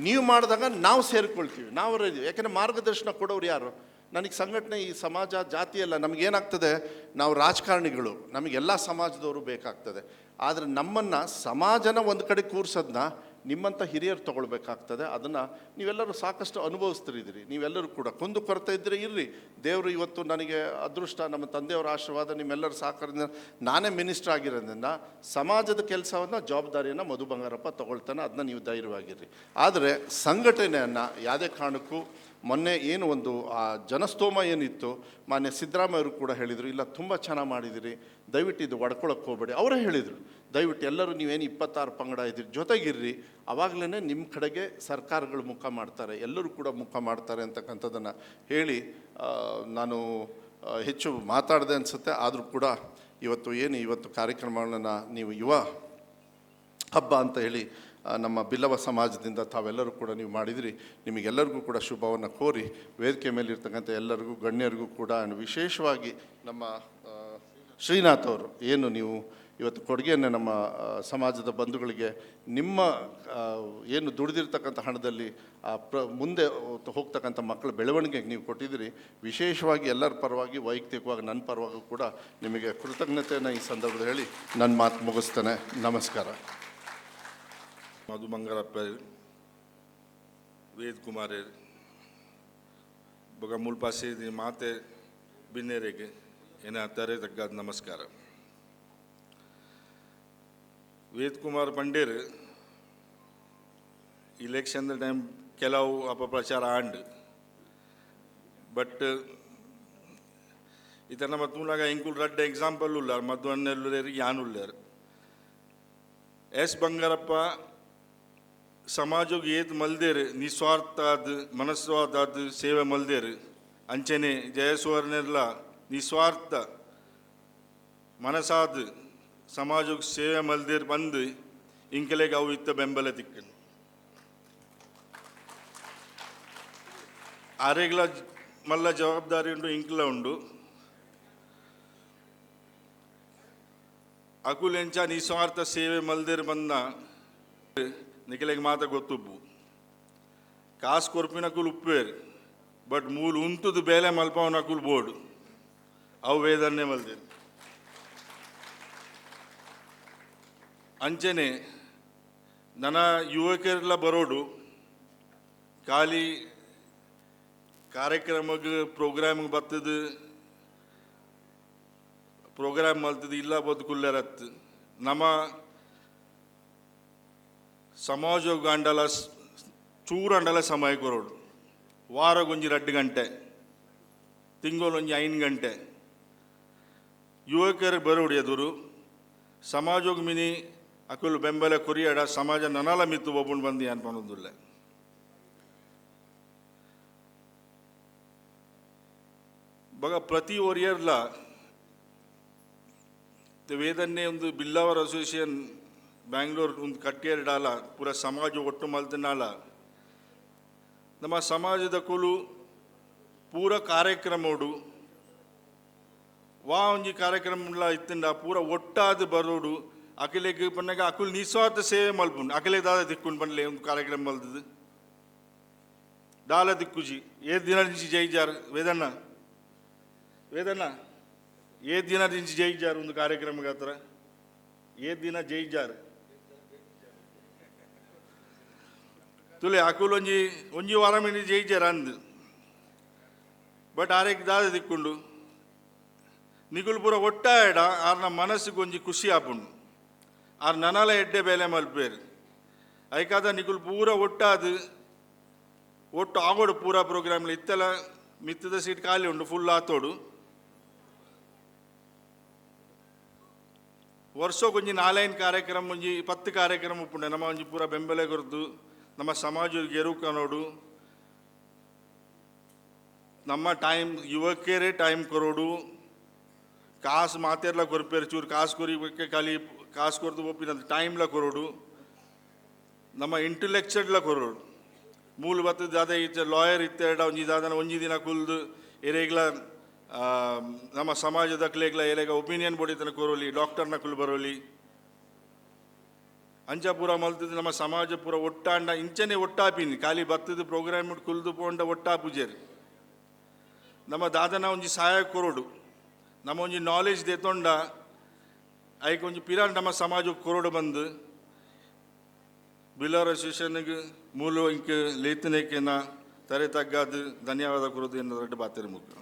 ನೀವು ಮಾಡಿದಾಗ ನಾವು ಸೇರಿಕೊಳ್ತೀವಿ, ನಾವು ಇದ್ದೀವಿ. ಯಾಕೆಂದರೆ ಮಾರ್ಗದರ್ಶನ ಕೊಡೋರು ಯಾರು? ನನಗೆ ಸಂಘಟನೆ, ಈ ಸಮಾಜ, ಜಾತಿ ಎಲ್ಲ ನಮಗೇನಾಗ್ತದೆ, ನಾವು ರಾಜಕಾರಣಿಗಳು, ನಮಗೆಲ್ಲ ಸಮಾಜದವರು ಬೇಕಾಗ್ತದೆ. ಆದರೆ ನಮ್ಮನ್ನು ಸಮಾಜನ ಒಂದು ಕಡೆ ಕೂರಿಸೋದನ್ನ ನಿಮ್ಮಂಥ ಹಿರಿಯರು ತೊಗೊಳ್ಬೇಕಾಗ್ತದೆ. ಅದನ್ನು ನೀವೆಲ್ಲರೂ ಸಾಕಷ್ಟು ಅನುಭವಿಸ್ತಿದ್ದೀರಿ. ನೀವೆಲ್ಲರೂ ಕೂಡ ಕುಂದು ಕೊರತೆ ಇದ್ದರೆ ಇರ್ರಿ. ದೇವರು ಇವತ್ತು ನನಗೆ ಅದೃಷ್ಟ, ನಮ್ಮ ತಂದೆಯವರ ಆಶೀರ್ವಾದ, ನಿಮ್ಮೆಲ್ಲರ ಸಹಕಾರದಿಂದ ನಾನೇ ಮಿನಿಸ್ಟರ್ ಆಗಿರೋದ್ರಿಂದ ಸಮಾಜದ ಕೆಲಸವನ್ನು, ಜವಾಬ್ದಾರಿಯನ್ನು ಮಧು ಬಂಗಾರಪ್ಪ ತೊಗೊಳ್ತಾನೆ. ಅದನ್ನ ನೀವು ಧೈರ್ಯವಾಗಿರ್ರಿ. ಆದರೆ ಸಂಘಟನೆಯನ್ನು ಯಾವುದೇ ಕಾರಣಕ್ಕೂ ಮೊನ್ನೆ ಏನು ಒಂದು ಆ ಜನಸ್ತೋಮ ಏನಿತ್ತು, ಮಾನ್ಯ ಸಿದ್ದರಾಮಯ್ಯವರು ಕೂಡ ಹೇಳಿದರು, ಇಲ್ಲ ತುಂಬ ಚೆನ್ನಾಗಿ ಮಾಡಿದಿರಿ, ದಯವಿಟ್ಟು ಇದು ಒಡ್ಕೊಳಕ್ಕೆ ಹೋಗಬೇಡಿ. ಅವರೇ ಹೇಳಿದರು, ದಯವಿಟ್ಟು ಎಲ್ಲರೂ ನೀವೇನು 26 ಪಂಗಡ ಇದ್ದೀರಿ, ಜೊತೆಗಿರ್ರಿ. ಆವಾಗಲೇ ನಿಮ್ಮ ಕಡೆಗೆ ಸರ್ಕಾರಗಳು ಮುಖ ಮಾಡ್ತಾರೆ, ಎಲ್ಲರೂ ಕೂಡ ಮುಖ ಮಾಡ್ತಾರೆ ಅಂತಕ್ಕಂಥದ್ದನ್ನು ಹೇಳಿ ನಾನು ಹೆಚ್ಚು ಮಾತಾಡಿದೆ ಅನಿಸುತ್ತೆ. ಆದರೂ ಕೂಡ ಇವತ್ತು ಕಾರ್ಯಕ್ರಮಗಳನ್ನು ನೀವು ಯುವ ಹಬ್ಬ ಅಂತ ಹೇಳಿ ನಮ್ಮ ಬಿಲ್ಲವ ಸಮಾಜದಿಂದ ತಾವೆಲ್ಲರೂ ಕೂಡ ನೀವು ಮಾಡಿದಿರಿ. ನಿಮಗೆಲ್ಲರಿಗೂ ಕೂಡ ಶುಭವನ್ನು ಕೋರಿ ವೇದಿಕೆ ಮೇಲಿರ್ತಕ್ಕಂಥ ಎಲ್ಲರಿಗೂ ಗಣ್ಯರಿಗೂ ಕೂಡ ವಿಶೇಷವಾಗಿ ನಮ್ಮ ಶ್ರೀನಾಥ್ ಅವರು ಏನು ನೀವು ಇವತ್ತು ಕೊಡುಗೆಯನ್ನು ನಮ್ಮ ಸಮಾಜದ ಬಂಧುಗಳಿಗೆ ನಿಮ್ಮ ಏನು ದುಡಿದಿರ್ತಕ್ಕಂಥ ಹಣದಲ್ಲಿ ಮುಂದೆ ಹೋಗ್ತಕ್ಕಂಥ ಮಕ್ಕಳ ಬೆಳವಣಿಗೆಗೆ ನೀವು ಕೊಟ್ಟಿದ್ದೀರಿ. ವಿಶೇಷವಾಗಿ ಎಲ್ಲರ ಪರವಾಗಿ ವೈಯಕ್ತಿಕವಾಗಿ ನನ್ನ ಪರವಾಗೂ ಕೂಡ ನಿಮಗೆ ಕೃತಜ್ಞತೆಯನ್ನು ಈ ಸಂದರ್ಭದಲ್ಲಿ ಹೇಳಿ ನನ್ನ ಮಾತು ಮುಗಿಸ್ತೇನೆ. ನಮಸ್ಕಾರ. ಮಧು ಬಂಗಾರಪ್ಪ, ವೇದ್ ಕುಮಾರ್ ಬಗ ಮುಲ್ಪಾಸಿ ಮಾತೆ ಬಿನ್ನೇರಿಗೆ ಏನ ತಾರೆ ತಗ್ಗಾದ ನಮಸ್ಕಾರ. ವೇದ್ ಕುಮಾರ್ ಪಂಡೇರ್ ಇಲೆಕ್ಷನ್ ಟೈಮ್ ಕೆಲವು ಅಪಪ್ರಚಾರ ಆಂಡ್ ಬಟ್ ಇತರ ಮತ್ತೂಲಾಗ ಇಂಕುಲ್ ರಡ್ಡ ಎಕ್ಸಾಂಪಲ್ ಉಲ್ಲಾರ ಮದ್ದು ಅನ್ನೆಲ್ಲೂರಿಗೆ ಯಾನ್ ಉಲ್ಲಾರ. ಎಸ್ ಬಂಗಾರಪ್ಪ ಸಮಾಜಕ್ಕೆ ಏತ್ ಮಲ್ದೇರು ನಿಸ್ವಾರ್ಥಾದ ಮನಸ್ವಾದಾದ ಸೇವೆ ಮಲ್ದೇರು ಅಂಚೆನೆ ಜಯಸ್ವರ್ನೆಲ್ಲ ನಿಸ್ವಾರ್ಥ ಮನಸಾದ ಸಮಾಜಕ್ಕೆ ಸೇವೆ ಮಲ್ದೇರು ಬಂದು ಇಂಕಲೆಗೆ ಅವು ಇತ್ತ ಬೆಂಬಲ ತಿಕ್ಕನು. ಆರೆಗ್ಲ ಮಲ್ಲ ಜವಾಬ್ದಾರಿ ಉಂಟು ಇಂಕ್ಲ ಉಂಡು. ಅಕುಲೆಂಚ ನಿಸ್ವಾರ್ಥ ಸೇವೆ ಮಲ್ದೇರು ಬಂದ ನಿಖಿಲೆಗೆ ಮಾತ ಗೊತ್ತುಬ್ಬು ಕಾಸು ಕೊರ್ಪಿನಕುಲು ಉಪ್ಪೇರು ಬಟ್ ಮೂಲ ಉಂತುದು ಬೇಲೆ ಮಲ್ಪವನಕುಲು ಬೋರ್ಡು ಅವು ವೇದನ್ನೇ ಮಲ್ದೇರು. ಅಂಚನೆ ನನ್ನ ಯುವಕರೆಲ್ಲ ಬರೋಡು ಖಾಲಿ ಕಾರ್ಯಕ್ರಮಕ್ಕೆ ಪ್ರೋಗ್ರಾಮಿಗೆ ಬರ್ತದ ಪ್ರೋಗ್ರಾಮ್ ಮಲ್ತದ ಇಲ್ಲ ಬದುಕುಲ್ಲರತ್ತು ನಮ್ಮ ಸಮಾಜ ಗಂಡಲ ಚೂರಂಡಲ ಸಮಯ ಕೊರೋಡು ವಾರಗೊಂಜಿ 2 ಗಂಟೆ ತಿಂಗಳೊಂಜಿ 5 ಗಂಟೆ ಯುವಕರು ಬರೋಡು ಎದುರು ಸಮಾಜಕ್ಕೆ ಮಿನಿ ಅಕುಲು ಬೆಂಬಲ ಕೊರಿಯಾಡ ಸಮಾಜ ನನಲ ಮಿತ್ತು ಒಬ್ಬನು ಬಂದು ಅನ್ಪನ್ನೋದಿಲ್ಲ. ಬಗ ಪ್ರತಿ ಓರಿಯರ್ಲ ವೇದನ್ನೇ ಒಂದು ಬಿಲ್ಲವರ್ ಅಸೋಸಿಯೇಷನ್ ಬ್ಯಾಂಗ್ಳೂರ್ ಒಂದು ಕಟ್ಟೇರಿಡಾಲ ಪೂರ ಸಮಾಜ ಒಟ್ಟು ಮಲ್ತನಾಲ ನಮ್ಮ ಸಮಾಜದ ಕುಲು ಪೂರ ಕಾರ್ಯಕ್ರಮೋಡು ವಾ ಒಂಜಿ ಕಾರ್ಯಕ್ರಮ ಇತ್ತಿಂದ ಪೂರ ಒಟ್ಟಾದ ಬರೋಡು ಅಖಿಲೆಗೆ ಪನ್ನಾಗ ಅಕುಲ್ ನಿಸ್ವಾರ್ಥ ಸೇವೆ ಮಲ್ಪುಂಡು ಅಖಿಲೆ ದಾದ ದಿಕ್ಕುಂಡು ಪನ್ಲೆ ಒಂದು ಕಾರ್ಯಕ್ರಮ ಮಲ್ತದು ದಾಲ ದಿಕ್ಕುಜಿ ಏ ದಿನ ದಿಂಚಿ ಜೈಜಾರ್ ವೇದಣ್ಣ ಏ ದಿನ ದಿಂಚಿ ಜೈಜಾರ್ ಒಂದು ಕಾರ್ಯಕ್ರಮಕ್ಕೆ ಹತ್ರ ಏ ದಿನ ಜೈಜಾರ್ ತುಲೆ ಅಕುಲ್ ಒಂಜಿ ವಾರ ಮಿನಿ ಜೈಜಾರ ಅಂದು ಬಟ್ ಆರೆಗ್ ದಾದ ದಿಕ್ಕುಂಡು ನಿಗುಲ್ ಪೂರ ಒಟ್ಟಾಯಡ ಆರ್ನ ಮನಸ್ಸಿಗೆ ಒಂಜಿ ಖುಷಿ ಆಪುಂಡು ಆರ್ ನನಲ ಎಡ್ಡೆ ಬೇಲೆ ಮಲ್ಪೇರು ಐಕಾದ ನಿಗುಲ್ ಪೂರ ಒಟ್ಟಾದು ಒಟ್ಟು ಆಗೋಡು ಪೂರ ಪ್ರೋಗ್ರಾಮ್ಲಿ ಇತ್ತೆಲ್ಲ ಮಿತ್ತದ ಸೀಟ್ ಖಾಲಿ ಉಂಡು ಫುಲ್ ಆತೋಡು ವರ್ಷಕ್ಕೊಂಜಿ 4 ಕಾರ್ಯಕ್ರಮ ಒಂಜಿ 10 ಕಾರ್ಯಕ್ರಮ ಉಪ್ಪುಂಡೆ ನಮ್ಮ ಒಂಜಿ ಪೂರ ಬೆಂಬಲ ಕೊರ್ದು ನಮ್ಮ ಸಮಾಜ ಗೆರುಕ ನೋಡು ನಮ್ಮ ಟೈಮ್ ಯುವಕರೇ ಟೈಮ್ ಕೊರೋಡು ಕಾಸು ಮಾತೆರ್ಲ ಕೊರ್ಪೇರು ಚೂರು ಕಾಸು ಕೊರಿಬೇಕೆ ಖಾಲಿ ಕಾಸು ಕೊರ್ದು ಒಪ್ಪಿನ ಟೈಮ್ಲ ಕೊರೋಡು ನಮ್ಮ ಇಂಟೆಲೆಕ್ಚುಡ್ಲ ಕೊರೋಡು ಮೂಲ ಬತ್ತದ ದಾದ ಈಚೆ ಲಾಯರ್ ಇತ್ತೆರಡ ಒಂಜಿ ದಿನ ಕುಲ್ದು ಎರೆಗ್ಲ ನಮ್ಮ ಸಮಾಜದ ಕ್ಲೇಗ್ಲ ಎಲೆಗ ಒಪಿನಿಯನ್ ಬೋಡಿತನ ಕೊರೋಲಿ ಡಾಕ್ಟರ್ನ ಕುಲ್ ಬರೋಲಿ ಅಂಚ ಪೂರ ಮಲ್ತದ ನಮ್ಮ ಸಮಾಜ ಪೂರ ಒಟ್ಟಾಂಡ ಇಂಚನೆ ಒಟ್ಟಾಪಿನಿ ಖಾಲಿ ಬತ್ತದ ಪ್ರೋಗ್ರಾಮ್ ಕುಲ್ದು ಪೋಂಡ ಒಟ್ಟಾಪುಜೇರಿ ನಮ್ಮ ದಾದನ ಒಂಜಿ ಸಹಾಯ ಕೊರೋಡು ನಮ್ಮ ಒಂಜಿ ನಾಲೆಜ್ ದೇತೊಂಡ ಐಕ್ ಒಂಜಿ ಪಿರಾನ್ ನಮ್ಮ ಸಮಾಜಕ್ಕೆ ಕೊರೋಡು ಬಂದು ಬಿಲ್ಲವರ್ ಅಸೋಸಿಯೇಷನ್ಗೆ ಮೂಲ ಇಂಕ ಲೇತನೇಕೆನ ತರೆ ತಗ್ಗಾದು ಧನ್ಯವಾದ ಕೊರೋದು ಎನ್ನುವ ಬಾತರಿ ಮುಖ್ಯ.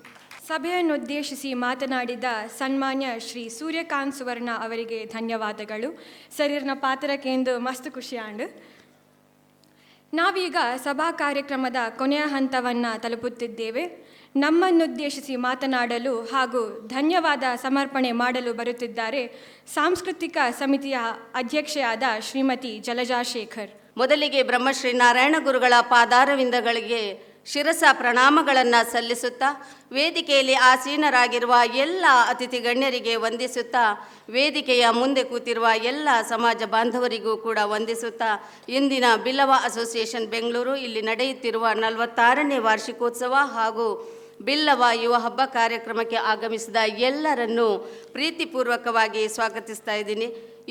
ಸಭೆಯನ್ನುದ್ದೇಶಿಸಿ ಮಾತನಾಡಿದ ಸನ್ಮಾನ್ಯ ಶ್ರೀ ಸೂರ್ಯಕಾಂತ್ ಸುವರ್ಣ ಅವರಿಗೆ ಧನ್ಯವಾದಗಳು. ಸರಿರ್ನ ಪಾತ್ರಕ್ಕೆಂದು ಮಸ್ತ್ ಖುಷಿಯಾಂಡು. ನಾವೀಗ ಸಭಾ ಕಾರ್ಯಕ್ರಮದ ಕೊನೆಯ ಹಂತವನ್ನು ತಲುಪುತ್ತಿದ್ದೇವೆ. ನಮ್ಮನ್ನುದ್ದೇಶಿಸಿ ಮಾತನಾಡಲು ಹಾಗೂ ಧನ್ಯವಾದ ಸಮರ್ಪಣೆ ಮಾಡಲು ಬರುತ್ತಿದ್ದಾರೆ ಸಾಂಸ್ಕೃತಿಕ ಸಮಿತಿಯ ಅಧ್ಯಕ್ಷೆಯಾದ ಶ್ರೀಮತಿ ಜಲಜಾ ಶೇಖರ್. ಮೊದಲಿಗೆ ಬ್ರಹ್ಮಶ್ರೀ ನಾರಾಯಣ ಗುರುಗಳ ಪಾದಾರವಿಂದಗಳಿಗೆ ಶಿರಸ ಪ್ರಣಾಮಗಳನ್ನು ಸಲ್ಲಿಸುತ್ತಾ ವೇದಿಕೆಯಲ್ಲಿ ಆಸೀನರಾಗಿರುವ ಎಲ್ಲ ಅತಿಥಿ ಗಣ್ಯರಿಗೆ ವಂದಿಸುತ್ತಾ ವೇದಿಕೆಯ ಮುಂದೆ ಕೂತಿರುವ ಎಲ್ಲ ಸಮಾಜ ಬಾಂಧವರಿಗೂ ಕೂಡ ವಂದಿಸುತ್ತಾ ಇಂದಿನ ಬಿಲ್ಲವ ಅಸೋಸಿಯೇಷನ್ ಬೆಂಗಳೂರು ಇಲ್ಲಿ ನಡೆಯುತ್ತಿರುವ 46ನೇ ವಾರ್ಷಿಕೋತ್ಸವ ಹಾಗೂ ಬಿಲ್ಲವ ಯುವ ಹಬ್ಬ ಕಾರ್ಯಕ್ರಮಕ್ಕೆ ಆಗಮಿಸಿದ ಎಲ್ಲರನ್ನೂ ಪ್ರೀತಿಪೂರ್ವಕವಾಗಿ ಸ್ವಾಗತಿಸ್ತಾ ಇದ್ದೀನಿ.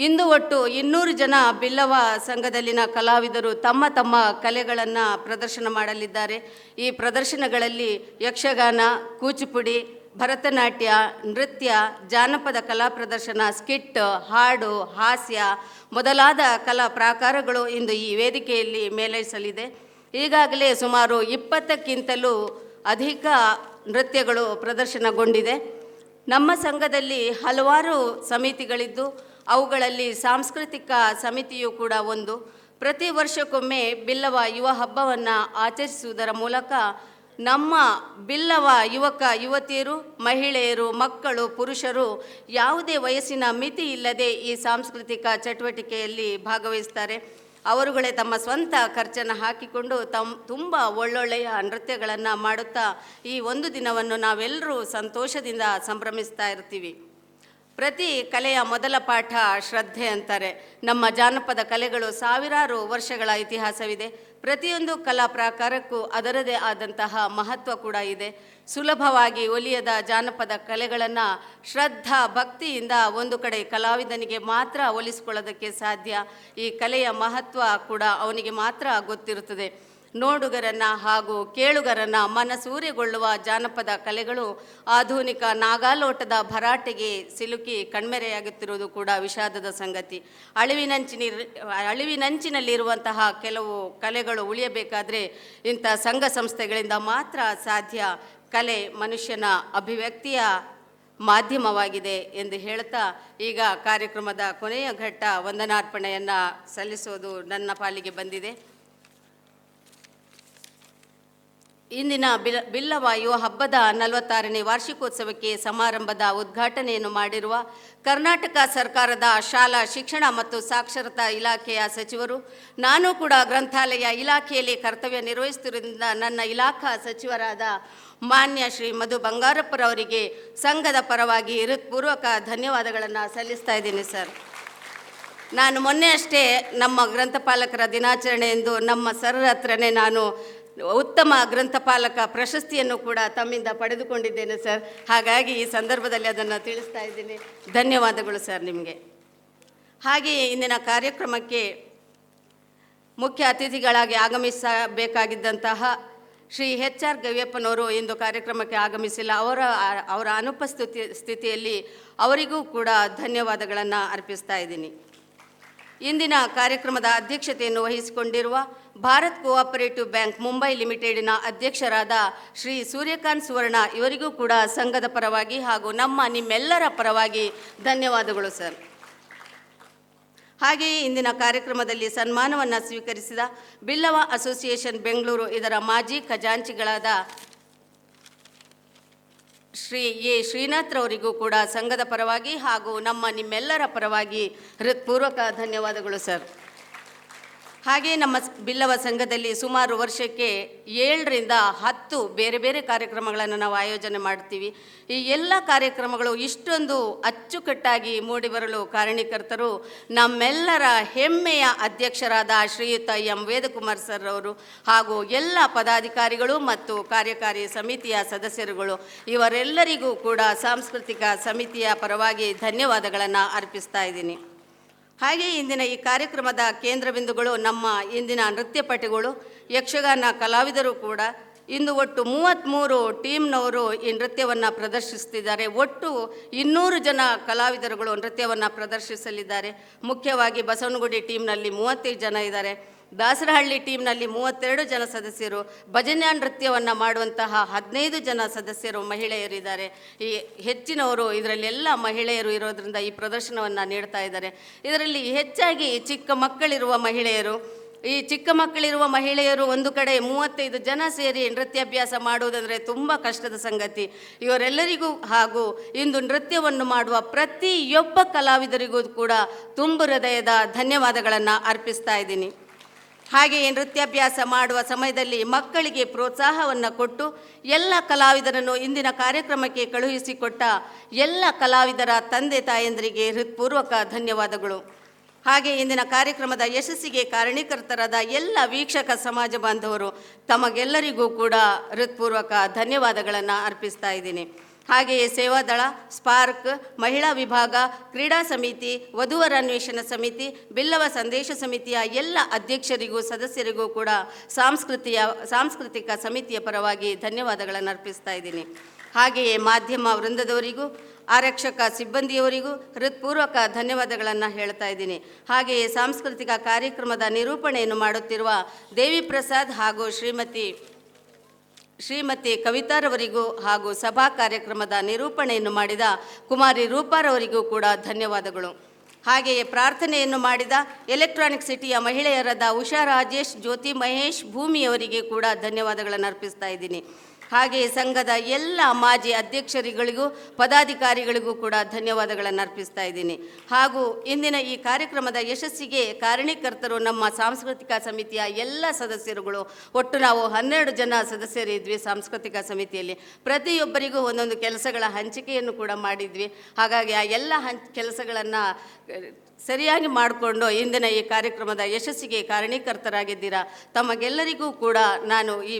ಇಂದು ಒಟ್ಟು 200 ಜನ ಬಿಲ್ಲವ ಸಂಘದಲ್ಲಿನ ಕಲಾವಿದರು ತಮ್ಮ ತಮ್ಮ ಕಲೆಗಳನ್ನು ಪ್ರದರ್ಶನ ಮಾಡಲಿದ್ದಾರೆ. ಈ ಪ್ರದರ್ಶನಗಳಲ್ಲಿ ಯಕ್ಷಗಾನ, ಕೂಚಿಪುಡಿ, ಭರತನಾಟ್ಯ, ನೃತ್ಯ, ಜಾನಪದ ಕಲಾ ಪ್ರದರ್ಶನ, ಸ್ಕಿಟ್, ಹಾಡು, ಹಾಸ್ಯ ಮೊದಲಾದ ಕಲಾ ಪ್ರಾಕಾರಗಳು ಇಂದು ಈ ವೇದಿಕೆಯಲ್ಲಿ ಮೇಳೈಸಲಿದೆ. ಈಗಾಗಲೇ ಸುಮಾರು 20ಕ್ಕಿಂತಲೂ ಅಧಿಕ ನೃತ್ಯಗಳು ಪ್ರದರ್ಶನಗೊಂಡಿದೆ. ನಮ್ಮ ಸಂಘದಲ್ಲಿ ಹಲವಾರು ಸಮಿತಿಗಳಿದ್ದು ಅವುಗಳಲ್ಲಿ ಸಾಂಸ್ಕೃತಿಕ ಸಮಿತಿಯು ಕೂಡ ಒಂದು. ಪ್ರತಿ ವರ್ಷಕ್ಕೊಮ್ಮೆ ಬಿಲ್ಲವ ಯುವ ಹಬ್ಬವನ್ನು ಆಚರಿಸುವುದರ ಮೂಲಕ ನಮ್ಮ ಬಿಲ್ಲವ ಯುವಕ ಯುವತಿಯರು, ಮಹಿಳೆಯರು, ಮಕ್ಕಳು, ಪುರುಷರು ಯಾವುದೇ ವಯಸ್ಸಿನ ಮಿತಿ ಇಲ್ಲದೆ ಈ ಸಾಂಸ್ಕೃತಿಕ ಚಟುವಟಿಕೆಯಲ್ಲಿ ಭಾಗವಹಿಸ್ತಾರೆ. ಅವರುಗಳೇ ತಮ್ಮ ಸ್ವಂತ ಖರ್ಚನ್ನು ಹಾಕಿಕೊಂಡು ತುಂಬ ಒಳ್ಳೊಳ್ಳೆಯ ನೃತ್ಯಗಳನ್ನು ಮಾಡುತ್ತಾ ಈ ಒಂದು ದಿನವನ್ನು ನಾವೆಲ್ಲರೂ ಸಂತೋಷದಿಂದ ಸಂಭ್ರಮಿಸ್ತಾ ಇರ್ತೀವಿ. ಪ್ರತಿ ಕಲೆಯ ಮೊದಲ ಪಾಠ ಶ್ರದ್ಧೆ ಅಂತಾರೆ. ನಮ್ಮ ಜಾನಪದ ಕಲೆಗಳು ಸಾವಿರಾರು ವರ್ಷಗಳ ಇತಿಹಾಸವಿದೆ. ಪ್ರತಿಯೊಂದು ಕಲಾ ಪ್ರಾಕಾರಕ್ಕೂ ಅದರದೇ ಆದಂತಹ ಮಹತ್ವ ಕೂಡ ಇದೆ. ಸುಲಭವಾಗಿ ಒಲಿಯದ ಜಾನಪದ ಕಲೆಗಳನ್ನು ಶ್ರದ್ಧಾ ಭಕ್ತಿಯಿಂದ ಒಂದು ಕಡೆ ಕಲಾವಿದನಿಗೆ ಮಾತ್ರ ಒಲಿಸಿಕೊಳ್ಳೋದಕ್ಕೆ ಸಾಧ್ಯ. ಈ ಕಲೆಯ ಮಹತ್ವ ಕೂಡ ಅವನಿಗೆ ಮಾತ್ರ ಗೊತ್ತಿರುತ್ತದೆ. ನೋಡುಗರನ್ನು ಹಾಗೂ ಕೇಳುಗರನ್ನು ಮನಸೂರೆಗೊಳ್ಳುವ ಜಾನಪದ ಕಲೆಗಳು ಆಧುನಿಕ ನಾಗಾಲೋಟದ ಭರಾಟೆಗೆ ಸಿಲುಕಿ ಕಣ್ಮೆರೆಯಾಗುತ್ತಿರುವುದು ಕೂಡ ವಿಷಾದದ ಸಂಗತಿ. ಅಳಿವಿನಂಚಿನಲ್ಲಿರುವಂತಹ ಕೆಲವು ಕಲೆಗಳು ಉಳಿಯಬೇಕಾದರೆ ಇಂಥ ಸಂಘ ಸಂಸ್ಥೆಗಳಿಂದ ಮಾತ್ರ ಸಾಧ್ಯ. ಕಲೆ ಮನುಷ್ಯನ ಅಭಿವ್ಯಕ್ತಿಯ ಮಾಧ್ಯಮವಾಗಿದೆ ಎಂದು ಹೇಳ್ತಾ ಈಗ ಕಾರ್ಯಕ್ರಮದ ಕೊನೆಯ ಘಟ್ಟ ವಂದನಾರ್ಪಣೆಯನ್ನು ಸಲ್ಲಿಸೋದು ನನ್ನ ಪಾಲಿಗೆ ಬಂದಿದೆ. ಇಂದಿನ ಬಿಲ್ಲವ ಯುವ ಹಬ್ಬದ 46ನೇ ವಾರ್ಷಿಕೋತ್ಸವಕ್ಕೆ ಸಮಾರಂಭದ ಉದ್ಘಾಟನೆಯನ್ನು ಮಾಡಿರುವ ಕರ್ನಾಟಕ ಸರ್ಕಾರದ ಶಾಲಾ ಶಿಕ್ಷಣ ಮತ್ತು ಸಾಕ್ಷರತಾ ಇಲಾಖೆಯ ಸಚಿವರು, ನಾನು ಕೂಡ ಗ್ರಂಥಾಲಯ ಇಲಾಖೆಯಲ್ಲಿ ಕರ್ತವ್ಯ ನಿರ್ವಹಿಸುತ್ತಿರುವುದರಿಂದ ನನ್ನ ಇಲಾಖಾ ಸಚಿವರಾದ ಮಾನ್ಯ ಶ್ರೀ ಮಧು ಬಂಗಾರಪ್ಪರವರಿಗೆ ಸಂಘದ ಪರವಾಗಿ ಹೃತ್ಪೂರ್ವಕ ಧನ್ಯವಾದಗಳನ್ನು ಸಲ್ಲಿಸ್ತಾ ಇದ್ದೀನಿ ಸರ್. ನಾನು ಮೊನ್ನೆ ಅಷ್ಟೇ ನಮ್ಮ ಗ್ರಂಥಪಾಲಕರ ದಿನಾಚರಣೆ ಎಂದು ನಮ್ಮ ಸರ್ರ ಹತ್ರನೇ ನಾನು ಉತ್ತಮ ಗ್ರಂಥಪಾಲಕ ಪ್ರಶಸ್ತಿಯನ್ನು ಕೂಡ ತಮ್ಮಿಂದ ಪಡೆದುಕೊಂಡಿದ್ದೇನೆ ಸರ್. ಹಾಗಾಗಿ ಈ ಸಂದರ್ಭದಲ್ಲಿ ಅದನ್ನು ತಿಳಿಸ್ತಾ ಇದ್ದೀನಿ. ಧನ್ಯವಾದಗಳು ಸರ್ ನಿಮಗೆ. ಹಾಗೆಯೇ ಇಂದಿನ ಕಾರ್ಯಕ್ರಮಕ್ಕೆ ಮುಖ್ಯ ಅತಿಥಿಗಳಾಗಿ ಆಗಮಿಸಬೇಕಾಗಿದ್ದಂತಹ ಶ್ರೀ HR ಗವಿಯಪ್ಪನವರು ಇಂದು ಕಾರ್ಯಕ್ರಮಕ್ಕೆ ಆಗಮಿಸಿಲ್ಲ. ಅವರ ಅನುಪಸ್ಥಿತಿಯಲ್ಲಿ ಅವರಿಗೂ ಕೂಡ ಧನ್ಯವಾದಗಳನ್ನು ಅರ್ಪಿಸ್ತಾ ಇದ್ದೀನಿ. ಇಂದಿನ ಕಾರ್ಯಕ್ರಮದ ಅಧ್ಯಕ್ಷತೆಯನ್ನು ವಹಿಸಿಕೊಂಡಿರುವ ಭಾರತ್ ಕೋಆಪರೇಟಿವ್ ಬ್ಯಾಂಕ್ ಮುಂಬೈ ಲಿಮಿಟೆಡಿನ ಅಧ್ಯಕ್ಷರಾದ ಶ್ರೀ ಸೂರ್ಯಕಾಂತ್ ಸುವರ್ಣ ಇವರಿಗೂ ಕೂಡ ಸಂಘದ ಪರವಾಗಿ ಹಾಗೂ ನಿಮ್ಮೆಲ್ಲರ ಪರವಾಗಿ ಧನ್ಯವಾದಗಳು ಸರ್. ಹಾಗೆಯೇ ಇಂದಿನ ಕಾರ್ಯಕ್ರಮದಲ್ಲಿ ಸನ್ಮಾನವನ್ನು ಸ್ವೀಕರಿಸಿದ ಬಿಲ್ಲವ ಅಸೋಸಿಯೇಷನ್ ಬೆಂಗಳೂರು ಇದರ ಮಾಜಿ ಖಜಾಂಚಿಗಳಾದ ಶ್ರೀ ಶ್ರೀನಾಥ್ರವರಿಗೂ ಕೂಡ ಸಂಘದ ಪರವಾಗಿ ಹಾಗೂ ನಿಮ್ಮೆಲ್ಲರ ಪರವಾಗಿ ಹೃತ್ಪೂರ್ವಕ ಧನ್ಯವಾದಗಳು ಸರ್. ಹಾಗೆಯೇ ನಮ್ಮ ಬಿಲ್ಲವ ಸಂಘದಲ್ಲಿ ಸುಮಾರು ವರ್ಷಕ್ಕೆ 7ರಿಂದ 10 ಬೇರೆ ಬೇರೆ ಕಾರ್ಯಕ್ರಮಗಳನ್ನು ನಾವು ಆಯೋಜನೆ ಮಾಡ್ತೀವಿ. ಈ ಎಲ್ಲ ಕಾರ್ಯಕ್ರಮಗಳು ಇಷ್ಟೊಂದು ಅಚ್ಚುಕಟ್ಟಾಗಿ ಮೂಡಿಬರಲು ಕಾರಣೀಕರ್ತರು ನಮ್ಮೆಲ್ಲರ ಹೆಮ್ಮೆಯ ಅಧ್ಯಕ್ಷರಾದ ಶ್ರೀಯುತ ಎಂ ವೇದಕುಮಾರ್ ಸರ್ ಅವರು ಹಾಗೂ ಎಲ್ಲ ಪದಾಧಿಕಾರಿಗಳು ಮತ್ತು ಕಾರ್ಯಕಾರಿ ಸಮಿತಿಯ ಸದಸ್ಯರುಗಳು ಇವರೆಲ್ಲರಿಗೂ ಕೂಡ ಸಾಂಸ್ಕೃತಿಕ ಸಮಿತಿಯ ಪರವಾಗಿ ಧನ್ಯವಾದಗಳನ್ನು ಅರ್ಪಿಸ್ತಾ ಇದ್ದೀನಿ. ಹಾಗೆ ಇಂದಿನ ಈ ಕಾರ್ಯಕ್ರಮದ ಕೇಂದ್ರ ಬಿಂದುಗಳು ನಮ್ಮ ಇಂದಿನ ನೃತ್ಯಪಟುಗಳು, ಯಕ್ಷಗಾನ ಕಲಾವಿದರು ಕೂಡ. ಇಂದು ಒಟ್ಟು 33 ಟೀಮ್ನವರು ಈ ನೃತ್ಯವನ್ನು ಪ್ರದರ್ಶಿಸುತ್ತಿದ್ದಾರೆ. ಒಟ್ಟು 200 ಜನ ಕಲಾವಿದರುಗಳು ನೃತ್ಯವನ್ನು ಪ್ರದರ್ಶಿಸಲಿದ್ದಾರೆ. ಮುಖ್ಯವಾಗಿ ಬಸವನಗುಡಿ ಟೀಮ್ನಲ್ಲಿ 35 ಜನ ಇದ್ದಾರೆ. ದಾಸರಹಳ್ಳಿ ಟೀಮ್ನಲ್ಲಿ 32 ಜನ ಸದಸ್ಯರು, ಭಜನಾ ನೃತ್ಯವನ್ನು ಮಾಡುವಂತಹ 15 ಜನ ಸದಸ್ಯರು ಮಹಿಳೆಯರಿದ್ದಾರೆ. ಈ ಹೆಚ್ಚಿನವರು ಇದರಲ್ಲೆಲ್ಲ ಮಹಿಳೆಯರು ಇರೋದರಿಂದ ಈ ಪ್ರದರ್ಶನವನ್ನು ನೀಡ್ತಾ ಇದ್ದಾರೆ. ಇದರಲ್ಲಿ ಹೆಚ್ಚಾಗಿ ಚಿಕ್ಕ ಮಕ್ಕಳಿರುವ ಮಹಿಳೆಯರು. ಈ ಚಿಕ್ಕ ಮಕ್ಕಳಿರುವ ಮಹಿಳೆಯರು ಒಂದು ಕಡೆ 35 ಜನ ಸೇರಿ ನೃತ್ಯಾಭ್ಯಾಸ ಮಾಡುವುದಂದರೆ ತುಂಬ ಕಷ್ಟದ ಸಂಗತಿ. ಇವರೆಲ್ಲರಿಗೂ ಹಾಗೂ ಇಂದು ನೃತ್ಯವನ್ನು ಮಾಡುವ ಪ್ರತಿಯೊಬ್ಬ ಕಲಾವಿದರಿಗೂ ಕೂಡ ತುಂಬು ಹೃದಯದ ಧನ್ಯವಾದಗಳನ್ನು ಅರ್ಪಿಸ್ತಾ ಇದ್ದೀನಿ. ಹಾಗೆಯೇ ನೃತ್ಯಾಭ್ಯಾಸ ಮಾಡುವ ಸಮಯದಲ್ಲಿ ಮಕ್ಕಳಿಗೆ ಪ್ರೋತ್ಸಾಹವನ್ನು ಕೊಟ್ಟು ಎಲ್ಲ ಕಲಾವಿದರನ್ನು ಇಂದಿನ ಕಾರ್ಯಕ್ರಮಕ್ಕೆ ಕಳುಹಿಸಿಕೊಟ್ಟ ಎಲ್ಲ ಕಲಾವಿದರ ತಂದೆ ತಾಯಂದರಿಗೆ ಹೃತ್ಪೂರ್ವಕ ಧನ್ಯವಾದಗಳು. ಹಾಗೆ ಇಂದಿನ ಕಾರ್ಯಕ್ರಮದ ಯಶಸ್ಸಿಗೆ ಕಾರಣೀಕರ್ತರಾದ ಎಲ್ಲ ವೀಕ್ಷಕ ಸಮಾಜ ಬಾಂಧವರು ತಮಗೆಲ್ಲರಿಗೂ ಕೂಡ ಹೃತ್ಪೂರ್ವಕ ಧನ್ಯವಾದಗಳನ್ನು ಅರ್ಪಿಸ್ತಾ ಇದ್ದೀನಿ. ಹಾಗೆಯೇ ಸೇವಾದಳ, ಸ್ಪಾರ್ಕ್, ಮಹಿಳಾ ವಿಭಾಗ, ಕ್ರೀಡಾ ಸಮಿತಿ, ವಧುವರ ಅನ್ವೇಷಣಾ ಸಮಿತಿ, ಬಿಲ್ಲವ ಸಂದೇಶ ಸಮಿತಿಯ ಎಲ್ಲ ಅಧ್ಯಕ್ಷರಿಗೂ ಸದಸ್ಯರಿಗೂ ಕೂಡ ಸಾಂಸ್ಕೃತಿಕ ಸಮಿತಿಯ ಪರವಾಗಿ ಧನ್ಯವಾದಗಳನ್ನು ಅರ್ಪಿಸ್ತಾ ಇದ್ದೀನಿ. ಹಾಗೆಯೇ ಮಾಧ್ಯಮ ವೃಂದದವರಿಗೂ ಆರಕ್ಷಕ ಸಿಬ್ಬಂದಿಯವರಿಗೂ ಹೃತ್ಪೂರ್ವಕ ಧನ್ಯವಾದಗಳನ್ನು ಹೇಳ್ತಾ ಇದ್ದೀನಿ. ಹಾಗೆಯೇ ಸಾಂಸ್ಕೃತಿಕ ಕಾರ್ಯಕ್ರಮದ ನಿರೂಪಣೆಯನ್ನು ಮಾಡುತ್ತಿರುವ ದೇವಿ ಪ್ರಸಾದ್ ಹಾಗೂ ಶ್ರೀಮತಿ ಕವಿತಾರವರಿಗೂ ಹಾಗೂ ಸಭಾ ಕಾರ್ಯಕ್ರಮದ ನಿರೂಪಣೆಯನ್ನು ಮಾಡಿದ ಕುಮಾರಿ ರೂಪಾರವರಿಗೂ ಕೂಡ ಧನ್ಯವಾದಗಳು. ಹಾಗೆಯೇ ಪ್ರಾರ್ಥನೆಯನ್ನು ಮಾಡಿದ ಎಲೆಕ್ಟ್ರಾನಿಕ್ ಸಿಟಿಯ ಮಹಿಳೆಯರಾದ ಉಷಾ ರಾಜೇಶ್, ಜ್ಯೋತಿ ಮಹೇಶ್, ಭೂಮಿಯವರಿಗೆ ಕೂಡ ಧನ್ಯವಾದಗಳನ್ನು ಅರ್ಪಿಸ್ತಾ ಇದ್ದೀನಿ. ಹಾಗೆಯೇ ಸಂಘದ ಎಲ್ಲ ಮಾಜಿ ಅಧ್ಯಕ್ಷರುಗಳಿಗೂ ಪದಾಧಿಕಾರಿಗಳಿಗೂ ಕೂಡ ಧನ್ಯವಾದಗಳನ್ನು ಅರ್ಪಿಸ್ತಾ ಇದ್ದೀನಿ. ಹಾಗೂ ಇಂದಿನ ಈ ಕಾರ್ಯಕ್ರಮದ ಯಶಸ್ಸಿಗೆ ಕಾರಣೀಕರ್ತರು ನಮ್ಮ ಸಾಂಸ್ಕೃತಿಕ ಸಮಿತಿಯ ಎಲ್ಲ ಸದಸ್ಯರುಗಳು. ಒಟ್ಟು ನಾವು 12 ಜನ ಸದಸ್ಯರಿದ್ವಿ ಸಾಂಸ್ಕೃತಿಕ ಸಮಿತಿಯಲ್ಲಿ. ಪ್ರತಿಯೊಬ್ಬರಿಗೂ ಒಂದೊಂದು ಕೆಲಸಗಳ ಹಂಚಿಕೆಯನ್ನು ಕೂಡ ಮಾಡಿದ್ವಿ. ಹಾಗಾಗಿ ಆ ಎಲ್ಲ ಕೆಲಸಗಳನ್ನು ಸರಿಯಾಗಿ ಮಾಡಿಕೊಂಡು ಇಂದಿನ ಈ ಕಾರ್ಯಕ್ರಮದ ಯಶಸ್ಸಿಗೆ ಕಾರಣೀಕರ್ತರಾಗಿದ್ದೀರಾ. ತಮಗೆಲ್ಲರಿಗೂ ಕೂಡ ನಾನು ಈ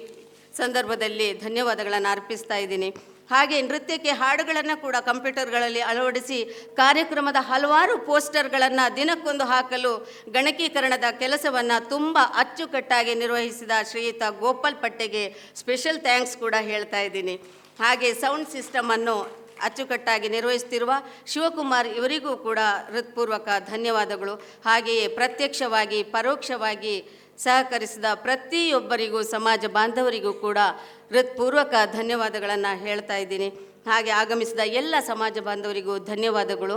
ಸಂದರ್ಭದಲ್ಲಿ ಧನ್ಯವಾದಗಳನ್ನು ಅರ್ಪಿಸ್ತಾ ಇದ್ದೀನಿ. ಹಾಗೆ ನೃತ್ಯಕ್ಕೆ ಹಾಡುಗಳನ್ನು ಕೂಡ ಕಂಪ್ಯೂಟರ್ಗಳಲ್ಲಿ ಅಳವಡಿಸಿ ಕಾರ್ಯಕ್ರಮದ ಹಲವಾರು ಪೋಸ್ಟರ್ಗಳನ್ನು ದಿನಕ್ಕೊಂದು ಹಾಕಲು ಗಣಕೀಕರಣದ ಕೆಲಸವನ್ನು ತುಂಬ ಅಚ್ಚುಕಟ್ಟಾಗಿ ನಿರ್ವಹಿಸಿದ ಶ್ರೀಯುತ ಗೋಪಾಲ್ ಪಟ್ಟೆಗೆ ಸ್ಪೆಷಲ್ ಥ್ಯಾಂಕ್ಸ್ ಕೂಡ ಹೇಳ್ತಾ ಇದ್ದೀನಿ. ಹಾಗೆ ಸೌಂಡ್ ಸಿಸ್ಟಮನ್ನು ಅಚ್ಚುಕಟ್ಟಾಗಿ ನಿರ್ವಹಿಸುತ್ತಿರುವ ಶಿವಕುಮಾರ್ ಇವರಿಗೂ ಕೂಡ ಹೃತ್ಪೂರ್ವಕ ಧನ್ಯವಾದಗಳು. ಹಾಗೆಯೇ ಪ್ರತ್ಯಕ್ಷವಾಗಿ ಪರೋಕ್ಷವಾಗಿ ಸಹಕರಿಸಿದ ಪ್ರತಿಯೊಬ್ಬರಿಗೂ ಸಮಾಜ ಬಾಂಧವರಿಗೂ ಕೂಡ ಹೃತ್ಪೂರ್ವಕ ಧನ್ಯವಾದಗಳನ್ನು ಹೇಳ್ತಾ ಇದ್ದೀನಿ. ಹಾಗೆ ಆಗಮಿಸಿದ ಎಲ್ಲ ಸಮಾಜ ಬಾಂಧವರಿಗೂ ಧನ್ಯವಾದಗಳು.